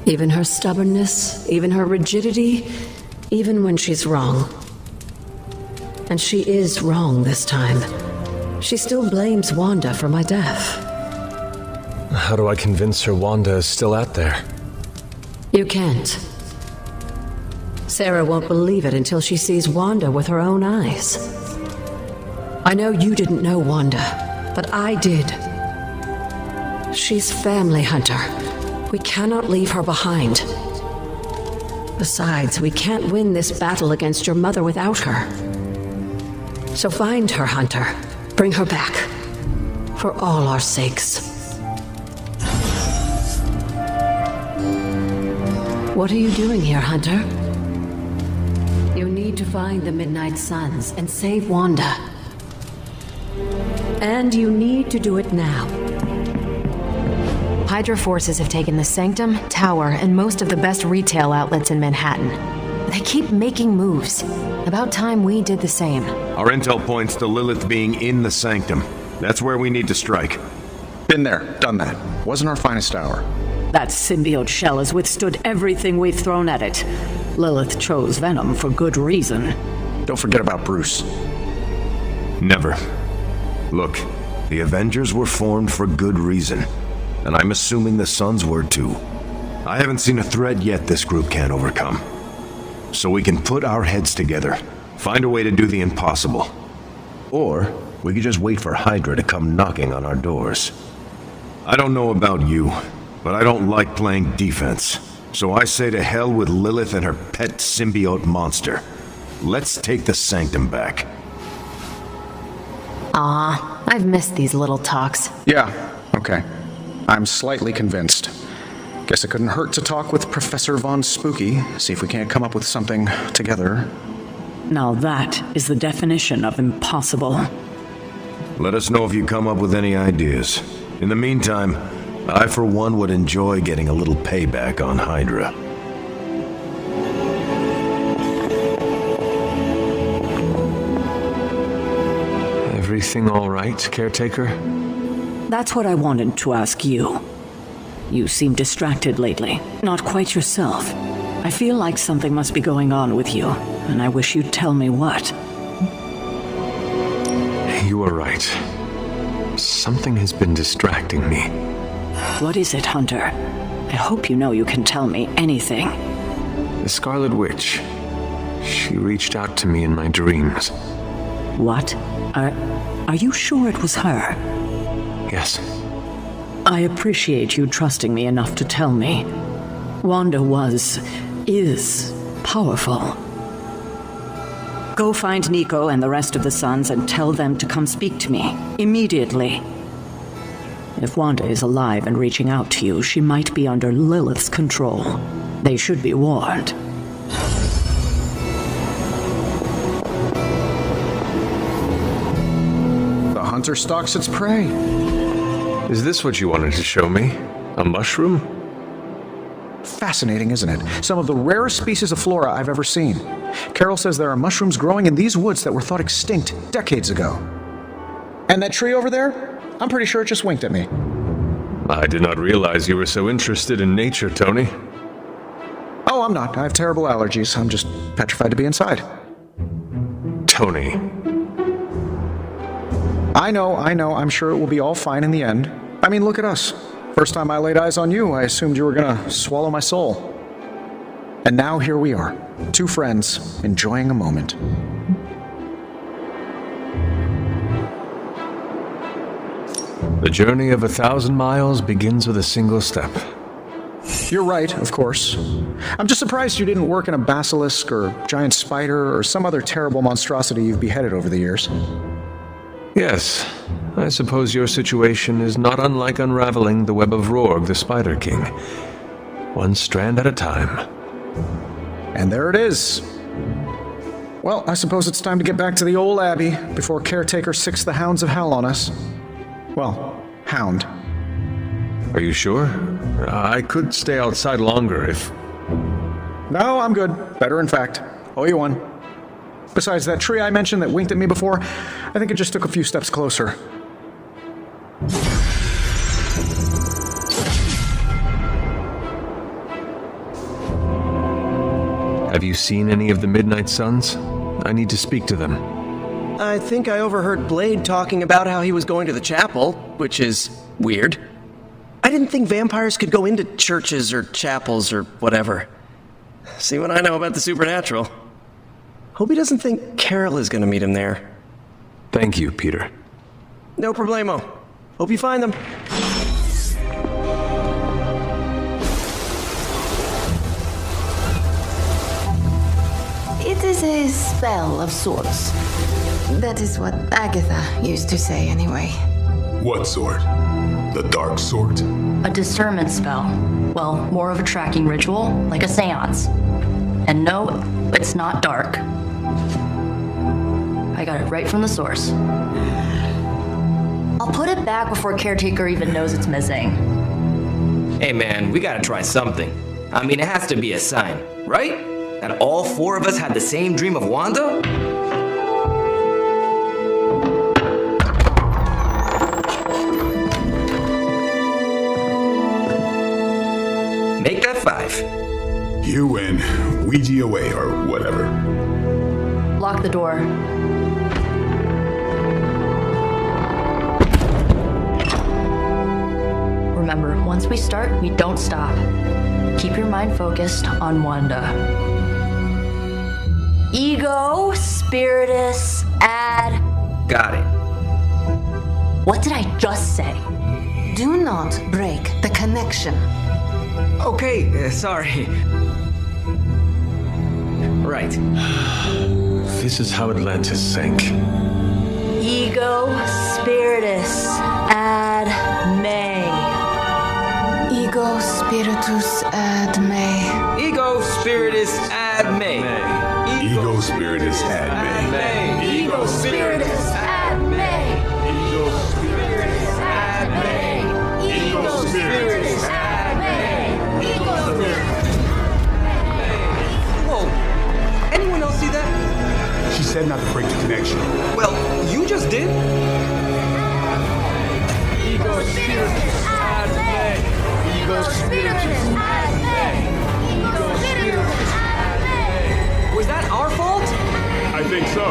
N: Even her stubbornness, even her rigidity, even when she's wrong. And she is wrong this time. She still blames Wanda for my death.
Q: How do I convince her Wanda is still out there?
N: You can't. Sarah won't believe it until she sees Wanda with her own eyes. I know you didn't know Wanda, but I did. She's family, Hunter. We cannot leave her behind. Besides, we can't win this battle against your mother without her. So find her, Hunter. Bring her back. For all our sakes. What are you doing here, Hunter? You need to find the Midnight Suns and save Wanda. And you need to do it now.
I: Hydra forces have taken the Sanctum, Tower, and most of the best retail outlets in Manhattan. They keep making moves. About time we did the same.
M: Our intel points to Lilith being in the Sanctum. That's where we need to strike.
R: Been there, done that. Wasn't our finest hour.
O: That symbiote shell has withstood everything we've thrown at it. Lilith chose Venom for good reason.
R: Don't forget about Bruce.
M: Never. Look, the Avengers were formed for good reason. And I'm assuming the Suns were too. I haven't seen a threat yet this group can't overcome. So we can put our heads together, find a way to do the impossible. Or we could just wait for Hydra to come knocking on our doors. I don't know about you, but I don't like playing defense. So I say to hell with Lilith and her pet symbiote monster. Let's take the Sanctum back.
I: Aw, I've missed these little talks.
R: Yeah, okay. I'm slightly convinced. Guess it couldn't hurt to talk with Professor Von Spooky, see if we can't come up with something together.
O: Now that is the definition of impossible.
M: Let us know if you come up with any ideas. In the meantime, I for one would enjoy getting a little payback on Hydra.
D: Everything all right, caretaker?
O: That's what I wanted to ask you. You seem distracted lately, not quite yourself. I feel like something must be going on with you, and I wish you'd tell me what.
D: You are right. Something has been distracting me.
O: What is it, Hunter? I hope you know you can tell me anything.
D: The Scarlet Witch. She reached out to me in my dreams.
O: What? Are you sure it was her?
D: Yes.
O: I appreciate you trusting me enough to tell me. Wanda is powerful. Go find Nico and the rest of the Suns and tell them to come speak to me. Immediately. if Wanda is alive and reaching out to you, she might be under Lilith's control. They should be warned.
F: The hunter stalks its prey.
D: Is this what you wanted to show me? A mushroom?
F: Fascinating, isn't it? Some of the rarest species of flora I've ever seen. Carol says there are mushrooms growing in these woods that were thought extinct decades ago. And that tree over there? I'm pretty sure it just winked at me.
D: I did not realize you were so interested in nature, Tony.
F: Oh, I'm not. I have terrible allergies. I'm just petrified to be inside.
D: Tony.
F: I know. I'm sure it will be all fine in the end. I mean, look at us. First time I laid eyes on you, I assumed you were gonna swallow my soul. And now here we are, two friends, enjoying a moment.
D: The journey of 1,000 miles begins with a single step.
F: You're right, of course. I'm just surprised you didn't work in a basilisk or giant spider or some other terrible monstrosity you've beheaded over the years.
D: Yes, I suppose your situation is not unlike unraveling the web of Rorg, the Spider King. One strand at a time.
F: And there it is. Well, I suppose it's time to get back to the old Abbey before Caretaker sicks the hounds of hell on us. Well, hound.
D: Are you sure? I could stay outside longer if...
F: No, I'm good. Better, in fact. Owe you one. Besides, that tree I mentioned that winked at me before, I think it just took a few steps closer.
D: Have you seen any of the Midnight Suns? I need to speak to them.
A: I think I overheard Blade talking about how he was going to the chapel, which is weird. I didn't think vampires could go into churches or chapels or whatever. See what I know about the supernatural. Hope he doesn't think Carol is going to meet him there.
D: Thank you, Peter.
A: No problemo. Hope you find them.
P: It is a spell of sorts. That is what Agatha used to say anyway.
B: What sort? The dark sort?
K: A discernment spell. Well, more of a tracking ritual, like a seance. And no, it's not dark. I got it right from the source. I'll put it back before Caretaker even knows it's missing.
J: Hey man, we gotta try something. I mean, it has to be a sign, right? That all four of us had the same dream of Wanda? Make that 5.
B: You win. Ouija away or whatever.
K: Lock the door. Remember, once we start, we don't stop. Keep your mind focused on Wanda. Ego, Spiritus, add...
J: Got it.
K: What did I just say?
P: Do not break the connection.
J: Okay, sorry. Right.
D: This is how Atlantis sank.
K: Ego, Spiritus, ad me.
P: Ego spiritus ad me.
J: Ego spiritus ad me.
B: Ego spiritus ad me.
J: Ego spiritus ad me.
B: Ego spiritus
J: ad me. Ego spiritus ad me. Ego spiritus. Whoa! Anyone else see that?
B: She said not to break the connection.
J: Well, you just did. Ego spiritus ad me. Ego spiritus ad me. Ego spiritus ad me. Was that our fault?
B: I think so.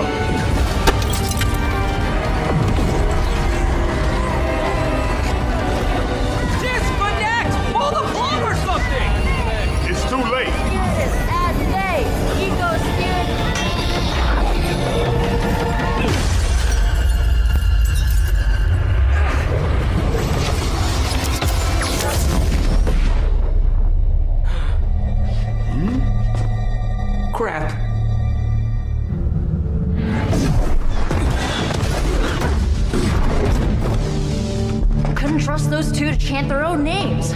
K: trust those two to chant their own names.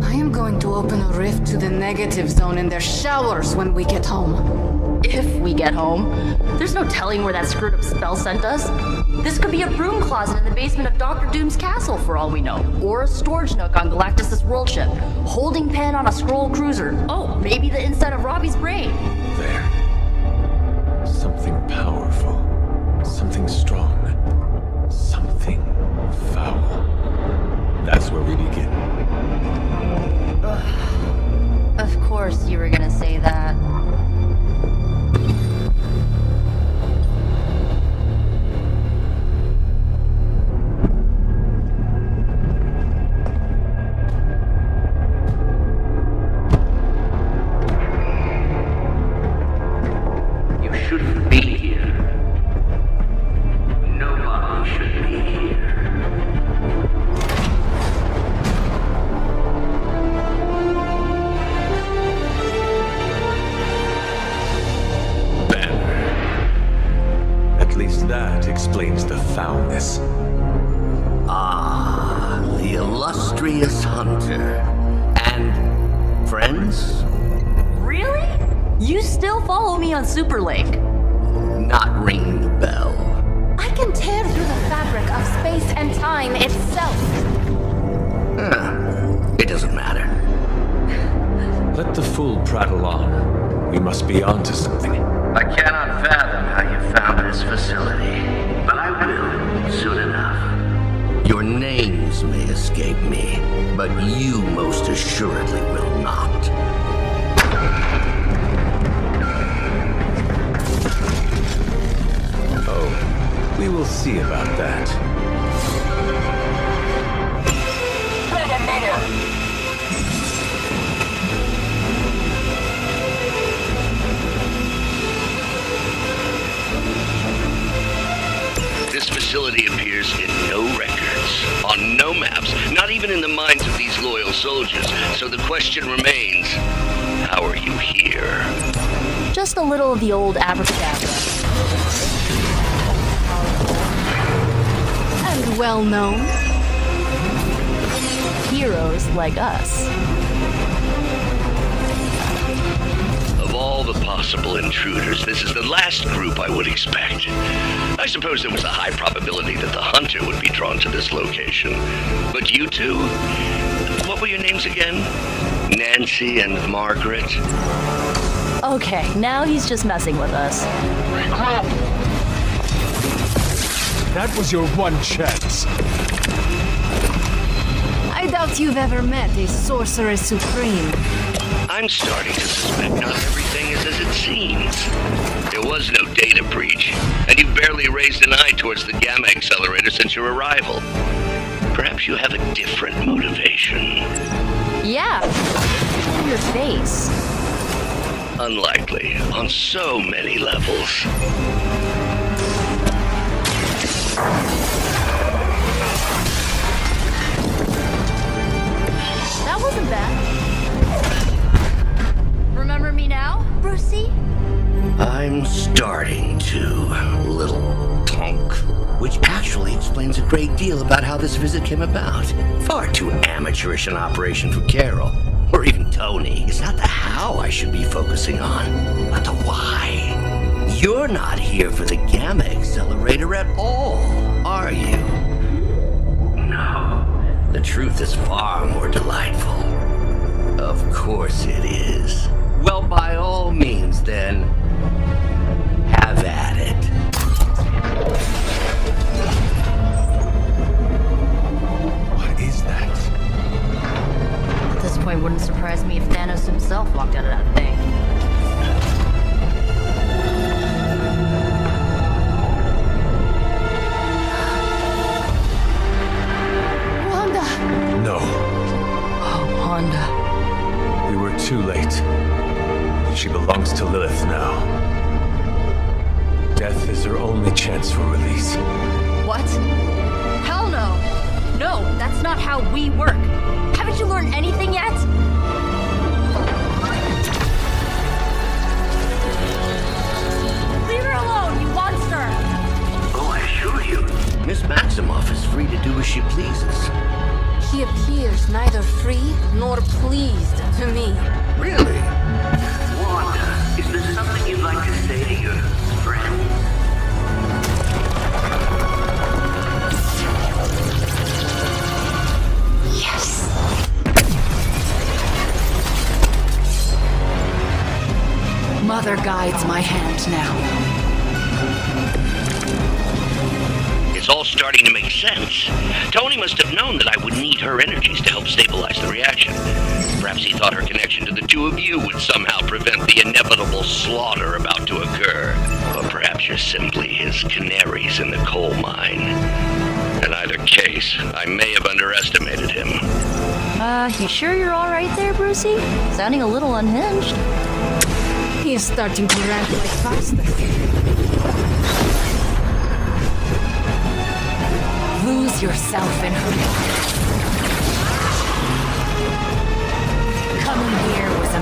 L: I am going to open a rift to the negative zone in their showers when we get home.
K: If we get home. There's no telling where that screwed up spell sent us. This could be a broom closet in the basement of Dr. Doom's castle for all we know. Or a storage nook on Galactus' world ship. Holding pen on a scroll cruiser. Oh, maybe the inside of Robbie's brain.
D: There. Something powerful. Something strong. Something foul. That's where we begin.
K: Of course you were gonna say that.
H: You shouldn't be here. Nobody should be here.
D: At least that explains the foulness.
H: Ah, the illustrious hunter. And friends?
K: Really? You still follow me on Superlink?
H: Not ringing the bell.
P: I can tear through the fabric of space and time itself.
H: It doesn't matter.
D: Let the fool prattle on. We must be onto something.
H: I cannot fathom how you found this facility, but I will soon enough. Your names may escape me, but you most assuredly will not.
D: Oh, we will see about that.
H: This facility appears in no records, on no maps, not even in the minds of these loyal soldiers. So the question remains, how are you here?
K: Just a little of the old abracadabra.
L: And well known.
K: Heroes like us.
H: Of all the possible intruders, this is the last group I would expect. I suppose there was a high probability that the hunter would be drawn to this location. But you two? What were your names again? Nancy and Margaret?
K: Okay, now he's just messing with us.
G: That was your one chance.
L: I doubt you've ever met a sorceress supreme.
H: I'm starting to suspect not everything is as it seems. There was no data breach, and you barely raised an eye towards the Gamma Accelerator since your arrival. Perhaps you have a different motivation.
K: Yeah, in your face.
H: Unlikely, on so many levels.
K: That wasn't bad. Remember me now, Brucey?
H: I'm starting to, little tonk. Which actually explains a great deal about how this visit came about. Far too amateurish an operation for Carol, or even Tony. It's not the how I should be focusing on, but the why. You're not here for the Gamma Accelerator at all, are you? No. The truth is far more delightful. Of course it is. Well, by all means, then, have at it.
D: What is that?
K: At this point, wouldn't surprise me if Thanos himself walked out of that thing.
P: Wanda!
D: No.
K: Oh, Wanda.
D: We were too late. She belongs to Lilith now. Death is her only chance for release.
K: What? Hell no. No, that's not how we work. Haven't you learned anything yet? Leave her alone, you monster!
H: Oh, I assure you, Miss Maximoff is free to do as she pleases.
L: He appears neither free nor pleased to me.
E: Really? Wanda, is there something you'd like to say to your friend?
L: Yes.
N: Mother guides my hand now.
H: It's all starting to make sense. Tony must have known that I would need her energies to help stabilize the reaction. Perhaps he thought her connection to the two of you would somehow prevent the inevitable slaughter about to occur. Or perhaps you're simply his canaries in the coal mine. In either case, I may have underestimated him.
K: You sure you're alright there, Brucey? Sounding a little unhinged.
L: He is starting to rant like Faustus.
N: Lose yourself in her. Coming here was a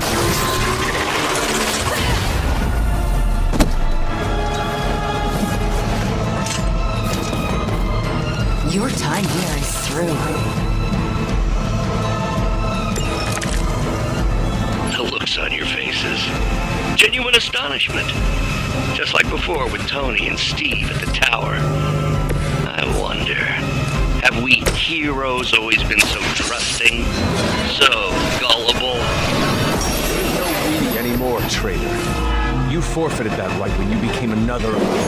N: Your time here is through.
H: The looks on your faces. Genuine astonishment. Just like before with Tony and Steve at the tower. I wonder, have we heroes always been so trusting? So gullible?
D: There's no we anymore, traitor. You forfeited that right when you became another of us.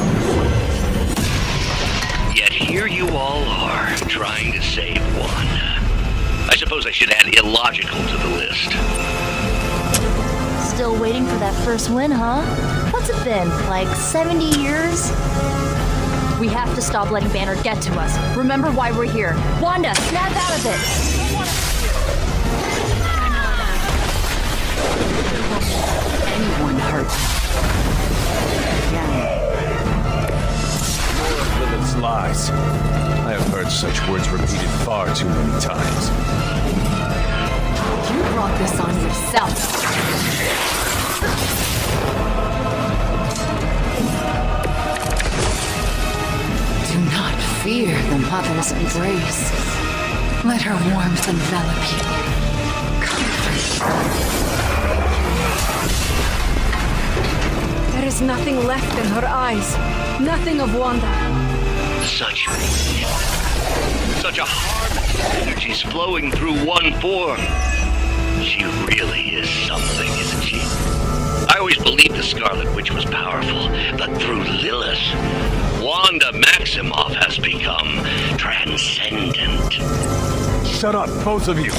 H: Yet here you all are, trying to save Wanda. I suppose I should add illogical to the list.
K: Still waiting for that first win, huh? What's it been, like 70 years? We have to stop letting Banner get to us. Remember why we're here. Wanda, snap out of it!
N: Anyone hurt?
D: More of Lilith's lies. I have heard such words repeated far too many times.
N: You brought this on yourself. Do not fear the mother's embrace. Let her warmth envelop you. Comfort.
L: There is nothing left in her eyes. Nothing of Wanda.
H: Such a harvest of energies flowing through one form. She really is something, isn't she? I always believed the Scarlet Witch was powerful, but through Lilith, Wanda Maximoff has become transcendent.
D: Shut up, both of you!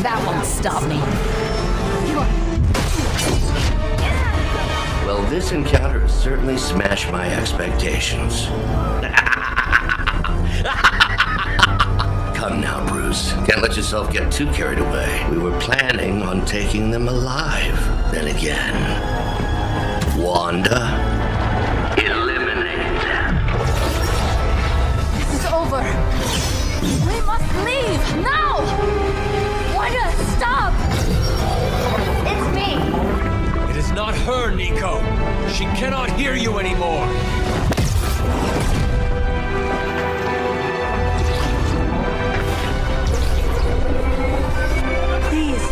N: That won't stop me.
H: Well, this encounter has certainly smashed my expectations. Come now, Bruce. Can't let yourself get too carried away. We were planning on taking them alive. Then again, Wanda, eliminate them.
K: This is over. We must leave, now! Wanda, stop! It's me.
D: It is not her, Nico. She cannot hear you anymore.
K: Please.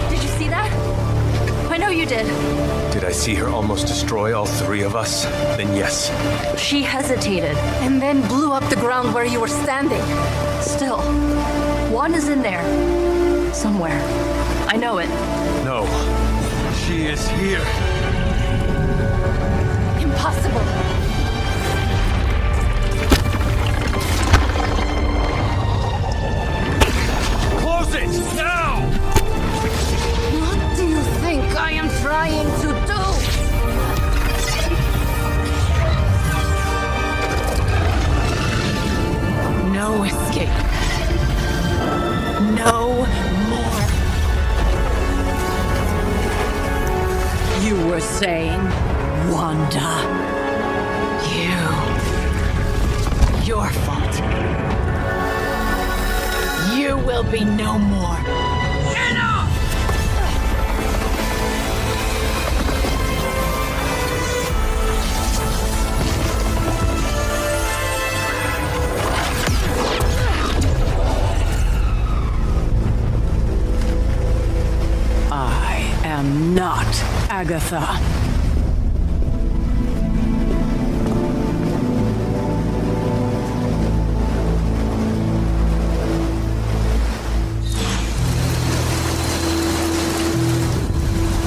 K: Did you see that? I know you did.
D: Did I see her almost destroy all three of us? Then yes.
K: She hesitated.
L: And then blew up the ground where you were standing.
K: Still, Wanda's in there. Somewhere. I know it.
D: No. She is here.
L: Impossible.
D: Close it! Now!
L: What do you think I am trying to do?
N: No escape. No more.
O: You were saying, Wanda.
N: Your father. not Agatha.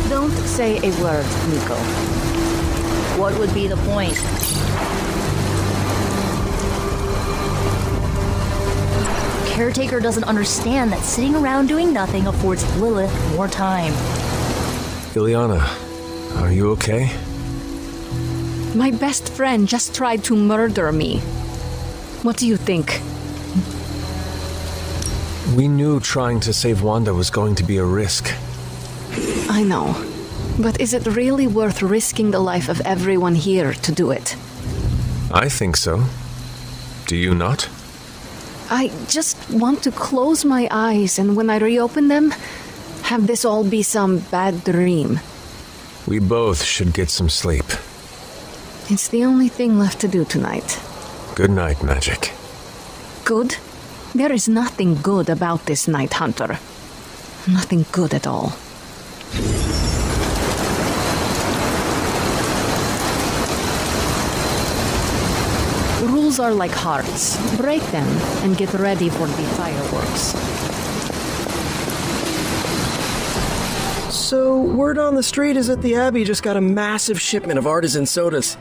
L: Don't say a word, Nico.
K: What would be the point? Caretaker doesn't understand that sitting around doing nothing affords Lilith more time.
Q: Ileana, are you okay?
L: My best friend just tried to murder me. What do you think?
Q: We knew trying to save Wanda was going to be a risk.
L: I know. But is it really worth risking the life of everyone here to do it?
Q: I think so. Do you not?
L: I just want to close my eyes and when I reopen them, have this all be some bad dream.
Q: We both should get some sleep.
L: It's the only thing left to do tonight.
Q: Good night, Magic.
L: Good? There is nothing good about this night, Hunter. Nothing good at all. Rules are like hearts. Break them and get ready for the fireworks.
A: So, word on the street is that the Abbey just got a massive shipment of artisan sodas.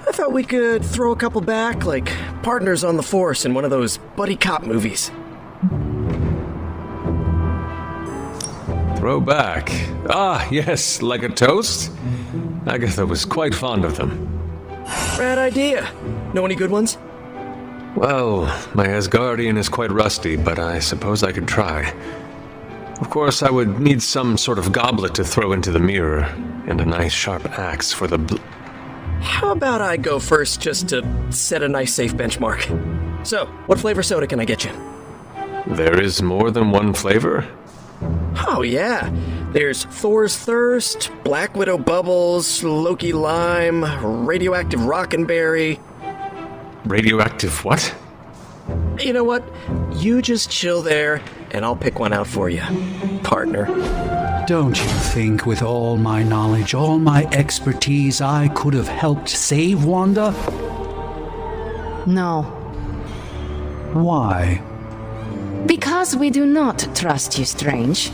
A: I thought we could throw a couple back, like partners on the force in one of those buddy cop movies.
D: Throw back. Ah, yes, like a toast? Agatha was quite fond of them.
A: Rad idea. Know any good ones?
D: Well, my Asgardian is quite rusty, but I suppose I could try. Of course, I would need some sort of goblet to throw into the mirror, and a nice sharp axe for the
A: How about I go first just to set a nice safe benchmark? So, what flavor soda can I get you?
D: There is more than one flavor?
A: Oh yeah, there's Thor's Thirst, Black Widow Bubbles, Loki Lime, Radioactive Rockenberry.
D: Radioactive what?
A: You know what? You just chill there, and I'll pick one out for you, partner.
G: Don't you think with all my knowledge, all my expertise, I could have helped save Wanda?
L: No.
G: Why?
L: Because we do not trust you, Strange.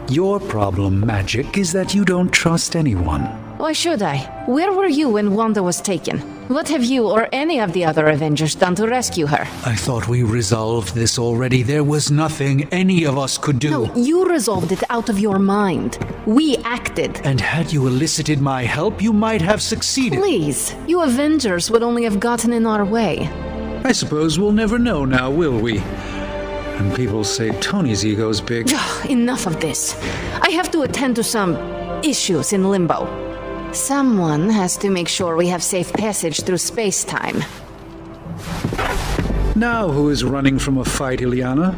G: Your problem, Magic, is that you don't trust anyone.
L: Why should I? Where were you when Wanda was taken? What have you or any of the other Avengers done to rescue her?
G: I thought we resolved this already. There was nothing any of us could do.
L: No, you resolved it out of your mind. We acted.
G: And had you elicited my help, you might have succeeded.
L: Please, you Avengers would only have gotten in our way.
G: I suppose we'll never know now, will we? And people say Tony's ego's big.
L: Enough of this. I have to attend to some issues in Limbo. Someone has to make sure we have safe passage through space-time.
G: Now who is running from a fight, Ileana?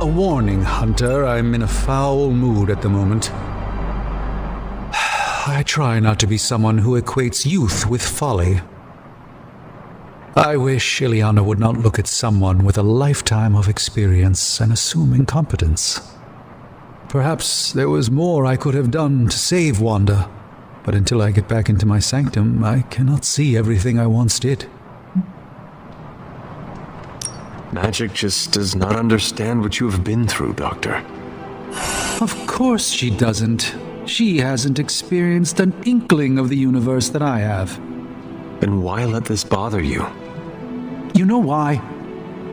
G: A warning, Hunter. I'm in a foul mood at the moment. I try not to be someone who equates youth with folly. I wish Ileana would not look at someone with a lifetime of experience and assume incompetence. Perhaps there was more I could have done to save Wanda, but until I get back into my sanctum, I cannot see everything I once did.
D: Magic just does not understand what you have been through, Doctor.
G: Of course she doesn't. She hasn't experienced an inkling of the universe that I have.
D: Then why let this bother you?
G: You know why?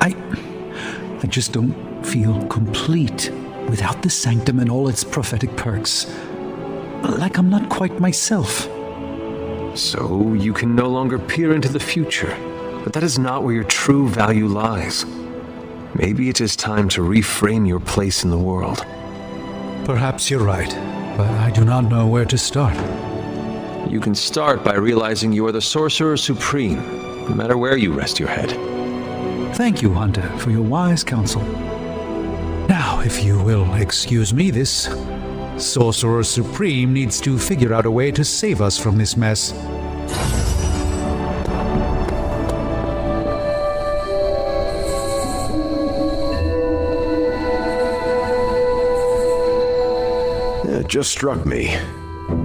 G: I just don't feel complete without the sanctum and all its prophetic perks. Like I'm not quite myself.
D: So you can no longer peer into the future, but that is not where your true value lies. Maybe it is time to reframe your place in the world.
G: Perhaps you're right, but I do not know where to start.
D: You can start by realizing you are the Sorcerer Supreme, no matter where you rest your head.
G: Thank you, Hunter, for your wise counsel. Now, if you will excuse me, this Sorcerer Supreme needs to figure out a way to save us from this mess.
M: just struck me.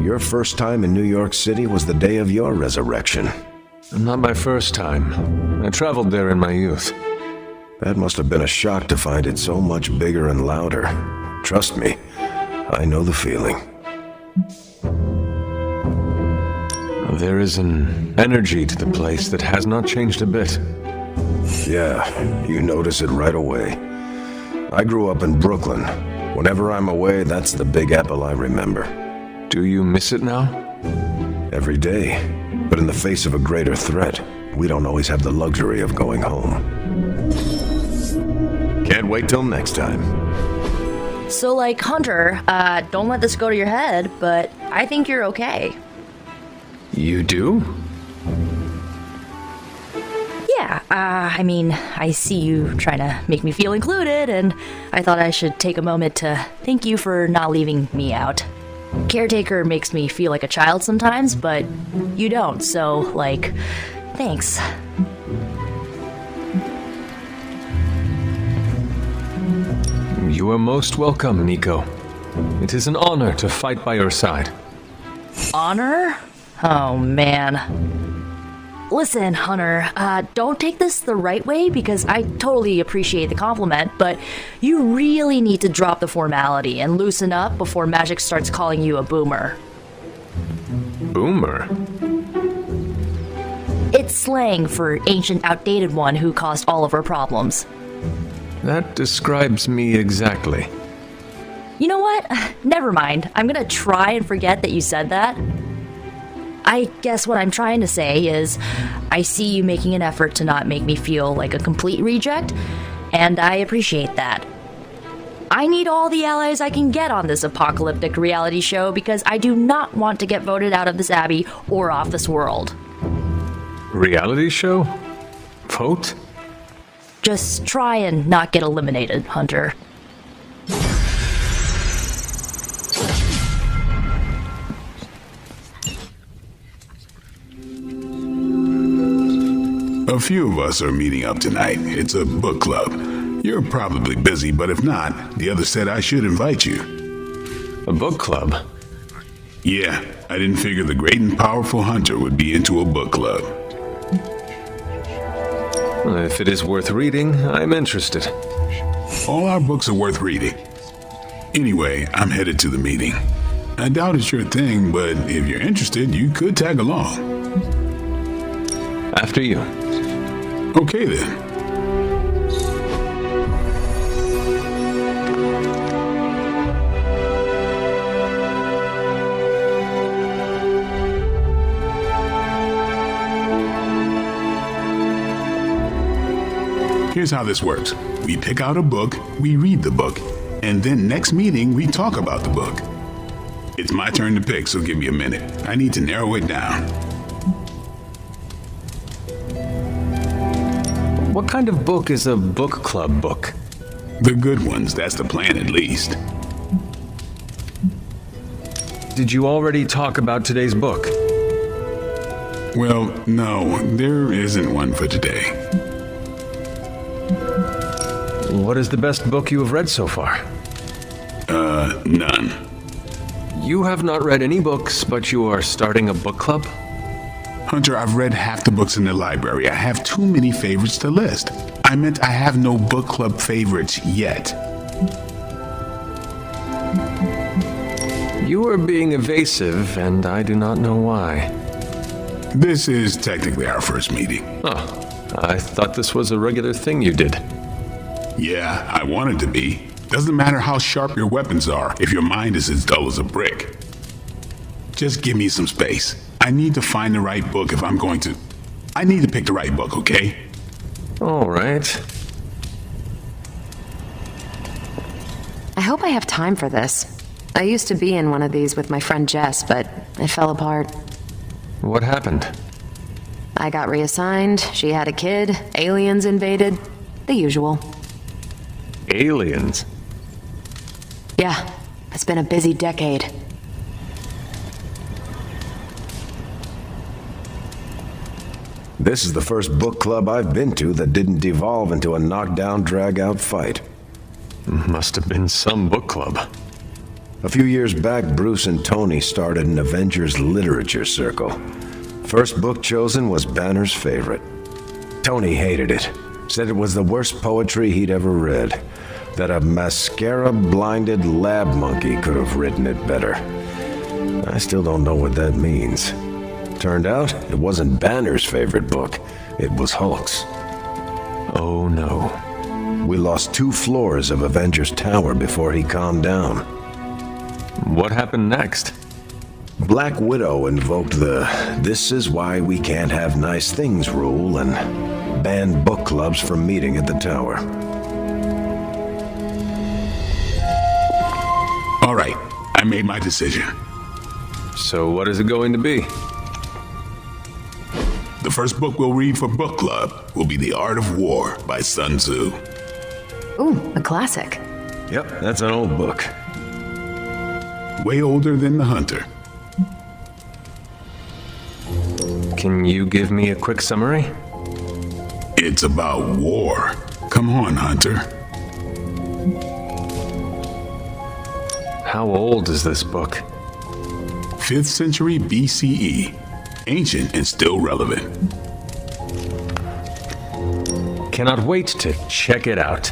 M: Your first time in New York City was the day of your resurrection.
D: Not my first time. I traveled there in my youth.
M: That must have been a shock to find it so much bigger and louder. Trust me, I know the feeling.
D: There is an energy to the place that has not changed a bit.
M: Yeah, you notice it right away. I grew up in Brooklyn. Whenever I'm away, that's the Big Apple I remember.
D: Do you miss it now?
M: Every day. But in the face of a greater threat, we don't always have the luxury of going home. Can't wait till next time.
K: So, like, Hunter, don't let this go to your head, but I think you're okay.
D: You do?
K: Yeah, I mean, I see you trying to make me feel included, and I thought I should take a moment to thank you for not leaving me out. Caretaker makes me feel like a child sometimes, but you don't, so, like, thanks.
D: You are most welcome, Nico. It is an honor to fight by your side.
K: Honor? Oh, man. Listen, Hunter, don't take this the right way because I totally appreciate the compliment, but you really need to drop the formality and loosen up before Magic starts calling you a boomer.
D: Boomer?
K: It's slang for ancient, outdated one who caused all of our problems.
D: That describes me exactly.
K: You know what? Never mind. I'm gonna try and forget that you said that. I guess what I'm trying to say is, I see you making an effort to not make me feel like a complete reject, and I appreciate that. I need all the allies I can get on this apocalyptic reality show because I do not want to get voted out of this abbey or off this world.
D: Reality show? Vote?
K: Just try and not get eliminated, Hunter.
B: A few of us are meeting up tonight. It's a book club. You're probably busy, but if not, the others said I should invite you.
D: A book club?
B: Yeah, I didn't figure the great and powerful Hunter would be into a book club.
D: If it is worth reading, I'm interested.
B: All our books are worth reading. Anyway, I'm headed to the meeting. I doubt it's your thing, but if you're interested, you could tag along.
D: After you.
B: Okay then. Here's how this works. We pick out a book, we read the book, and then next meeting we talk about the book. It's my turn to pick, so give me a minute. I need to narrow it down.
D: What kind of book is a book club book?
B: The good ones, that's the plan at least.
D: Did you already talk about today's book?
B: Well, no, there isn't one for today.
D: What is the best book you have read so far?
B: None.
D: You have not read any books, but you are starting a book club?
B: Hunter, I've read half the books in the library. I have too many favorites to list. I meant I have no book club favorites yet.
D: You are being evasive, and I do not know why.
B: This is technically our first meeting.
D: Oh, I thought this was a regular thing you did.
B: Yeah, I want it to be. Doesn't matter how sharp your weapons are if your mind is as dull as a brick. Just give me some space. I need to find the right book if I'm going to... I need to pick the right book, okay?
D: All right.
I: I hope I have time for this. I used to be in one of these with my friend Jess, but it fell apart.
D: What happened?
I: I got reassigned, she had a kid, aliens invaded, the usual.
D: Aliens?
I: Yeah, it's been a busy decade.
M: This is the first book club I've been to that didn't devolve into a knockdown, drag-out fight.
D: Must have been some book club.
M: A few years back, Bruce and Tony started an Avengers literature circle. First book chosen was Banner's favorite. Tony hated it, said it was the worst poetry he'd ever read, that a mascara-blinded lab monkey could have written it better. I still don't know what that means. Turned out, it wasn't Banner's favorite book, it was Hulk's.
D: Oh no.
M: We lost 2 floors of Avengers Tower before he calmed down.
D: What happened next?
M: Black Widow invoked the "this is why we can't have nice things" rule and banned book clubs from meeting at the tower.
B: All right, I made my decision.
D: So what is it going to be?
B: The first book we'll read for book club will be The Art of War by Sun Tzu.
I: Ooh, a classic.
M: Yep, that's an old book.
B: Way older than The Hunter.
D: Can you give me a quick summary?
B: It's about war. Come on, Hunter.
D: How old is this book?
B: 5th century BCE. Ancient and still relevant.
D: Cannot wait to check it out.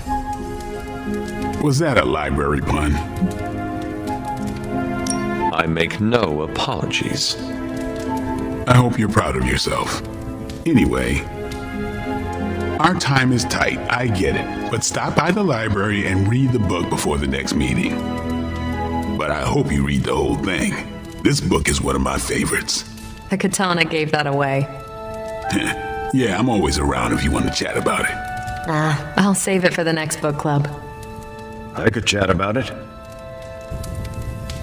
B: Was that a library pun?
D: I make no apologies.
B: I hope you're proud of yourself. Anyway, our time is tight, I get it, but stop by the library and read the book before the next meeting. But I hope you read the whole thing. This book is one of my favorites.
I: The katana gave that away.
B: Yeah, I'm always around if you want to chat about it.
I: Nah, I'll save it for the next book club.
M: I could chat about it.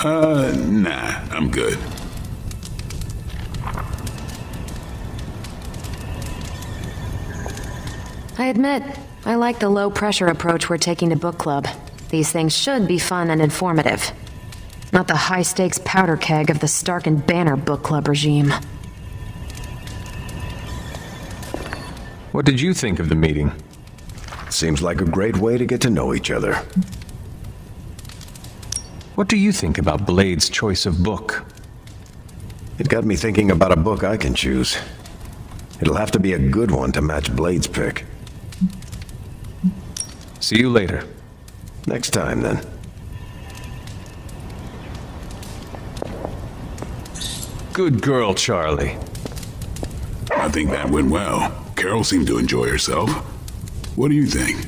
B: Nah, I'm good.
I: I admit, I like the low-pressure approach we're taking to book club. These things should be fun and informative. Not the high-stakes powder keg of the Stark and Banner book club regime.
D: What did you think of the meeting?
M: Seems like a great way to get to know each other.
D: What do you think about Blade's choice of book?
M: It got me thinking about a book I can choose. It'll have to be a good one to match Blade's pick.
D: See you later.
M: Next time, then.
D: Good girl, Charlie.
B: I think that went well. Carol seemed to enjoy herself. What do you think?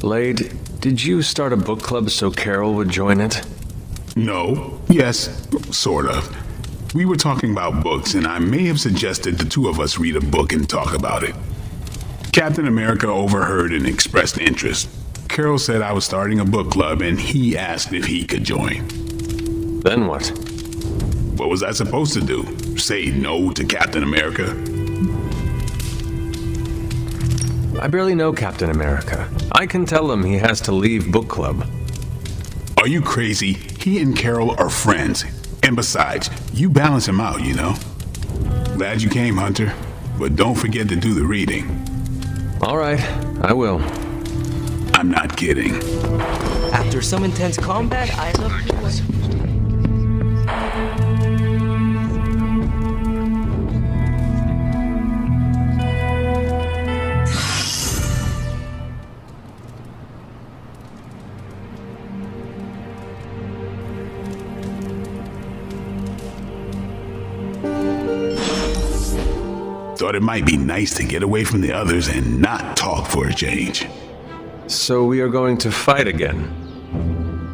D: Blade, did you start a book club so Carol would join it?
B: No. Yes, sort of. We were talking about books, and I may have suggested the 2 of us read a book and talk about it. Captain America overheard and expressed interest. Carol said I was starting a book club, and he asked if he could join.
D: Then what?
B: What was I supposed to do? Say no to Captain America?
D: I barely know Captain America. I can tell him he has to leave book club.
B: Are you crazy? He and Carol are friends. And besides, you balance him out, you know? Glad you came, Hunter. But don't forget to do the reading.
D: All right, I will.
B: I'm not kidding.
J: After some intense combat, I love
B: Thought it might be nice to get away from the others and not talk for a change.
D: So we are going to fight again?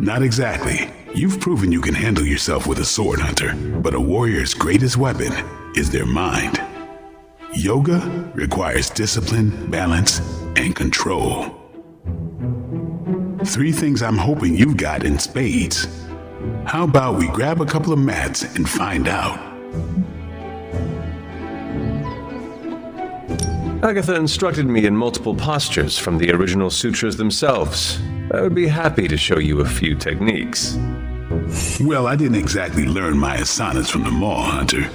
B: Not exactly. You've proven you can handle yourself with a sword, Hunter, but a warrior's greatest weapon is their mind. Yoga requires discipline, balance, and control. 3 things I'm hoping you've got in spades. How about we grab a couple of mats and find out?
D: Agatha instructed me in multiple postures from the original sutras themselves. I would be happy to show you a few techniques.
B: Well, I didn't exactly learn my asanas from the mall, Hunter.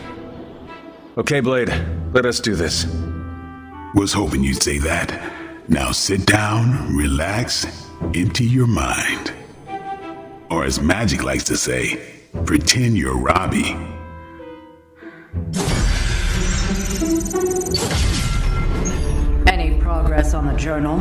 D: Okay, Blade, let us do this.
B: Was hoping you'd say that. Now sit down, relax, empty your mind. Or as Magic likes to say, pretend you're Robbie.
O: Any progress on the journal?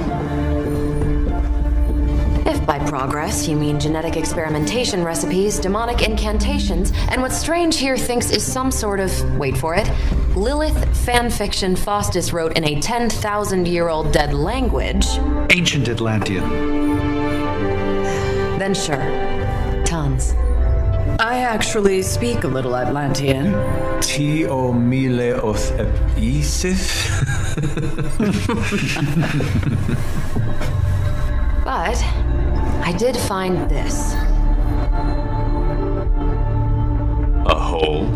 I: If by progress you mean genetic experimentation recipes, demonic incantations, and what Strange here thinks is some sort of, wait for it, Lilith fanfiction Faustus wrote in a 10,000-year-old dead language.
G: Ancient Atlantean.
I: Then sure. Tons.
O: I actually speak a little Atlantean.
D: Tio mile oth episif.
I: But I did find this.
D: A hole?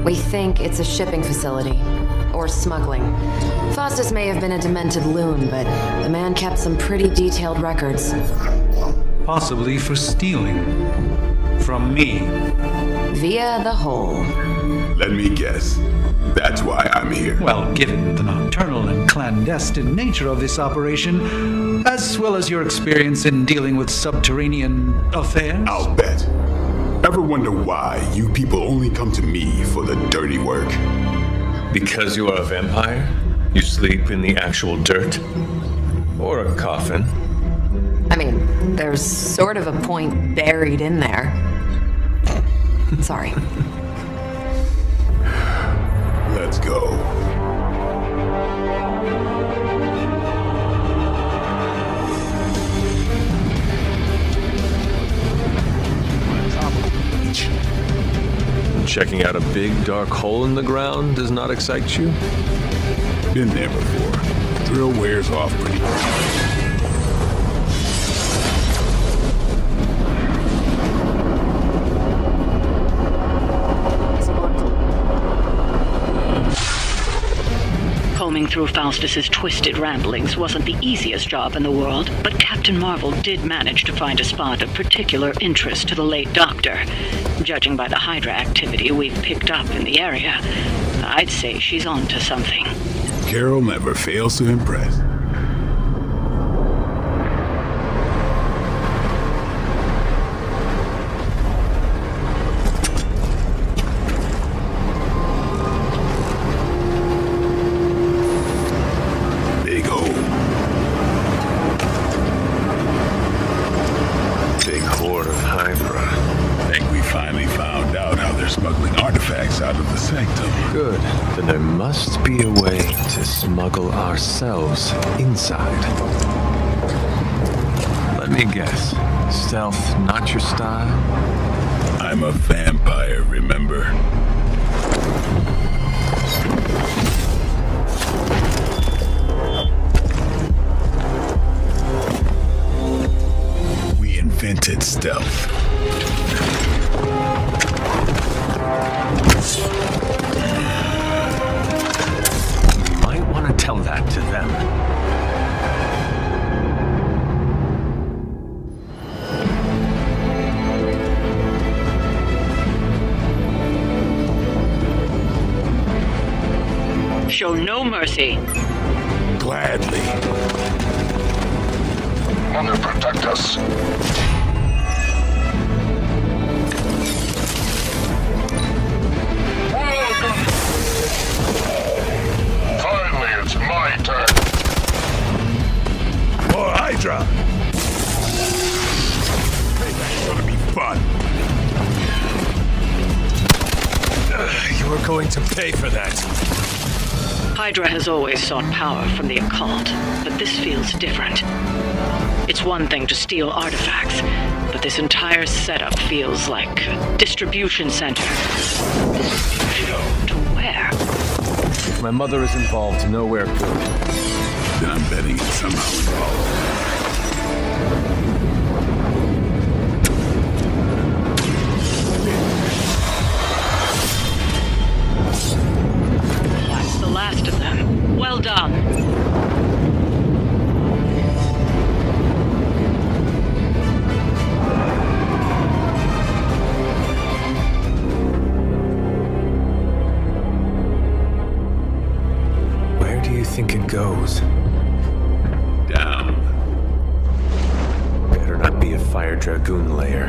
I: We think it's a shipping facility. Or smuggling. Faustus may have been a demented loon, but the man kept some pretty detailed records.
G: Possibly for stealing. From me.
I: Via the hole.
B: Let me guess. That's why I'm here.
G: Well, given the nocturnal and clandestine nature of this operation, as well as your experience in dealing with subterranean affairs.
B: I'll bet. Ever wonder why you people only come to me for the dirty work?
D: Because you are a vampire? You sleep in the actual dirt? Or a coffin?
I: I mean, there's sort of a point buried in there. Sorry.
B: Let's go.
D: Checking out a big dark hole in the ground does not excite you?
B: Been there before. Thrill wears off pretty quick.
N: Combing through Faustus's twisted ramblings wasn't the easiest job in the world, but Captain Marvel did manage to find a spot of particular interest to the late Doctor. Judging by the Hydra activity we've picked up in the area, I'd say she's on to something.
B: Carol never fails to impress.
D: Good. Then there must be a way to smuggle ourselves inside. Let me guess. Stealth not your style?
B: I'm a vampire, remember? We invented stealth.
D: Tell that to them.
N: Show no mercy.
B: Gladly.
C: Mother, protect us. It's my turn.
B: More Hydra! Payback's gonna be fun.
Q: You are going to pay for that.
N: Hydra has always sought power from the occult, but this feels different. It's one thing to steal artifacts, but this entire setup feels like a distribution center. To where?
D: If my mother is involved, nowhere good.
B: Then I'm betting it's somehow involved.
N: That's the last of them. Well done.
D: Think it goes
B: down.
D: Better not be be a Fire Dragoon lair.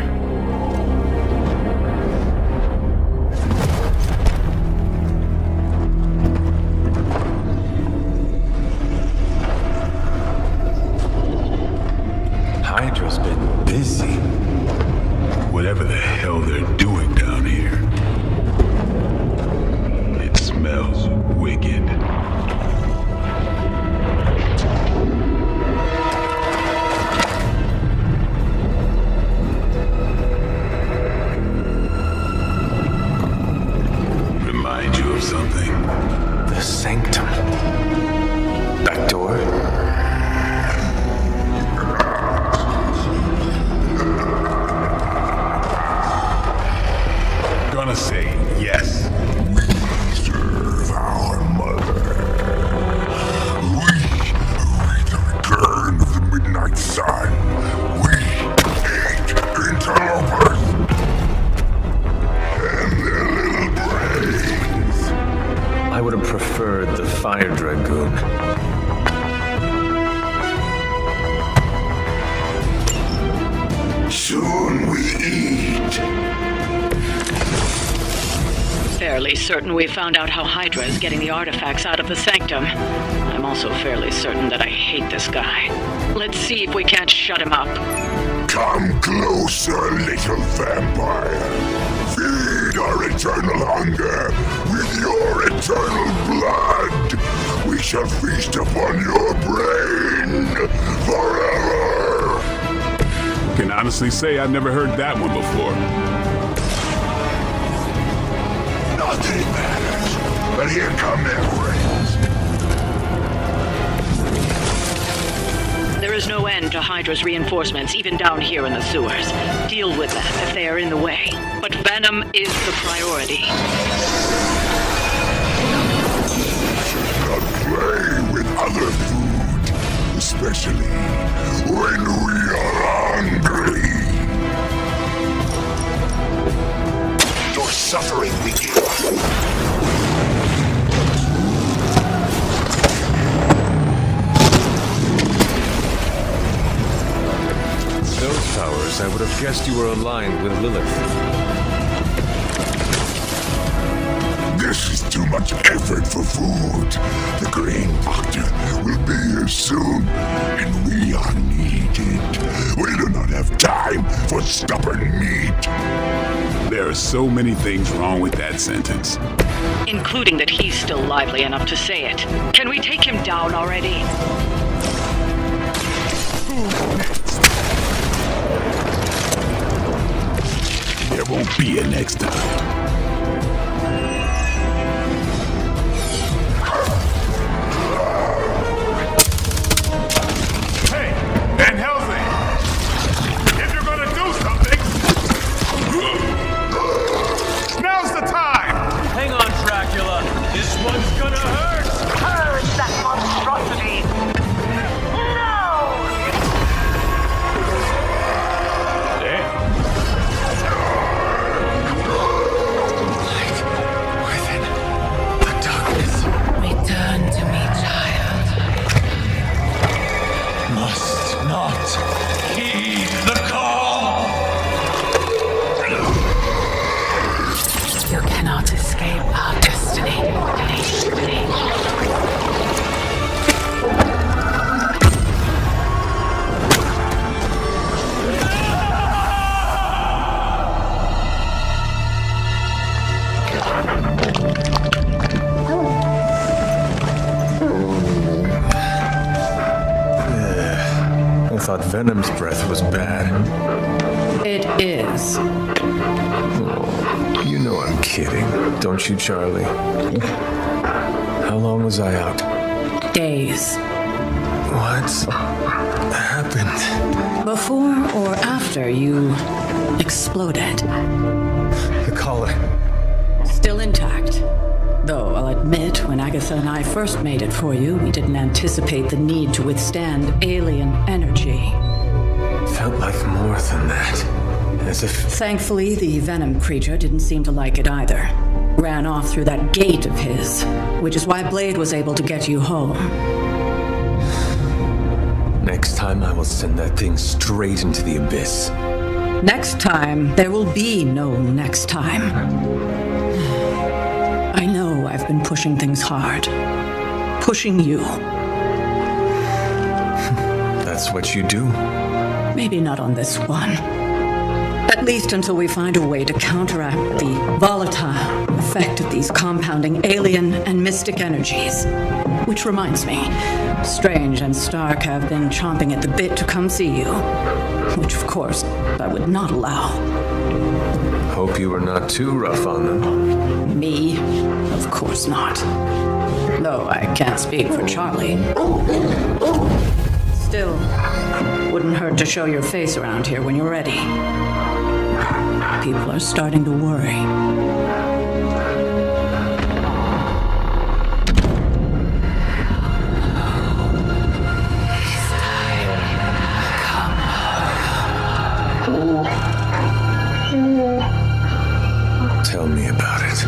D: Hydra's been busy.
B: Whatever the hell they're doing down here. It smells wicked. Remind you of something?
D: The Sanctum. Back door?
B: Gonna say yes.
C: We serve our mother. We await the return of the midnight sun. We hate interlopers and their little brains.
D: I would have preferred the Fire Dragoon.
C: Soon we eat.
N: Fairly certain we found out how Hydra is getting the artifacts out of the Sanctum. I'm also fairly certain that I hate this guy. Let's see if we can't shut him up.
C: Come closer, little vampire. Feed our eternal hunger with your eternal blood. We shall feast upon your brain forever.
B: Can honestly say I've never heard that one before.
C: Nothing matters, but here come their friends.
N: There is no end to Hydra's reinforcements, even down here in the sewers. Deal with them if they are in the way. But Venom is the priority.
C: Not play with other food, especially when we are hungry. Your suffering begins.
D: Those powers, I would have guessed you were aligned with Lilith.
C: This is too much effort for food. The Green Doctor will be here soon, and we are needed. We do not have time for stubborn meat.
B: There are so many things wrong with that sentence.
N: Including that he's still lively enough to say it. Can we take him down already?
B: There won't be a next time.
U: Hey, Van Helsing! If you're gonna do something, now's the time!
V: Hang on, Dracula. This one's gonna hurt!
E: Purge that monstrosity!
V: Return to me, child. Must not heed the call. You cannot escape our destiny.
D: I thought Venom's breath was bad.
O: It is.
D: Oh, you know I'm kidding, don't you, Charlie? How long was I out?
O: Days.
D: What happened?
O: Before or after you exploded?
D: The collar.
O: Still intact. Though I'll admit, when Agatha and I first made it for you, we didn't anticipate the need to withstand alien energy.
D: Felt like more than that. As if...
O: Thankfully, the Venom creature didn't seem to like it either. Ran off through that gate of his, which is why Blade was able to get you home.
D: Next time I will send that thing straight into the abyss.
O: Next time, there will be no next time. I know I've been pushing things hard. Pushing you.
D: That's what you do?
O: Maybe not on this one. At least until we find a way to counteract the volatile effect of these compounding alien and mystic energies. Which reminds me, Strange and Stark have been chomping at the bit to come see you. Which, of course, I would not allow.
D: Hope you were not too rough on them.
O: Me? Of course not. Though I can't speak for Charlie. Still, wouldn't hurt to show your face around here when you're ready. People are starting to worry.
D: Tell me about it.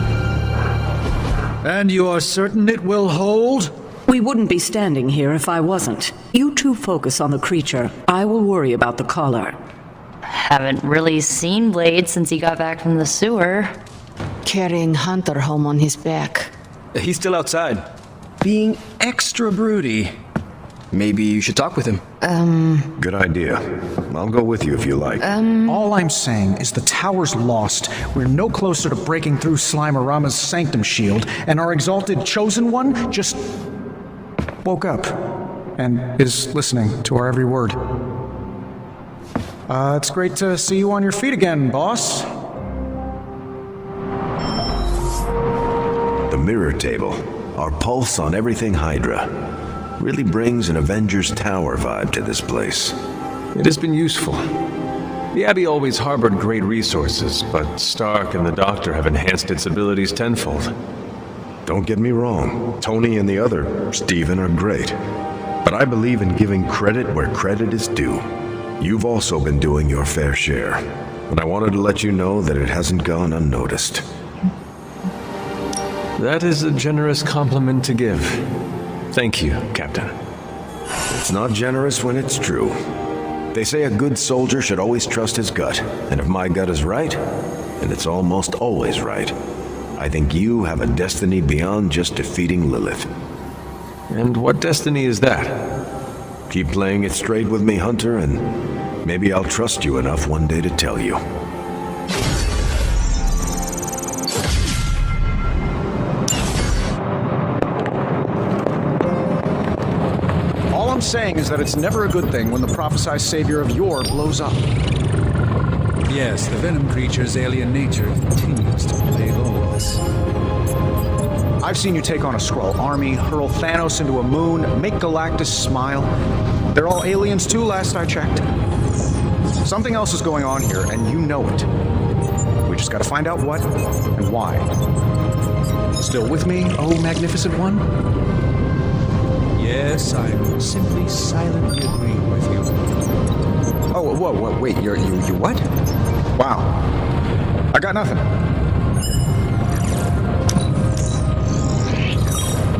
G: And you are certain it will hold?
O: We wouldn't be standing here if I wasn't. You two focus on the creature. I will worry about the collar.
K: Haven't really seen Blade since he got back from the sewer.
L: Carrying Hunter home on his back.
J: He's still outside.
A: Being extra broody. Maybe you should talk with him.
M: Good idea. I'll go with you if you like.
F: All I'm saying is the tower's lost. We're no closer to breaking through Slimerama's sanctum shield, and our exalted chosen one just woke up and is listening to our every word. It's great to see you on your feet again, boss.
M: The mirror table, our pulse on everything Hydra, really brings an Avengers Tower vibe to this place.
D: It has been useful. The Abbey always harbored great resources, but Stark and the Doctor have enhanced its abilities tenfold.
M: Don't get me wrong, Tony and the other, Stephen, are great. But I believe in giving credit where credit is due. You've also been doing your fair share, and I wanted to let you know that it hasn't gone unnoticed.
D: That is a generous compliment to give. Thank you, Captain.
M: It's not generous when it's true. They say a good soldier should always trust his gut, and if my gut is right, and it's almost always right, I think you have a destiny beyond just defeating Lilith.
D: And what destiny is that?
M: Keep playing it straight with me, Hunter, and maybe I'll trust you enough one day to tell you.
F: All I'm saying is that it's never a good thing when the prophesied savior of yore blows up.
G: Yes, the venom creature's alien nature continues to plague all of us.
F: I've seen you take on a Skrull army, hurl Thanos into a moon, make Galactus smile. They're all aliens too, last I checked. Something else is going on here, and you know it. We just gotta find out what and why. Still with me, oh magnificent one?
G: Yes, I'm simply silently agreeing with you.
F: Oh, whoa, wait, you what? Wow. I got nothing.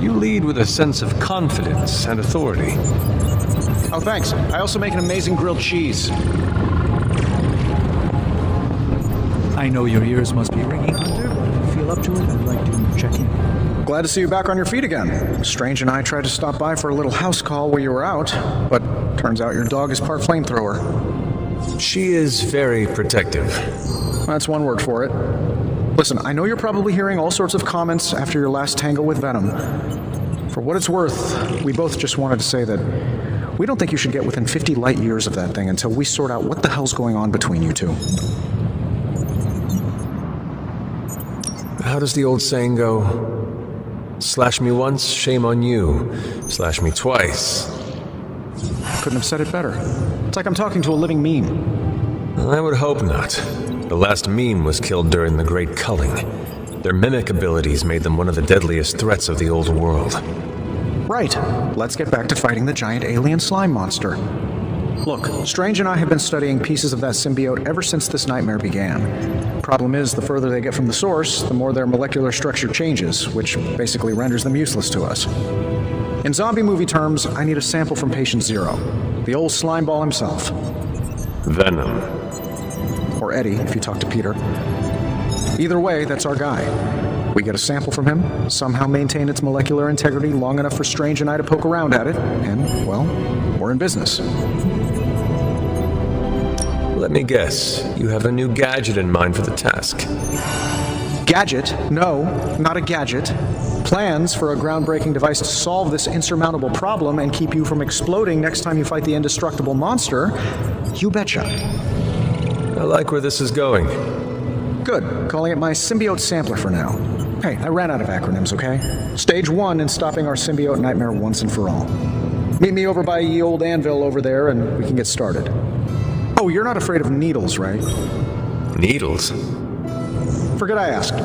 D: You lead with a sense of confidence and authority.
F: Oh, thanks. I also make an amazing grilled cheese.
G: I know your ears must be ringing, Hunter, but if you feel up to it, I'd like to check in.
F: Glad to see you back on your feet again. Strange and I tried to stop by for a little house call while you were out, but turns out your dog is part flamethrower.
D: She is very protective.
F: That's one word for it. Listen, I know you're probably hearing all sorts of comments after your last tangle with Venom. For what it's worth, we both just wanted to say that we don't think you should get within 50 light years of that thing until we sort out what the hell's going on between you two.
D: How does the old saying go? Slash me once, shame on you. Slash me twice.
F: Couldn't have said it better. It's like I'm talking to a living meme.
D: I would hope not. The last meme was killed during the Great Culling. Their mimic abilities made them one of the deadliest threats of the old world.
F: Right. Let's get back to fighting the giant alien slime monster. Look, Strange and I have been studying pieces of that symbiote ever since this nightmare began. Problem is, the further they get from the source, the more their molecular structure changes, which basically renders them useless to us. In zombie movie terms, I need a sample from Patient Zero. The old slime ball himself.
D: Venom.
F: Or Eddie, if you talk to Peter. Either way, that's our guy. We get a sample from him, somehow maintain its molecular integrity long enough for Strange and I to poke around at it, and, well, we're in business.
D: Let me guess, you have a new gadget in mind for the task.
F: Gadget? No, not a gadget. Plans for a groundbreaking device to solve this insurmountable problem and keep you from exploding next time you fight the indestructible monster? You betcha.
D: I like where this is going.
F: Good. Calling it my symbiote sampler for now. Hey, I ran out of acronyms, okay? Stage 1 in stopping our symbiote nightmare once and for all. Meet me over by ye old anvil over there and we can get started. Oh, you're not afraid of needles, right?
D: Needles?
F: Forget I asked.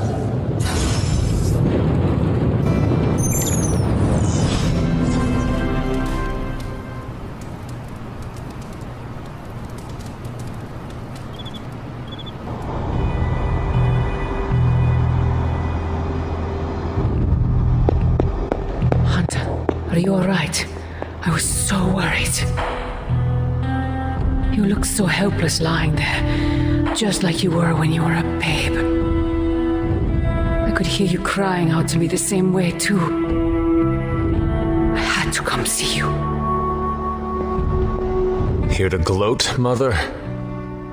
N: Are you alright? I was so worried. You look so helpless lying there, just like you were when you were a babe. I could hear you crying out to me the same way, too. I had to come see you.
D: Here to gloat, Mother?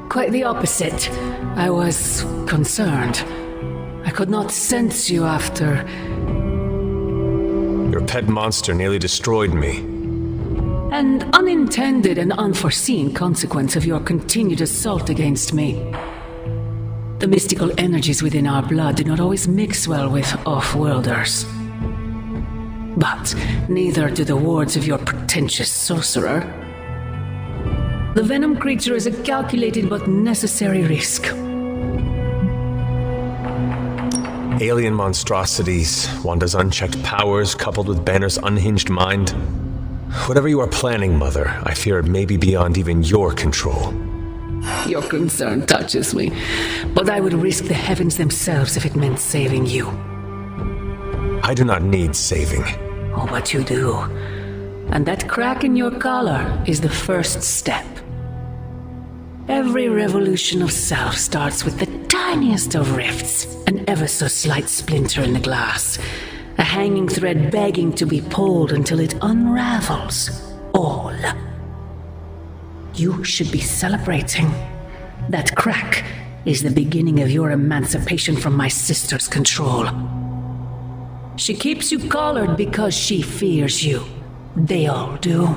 N: Quite the opposite. I was concerned. I could not sense you after...
D: Your pet monster nearly destroyed me.
N: An unintended and unforeseen consequence of your continued assault against me. The mystical energies within our blood do not always mix well with off-worlders. But neither do the wards of your pretentious sorcerer. The venom creature is a calculated but necessary risk.
D: Alien monstrosities, Wanda's unchecked powers coupled with Banner's unhinged mind. Whatever you are planning, Mother, I fear it may be beyond even your control.
N: Your concern touches me, but I would risk the heavens themselves if it meant saving you.
D: I do not need saving.
N: Oh, but you do. And that crack in your collar is the first step. Every revolution of self starts with the tiniest of rifts, an ever so slight splinter in the glass, a hanging thread begging to be pulled until it unravels all. You should be celebrating. That crack is the beginning of your emancipation from my sister's control. She keeps you collared because she fears you. They all do.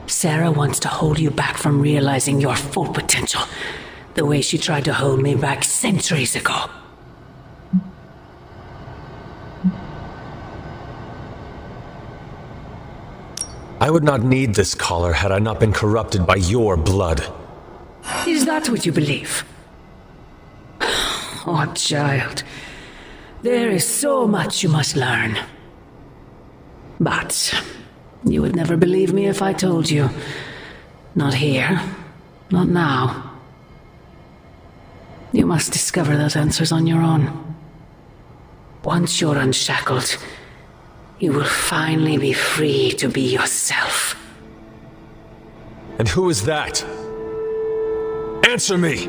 N: Sarah wants to hold you back from realizing your full potential, the way she tried to hold me back centuries ago.
D: I would not need this collar had I not been corrupted by your blood.
N: Is that what you believe? Oh, child. There is so much you must learn. But you would never believe me if I told you. Not here. Not now. You must discover those answers on your own. Once you're unshackled, you will finally be free to be yourself.
D: And who is that? Answer me!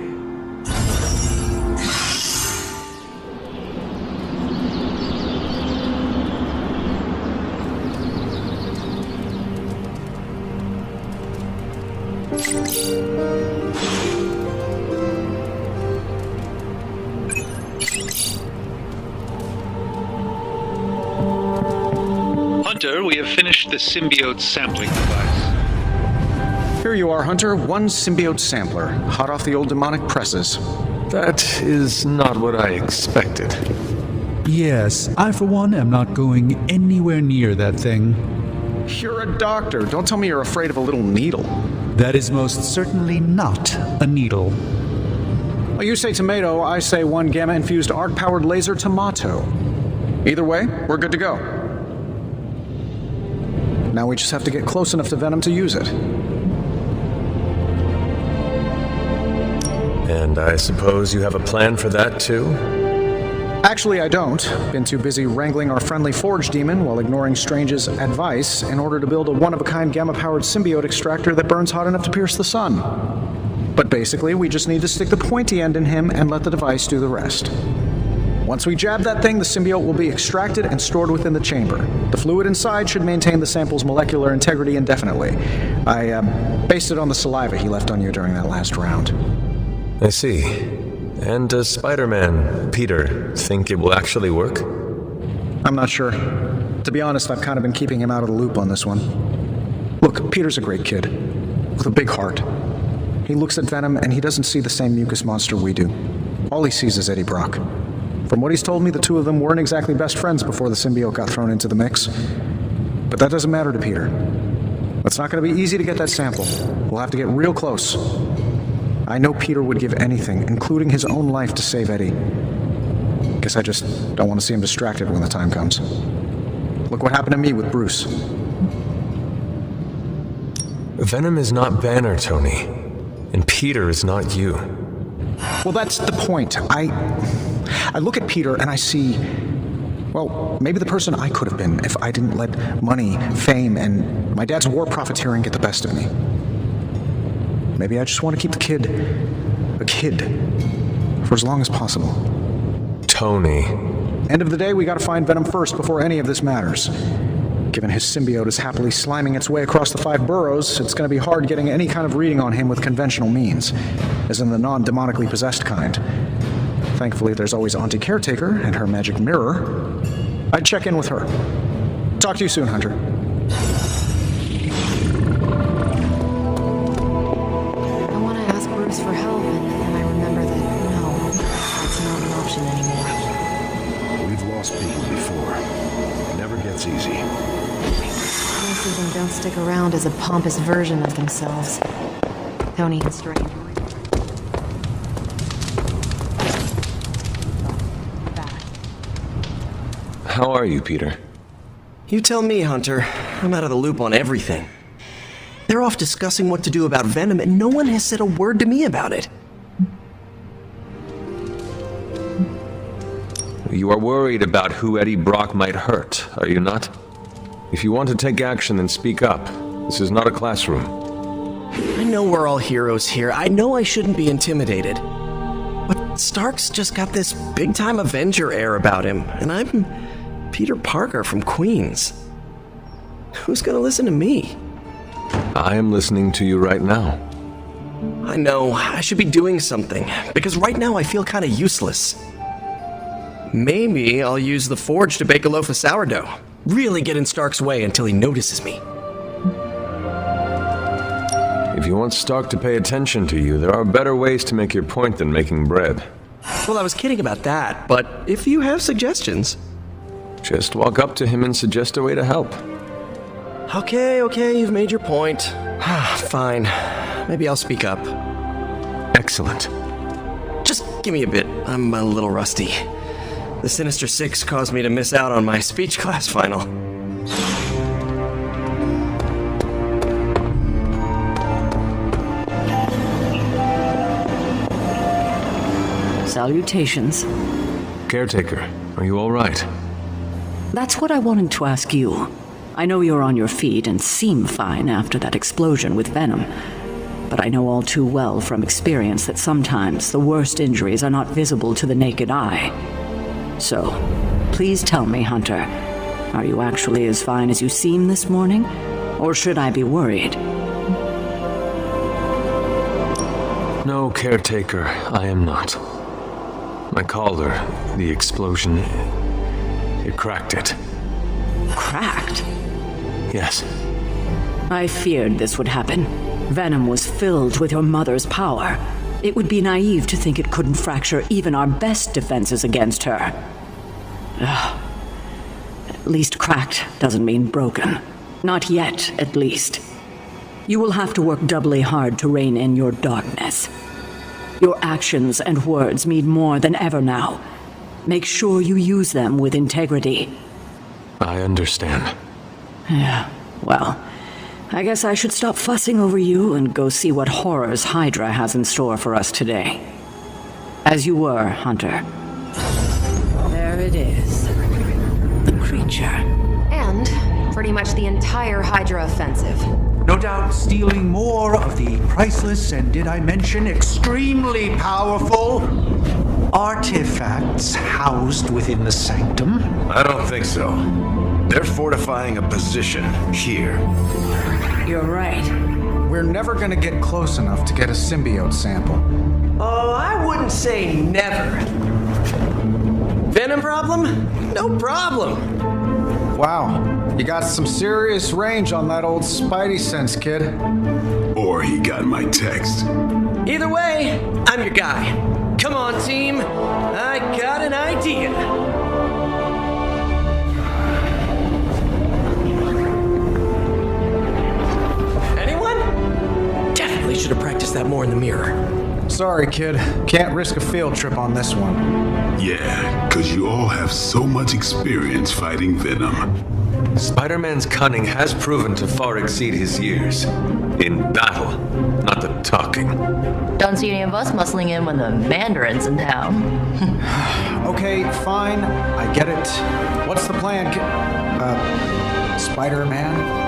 S: Hunter, we have finished the symbiote sampling device.
F: Here you are, Hunter. One symbiote sampler, hot off the old demonic presses.
D: That is not what I expected.
G: Yes, I for one am not going anywhere near that thing.
F: You're a doctor. Don't tell me you're afraid of a little needle.
G: That is most certainly not a needle.
F: Well, you say tomato, I say one gamma-infused arc-powered laser tomato. Either way, we're good to go. Now we just have to get close enough to Venom to use it.
D: And I suppose you have a plan for that, too?
F: Actually, I don't. Been too busy wrangling our friendly Forge demon while ignoring Strange's advice in order to build a one-of-a-kind gamma-powered symbiote extractor that burns hot enough to pierce the sun. But basically, we just need to stick the pointy end in him and let the device do the rest. Once we jab that thing, the symbiote will be extracted and stored within the chamber. The fluid inside should maintain the sample's molecular integrity indefinitely. I based it on the saliva he left on you during that last round.
Q: I see. And does Spider-Man, Peter, think it will actually work?
F: I'm not sure. To be honest, I've kind of been keeping him out of the loop on this one. Look, Peter's a great kid, with a big heart. He looks at Venom and he doesn't see the same mucus monster we do. All he sees is Eddie Brock. From what he's told me, the two of them weren't exactly best friends before the symbiote got thrown into the mix. But that doesn't matter to Peter. It's not going to be easy to get that sample. We'll have to get real close. I know Peter would give anything, including his own life, to save Eddie. Guess I just don't want to see him distracted when the time comes. Look what happened to me with Bruce.
Q: Venom is not Banner, Tony. And Peter is not you.
F: Well, that's the point. I look at Peter and I see, well, maybe the person I could have been if I didn't let money, fame, and my dad's war profiteering get the best of me. Maybe I just want to keep the kid a kid for as long as possible.
Q: Tony.
F: End of the day, we gotta find Venom first before any of this matters. Given his symbiote is happily sliming its way across the 5 boroughs, it's gonna be hard getting any kind of reading on him with conventional means, as in the non-demonically possessed kind. Thankfully, there's always Auntie Caretaker and her magic mirror. I'd check in with her. Talk to you soon, Hunter.
I: I want to ask Bruce for help, and then I remember that, no, that's not an option anymore.
M: We've lost people before. It never gets easy.
I: Most of them don't stick around as a pompous version of themselves. Tony and Strange.
D: How are you, Peter?
A: You tell me, Hunter. I'm out of the loop on everything. They're off discussing what to do about Venom, and no one has said a word to me about it.
D: You are worried about who Eddie Brock might hurt, are you not? If you want to take action, then speak up. This is not a classroom.
A: I know we're all heroes here. I know I shouldn't be intimidated. But Stark's just got this big-time Avenger air about him, and I'm Peter Parker from Queens. Who's gonna listen to me?
D: I am listening to you right now.
A: I know, I should be doing something, because right now I feel kind of useless. Maybe I'll use the Forge to bake a loaf of sourdough. Really get in Stark's way until he notices me.
D: If you want Stark to pay attention to you, there are better ways to make your point than making bread.
A: Well, I was kidding about that, but if you have suggestions...
D: Just walk up to him and suggest a way to help.
A: Okay, you've made your point. Fine. Maybe I'll speak up.
D: Excellent.
A: Just give me a bit. I'm a little rusty. The Sinister Six caused me to miss out on my speech class final.
O: Salutations.
D: Caretaker, are you all right?
O: That's what I wanted to ask you. I know you're on your feet and seem fine after that explosion with Venom. But I know all too well from experience that sometimes the worst injuries are not visible to the naked eye. So, please tell me, Hunter, are you actually as fine as you seem this morning? Or should I be worried?
D: No, Caretaker, I am not. My collar, the explosion, it cracked it.
O: Cracked?
D: Yes.
O: I feared this would happen. Venom was filled with your mother's power. It would be naive to think it couldn't fracture even our best defenses against her. Ugh. At least cracked doesn't mean broken. Not yet, at least. You will have to work doubly hard to rein in your darkness. Your actions and words mean more than ever now. Make sure you use them with integrity.
D: I understand.
O: Yeah, well, I guess I should stop fussing over you and go see what horrors Hydra has in store for us today. As you were, Hunter.
N: it is. The creature.
I: And pretty much the entire Hydra offensive.
R: No doubt stealing more of the priceless and, did I mention, extremely powerful artifacts housed within the sanctum?
M: I don't think so. They're fortifying a position here.
N: You're right.
F: We're never gonna get close enough to get a symbiote sample.
A: Oh, I wouldn't say never. Venom problem? No problem.
F: Wow, you got some serious range on that old Spidey sense, kid.
B: Or he got my text.
A: Either way, I'm your guy. Come on, team. I got an idea. Anyone? Definitely should have practiced that more in the mirror.
F: Sorry, kid. Can't risk a field trip on this one.
B: Yeah, because you all have so much experience fighting Venom.
D: Spider-Man's cunning has proven to far exceed his years. In battle, not the talking.
K: Don't see any of us muscling in when the Mandarin's in town.
F: Okay, fine. I get it. What's the plan, Spider-Man?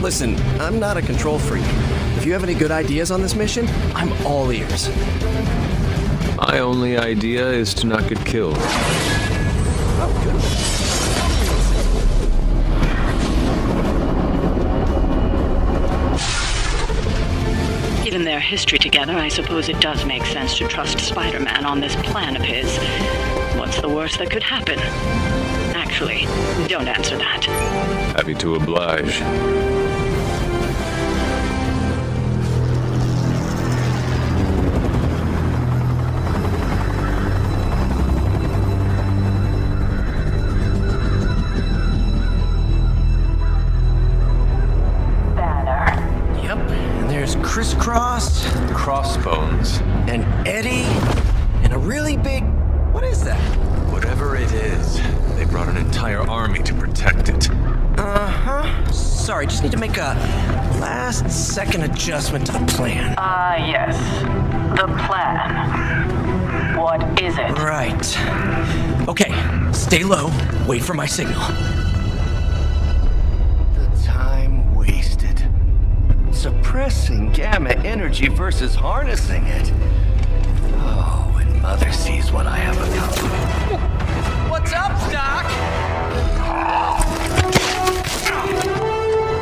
A: Listen, I'm not a control freak. If you have any good ideas on this mission, I'm all ears.
D: My only idea is to not get killed.
O: Given their history together, I suppose it does make sense to trust Spider-Man on this plan of his. What's the worst that could happen? Actually, don't answer that.
D: Happy to oblige.
A: Crisscross,
D: Crossbones,
A: and Eddie, and a really big... What is that?
D: Whatever it is, they brought an entire army to protect it.
A: Uh-huh. Sorry, just need to make a last-second adjustment to the plan.
O: Yes. The plan. What is it?
A: Right. Okay, stay low. Wait for my signal. The time wasted. Suppressing gamma energy versus harnessing it. Oh, when Mother sees what I have accomplished. What's up, Doc?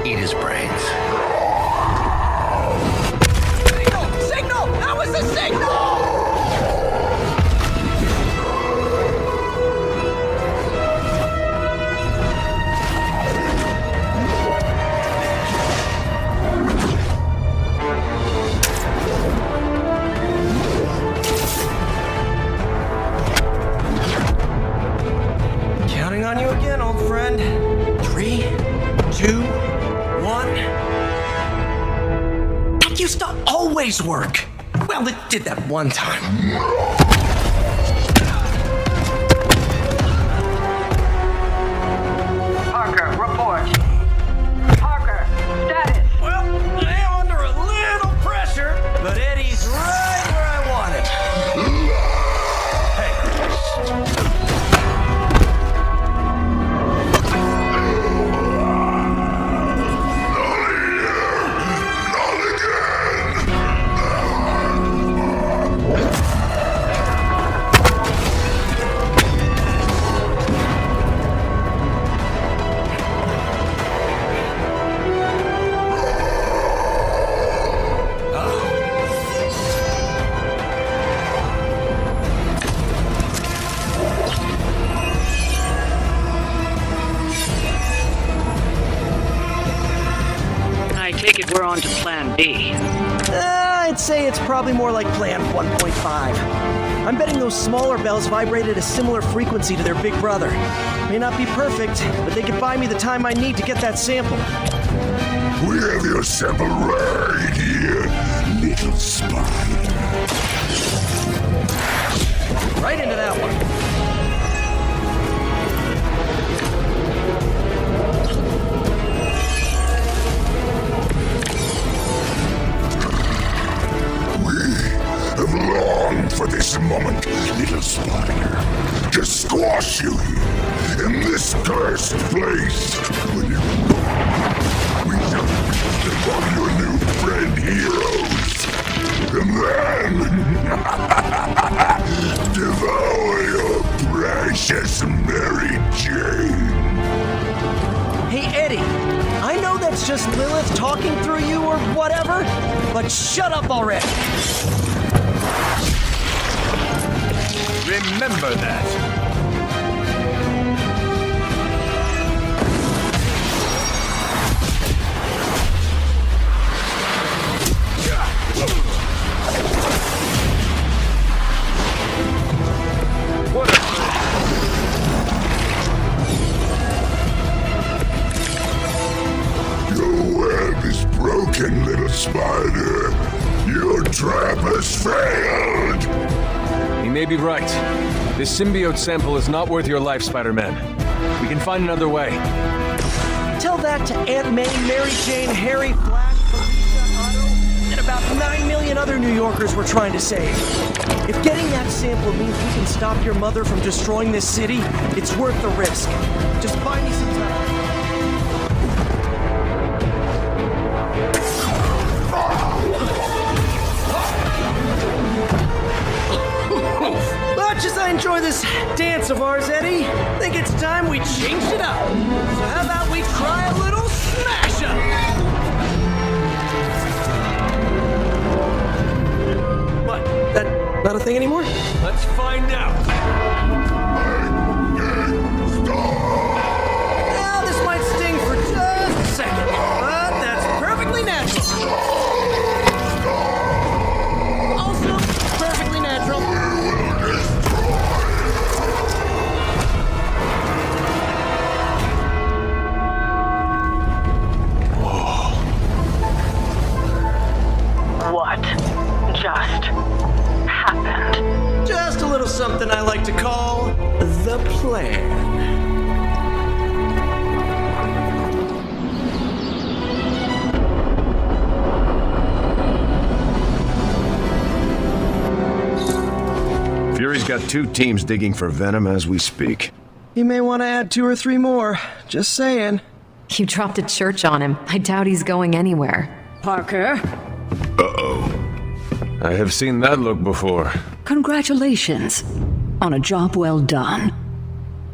A: Eat his brains. Signal! Signal! That was the signal! On you again, old friend. 3, 2, 1. That used to always work. Well, it did that one time.
O: Parker, report. Parker, status.
A: Well, I am under a little pressure, but Eddie's right where I want him. Hey.
O: We're on to plan B.
A: I'd say it's probably more like plan 1.5. I'm betting those smaller bells vibrate at a similar frequency to their big brother. May not be perfect, but they could buy me the time I need to get that sample.
C: We have your sample right here, little spider.
A: Right into that one.
C: little spider. To squash you here in this cursed place. When you go, we shall feast upon your new friend heroes. And then devour your precious Mary Jane.
P: Hey, Eddie, I know that's just Lilith talking through you or whatever, but shut up already.
Q: Remember that.
C: Your web is broken, little spider. Your trap has failed.
D: He may be right. This symbiote sample is not worth your life, Spider-Man. We can find another way.
P: Tell that to Aunt May, Mary Jane, Harry, Flash, Felicia, Otto, and about 9 million other New Yorkers we're trying to save. If getting that sample means we can stop your mother from destroying this city, it's worth the risk. Just buy me some time. Much as I enjoy this dance of ours, Eddie, I think it's time we changed it up. So how about we try a little smash-up? What? That not a thing anymore?
V: Let's find out.
P: Now, this might sting for just a second, but that's perfectly natural. Also, perfectly natural.
T: What just happened?
P: Just a little something I like to call the plan.
M: Fury's got 2 teams digging for Venom as we speak.
P: You may want to add 2 or 3 more. Just saying.
I: You dropped a church on him. I doubt he's going anywhere.
O: Parker,
D: I have seen that look before.
O: congratulations on a job well done.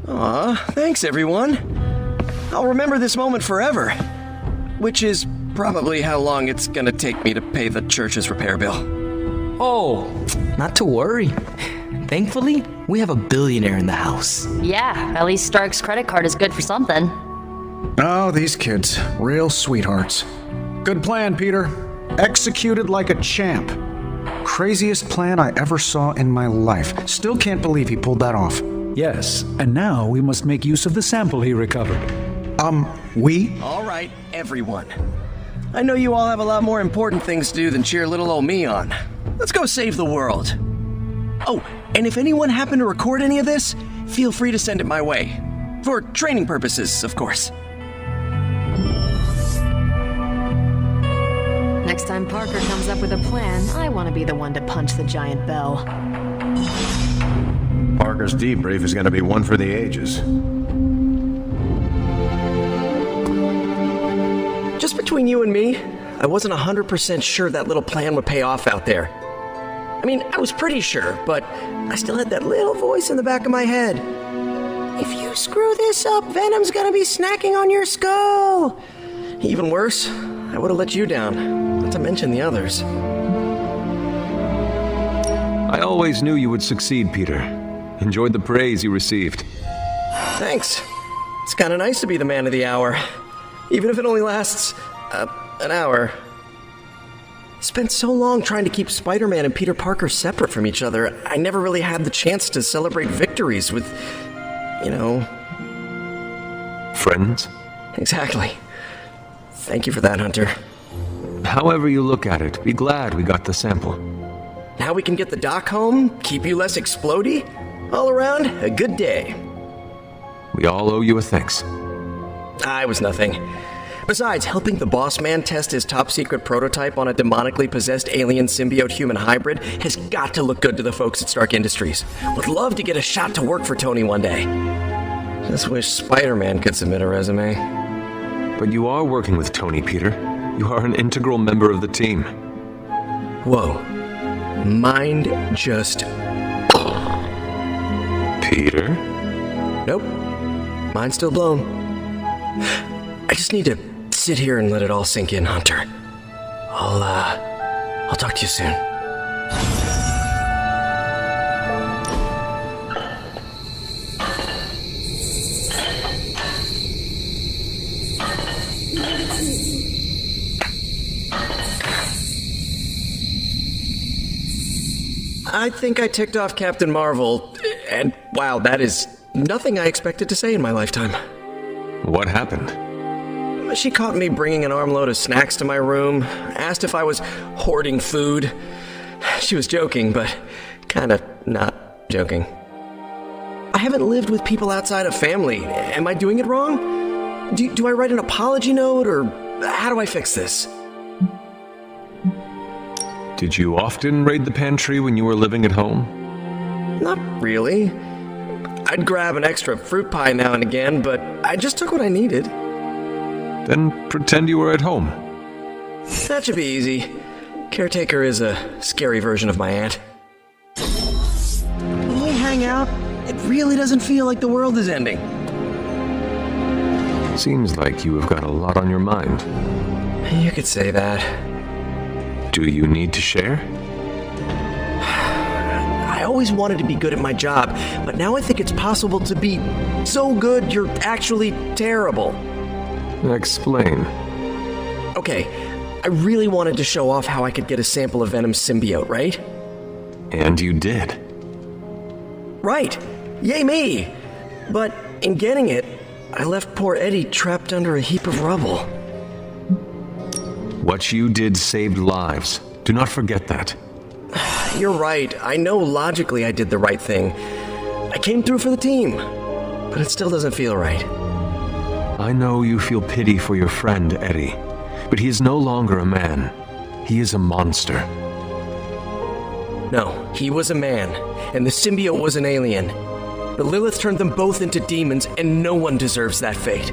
P: Aw, thanks everyone. I'll remember this moment forever. Which is probably how long it's gonna take me to pay the church's repair bill.
J: Oh, not to worry. Thankfully, we have a billionaire in the house.
K: Yeah, at least Stark's credit card is good for something.
F: Oh, these kids. Real sweethearts. Good plan, Peter. Executed like a champ. Craziest plan I ever saw in my life. Still can't believe he pulled that off.
G: Yes, and now we must make use of the sample he recovered.
F: We?
P: All right, everyone. I know you all have a lot more important things to do than cheer little old me on. Let's go save the world. Oh, and if anyone happened to record any of this, feel free to send it my way. For training purposes, of course.
I: Next time Parker comes up with a plan, I want to be the one to punch the giant bell.
M: Parker's debrief is going to be one for the ages.
P: Just between you and me, I wasn't 100% sure that little plan would pay off out there. I mean, I was pretty sure, but I still had that little voice in the back of my head. If you screw this up, Venom's gonna be snacking on your skull. Even worse, I would have let you down, not to mention the others.
D: I always knew you would succeed, Peter. Enjoyed the praise you received.
P: Thanks. It's kind of nice to be the man of the hour, even if it only lasts, an hour. Spent so long trying to keep Spider-Man and Peter Parker separate from each other, I never really had the chance to celebrate victories with,
D: Friends?
P: Exactly. Thank you for that, Hunter.
D: However you look at it, be glad we got the sample.
P: Now we can get the doc home, keep you less explodey. All around, a good day.
D: We all owe you a thanks.
P: I was nothing. Besides, helping the boss man test his top-secret prototype on a demonically possessed alien symbiote-human hybrid has got to look good to the folks at Stark Industries. Would love to get a shot to work for Tony one day. Just wish Spider-Man could submit a resume.
D: But you are working with Tony, Peter. You are an integral member of the team.
P: Whoa. Mind just...
D: Peter?
P: Nope. Mind's still blown. I just need to sit here and let it all sink in, Hunter. I'll talk to you soon. I think I ticked off Captain Marvel, and wow, that is nothing I expected to say in my lifetime.
D: What happened?
P: She caught me bringing an armload of snacks to my room, asked if I was hoarding food. She was joking, but kind of not joking. I haven't lived with people outside of family. Am I doing it wrong? Do I write an apology note, or how do I fix this?
D: Did you often raid the pantry when you were living at home?
P: Not really. I'd grab an extra fruit pie now and again, but I just took what I needed.
D: Then pretend you were at home.
P: That should be easy. Caretaker is a scary version of my aunt. When we hang out, it really doesn't feel like the world is ending.
D: Seems like you have got a lot on your mind.
P: You could say that.
D: Do you need to share?
P: I always wanted to be good at my job, but now I think it's possible to be so good you're actually terrible.
D: Explain.
P: Okay, I really wanted to show off how I could get a sample of Venom's symbiote, right?
D: And you did.
P: Right. Yay me! But in getting it, I left poor Eddie trapped under a heap of rubble.
D: What you did saved lives. Do not forget that.
P: You're right. I know logically I did the right thing. I came through for the team, but it still doesn't feel right.
D: I know you feel pity for your friend, Eddie, but he is no longer a man. He is a monster.
P: No, he was a man, and the symbiote was an alien. But Lilith turned them both into demons, and no one deserves that fate.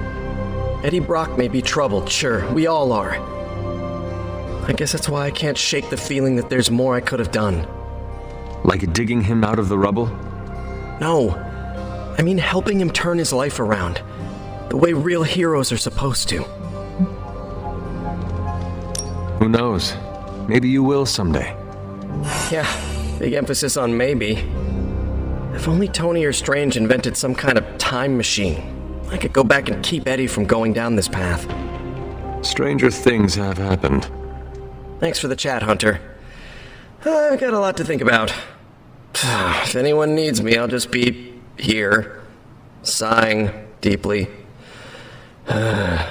P: Eddie Brock may be troubled, sure, we all are. I guess that's why I can't shake the feeling that there's more I could have done.
D: Like digging him out of the rubble?
P: No. I mean helping him turn his life around. The way real heroes are supposed to.
D: Who knows? Maybe you will someday.
P: Yeah, big emphasis on maybe. If only Tony or Strange invented some kind of time machine, I could go back and keep Eddie from going down this path.
D: Stranger things have happened.
P: Thanks for the chat, Hunter. I've got a lot to think about. If anyone needs me, I'll just be here, sighing deeply. I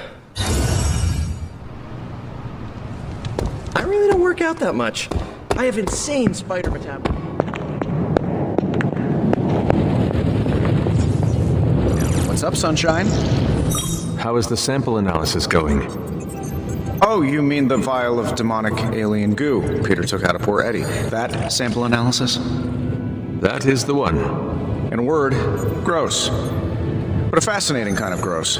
P: really don't work out that much. I have insane spider metabolism.
F: What's up, Sunshine?
D: How is the sample analysis going?
F: Oh, you mean the vial of demonic alien goo Peter took out of poor Eddie. That sample analysis?
D: That is the one.
F: In a word, gross. But a fascinating kind of gross.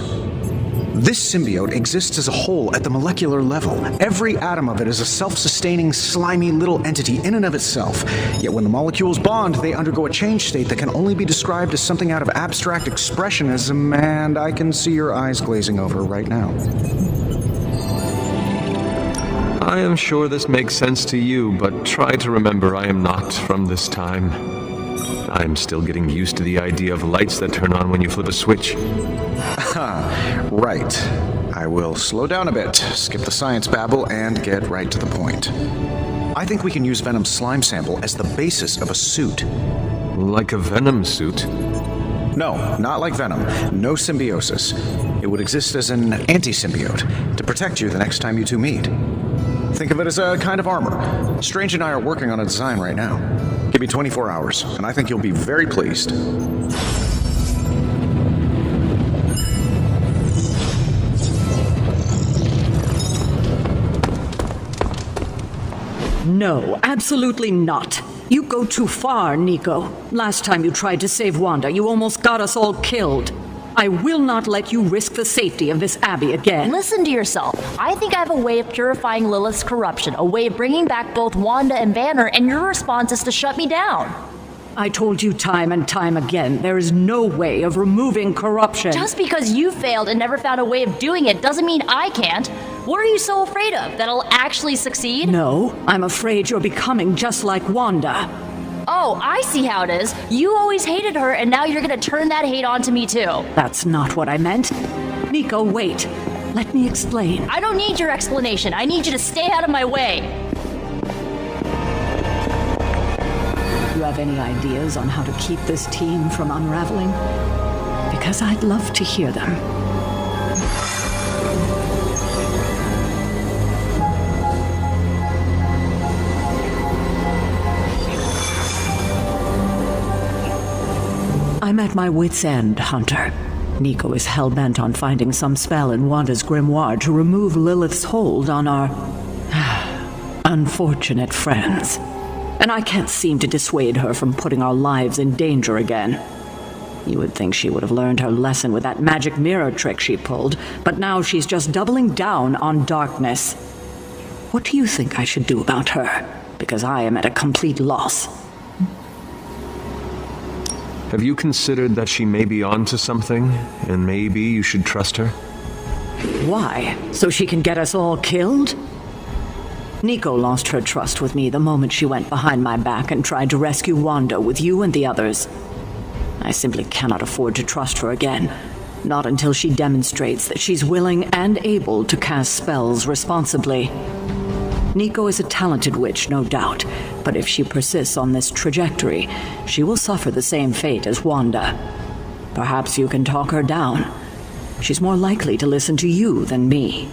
F: This symbiote exists as a whole at the molecular level. Every atom of it is a self-sustaining, slimy little entity in and of itself. Yet when the molecules bond, they undergo a change state that can only be described as something out of abstract expressionism, and I can see your eyes glazing over right now.
D: I am sure this makes sense to you, but try to remember I am not from this time. I am still getting used to the idea of lights that turn on when you flip a switch.
F: Right. I will slow down a bit, skip the science babble, and get right to the point. I think we can use Venom's slime sample as the basis of a suit.
D: Like a Venom suit?
F: No, not like Venom. No symbiosis. It would exist as an anti-symbiote, to protect you the next time you two meet. Think of it as a kind of armor. Strange and I are working on a design right now. Give me 24 hours, and I think you'll be very pleased.
O: No, absolutely not. You go too far, Nico. Last time you tried to save Wanda, you almost got us all killed. I will not let you risk the safety of this abbey again.
K: Listen to yourself. I think I have a way of purifying Lilith's corruption, a way of bringing back both Wanda and Banner, and your response is to shut me down.
O: I told you time and time again, there is no way of removing corruption.
K: Just because you failed and never found a way of doing it doesn't mean I can't. What are you so afraid of? That I'll actually succeed?
O: No, I'm afraid you're becoming just like Wanda.
K: Oh, I see how it is. You always hated her, and now you're gonna turn that hate onto me too.
O: That's not what I meant. Nico, wait. Let me explain.
K: I don't need your explanation. I need you to stay out of my way.
O: You have any ideas on how to keep this team from unraveling? Because I'd love to hear them. I'm at my wit's end, Hunter. Nico is hell-bent on finding some spell in Wanda's grimoire to remove Lilith's hold on our unfortunate friends. And I can't seem to dissuade her from putting our lives in danger again. You would think she would have learned her lesson with that magic mirror trick she pulled, but now she's just doubling down on darkness. What do you think I should do about her? Because I am at a complete loss.
D: Have you considered that she may be onto something, and maybe you should trust her?
O: Why? So she can get us all killed? Nico lost her trust with me the moment she went behind my back and tried to rescue Wanda with you and the others. I simply cannot afford to trust her again, not until she demonstrates that she's willing and able to cast spells responsibly. Nico is a talented witch, no doubt, but if she persists on this trajectory, she will suffer the same fate as Wanda. Perhaps you can talk her down. She's more likely to listen to you than me.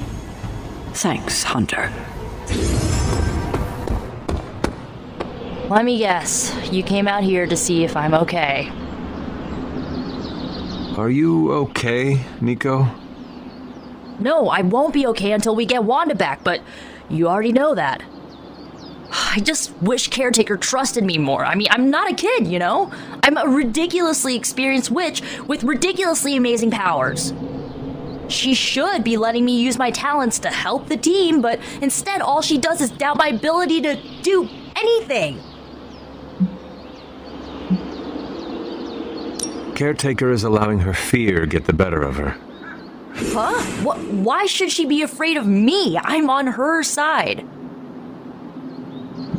O: Thanks, Hunter.
K: Let me guess. You came out here to see if I'm okay.
D: Are you okay, Nico?
K: No, I won't be okay until we get Wanda back, but you already know that. I just wish Caretaker trusted me more. I mean, I'm not a kid, you know? I'm a ridiculously experienced witch with ridiculously amazing powers. She should be letting me use my talents to help the team, but instead all she does is doubt my ability to do anything.
D: Caretaker is allowing her fear get the better of her.
K: Huh? Why should she be afraid of me? I'm on her side.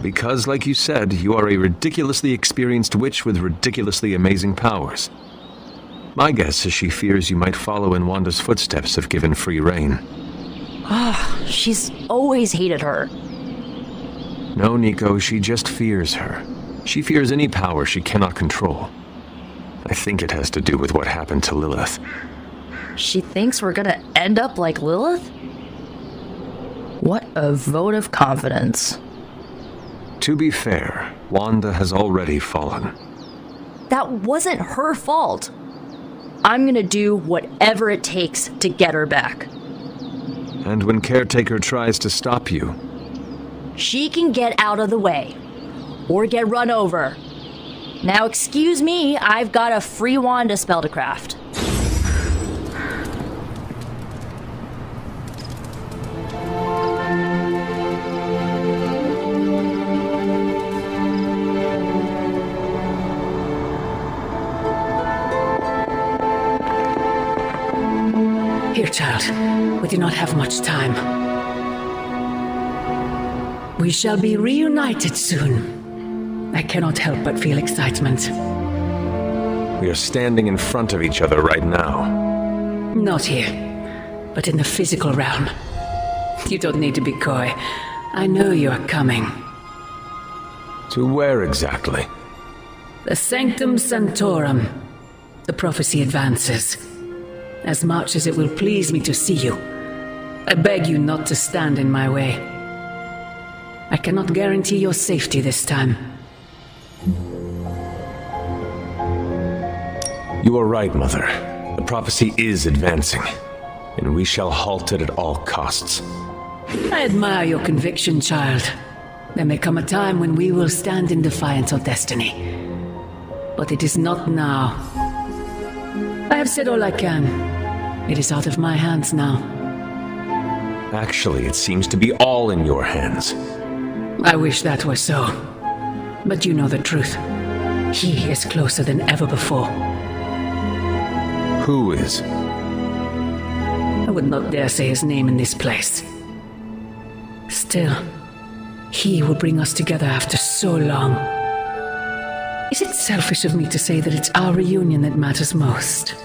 D: Because, like you said, you are a ridiculously experienced witch with ridiculously amazing powers. My guess is she fears you might follow in Wanda's footsteps if given free rein.
K: She's always hated her.
D: No, Nico, she just fears her. She fears any power she cannot control. I think it has to do with what happened to Lilith.
K: She thinks we're gonna end up like Lilith? What a vote of confidence.
D: To be fair, Wanda has already fallen.
K: That wasn't her fault. I'm gonna do whatever it takes to get her back.
D: And when Caretaker tries to stop you,
K: she can get out of the way. Or get run over. Now excuse me, I've got a free Wanda spell to craft.
N: Here, child. We do not have much time. We shall be reunited soon. I cannot help but feel excitement.
D: we are standing in front of each other right now.
N: Not here, but in the physical realm. You don't need to be coy. I know you are coming.
D: To where exactly?
N: The Sanctum Sanctorum. The prophecy advances. As much as it will please me to see you, I beg you not to stand in my way. I cannot guarantee your safety this time.
D: You are right, Mother. The prophecy is advancing, and we shall halt it at all costs.
N: I admire your conviction, child. There may come a time when we will stand in defiance of destiny. But it is not now. I have said all I can. It is out of my hands now.
D: Actually, it seems to be all in your hands.
N: I wish that were so. But you know the truth. He is closer than ever before.
D: Who is?
N: I would not dare say his name in this place. Still, he will bring us together after so long. Is it selfish of me to say that it's our reunion that matters most?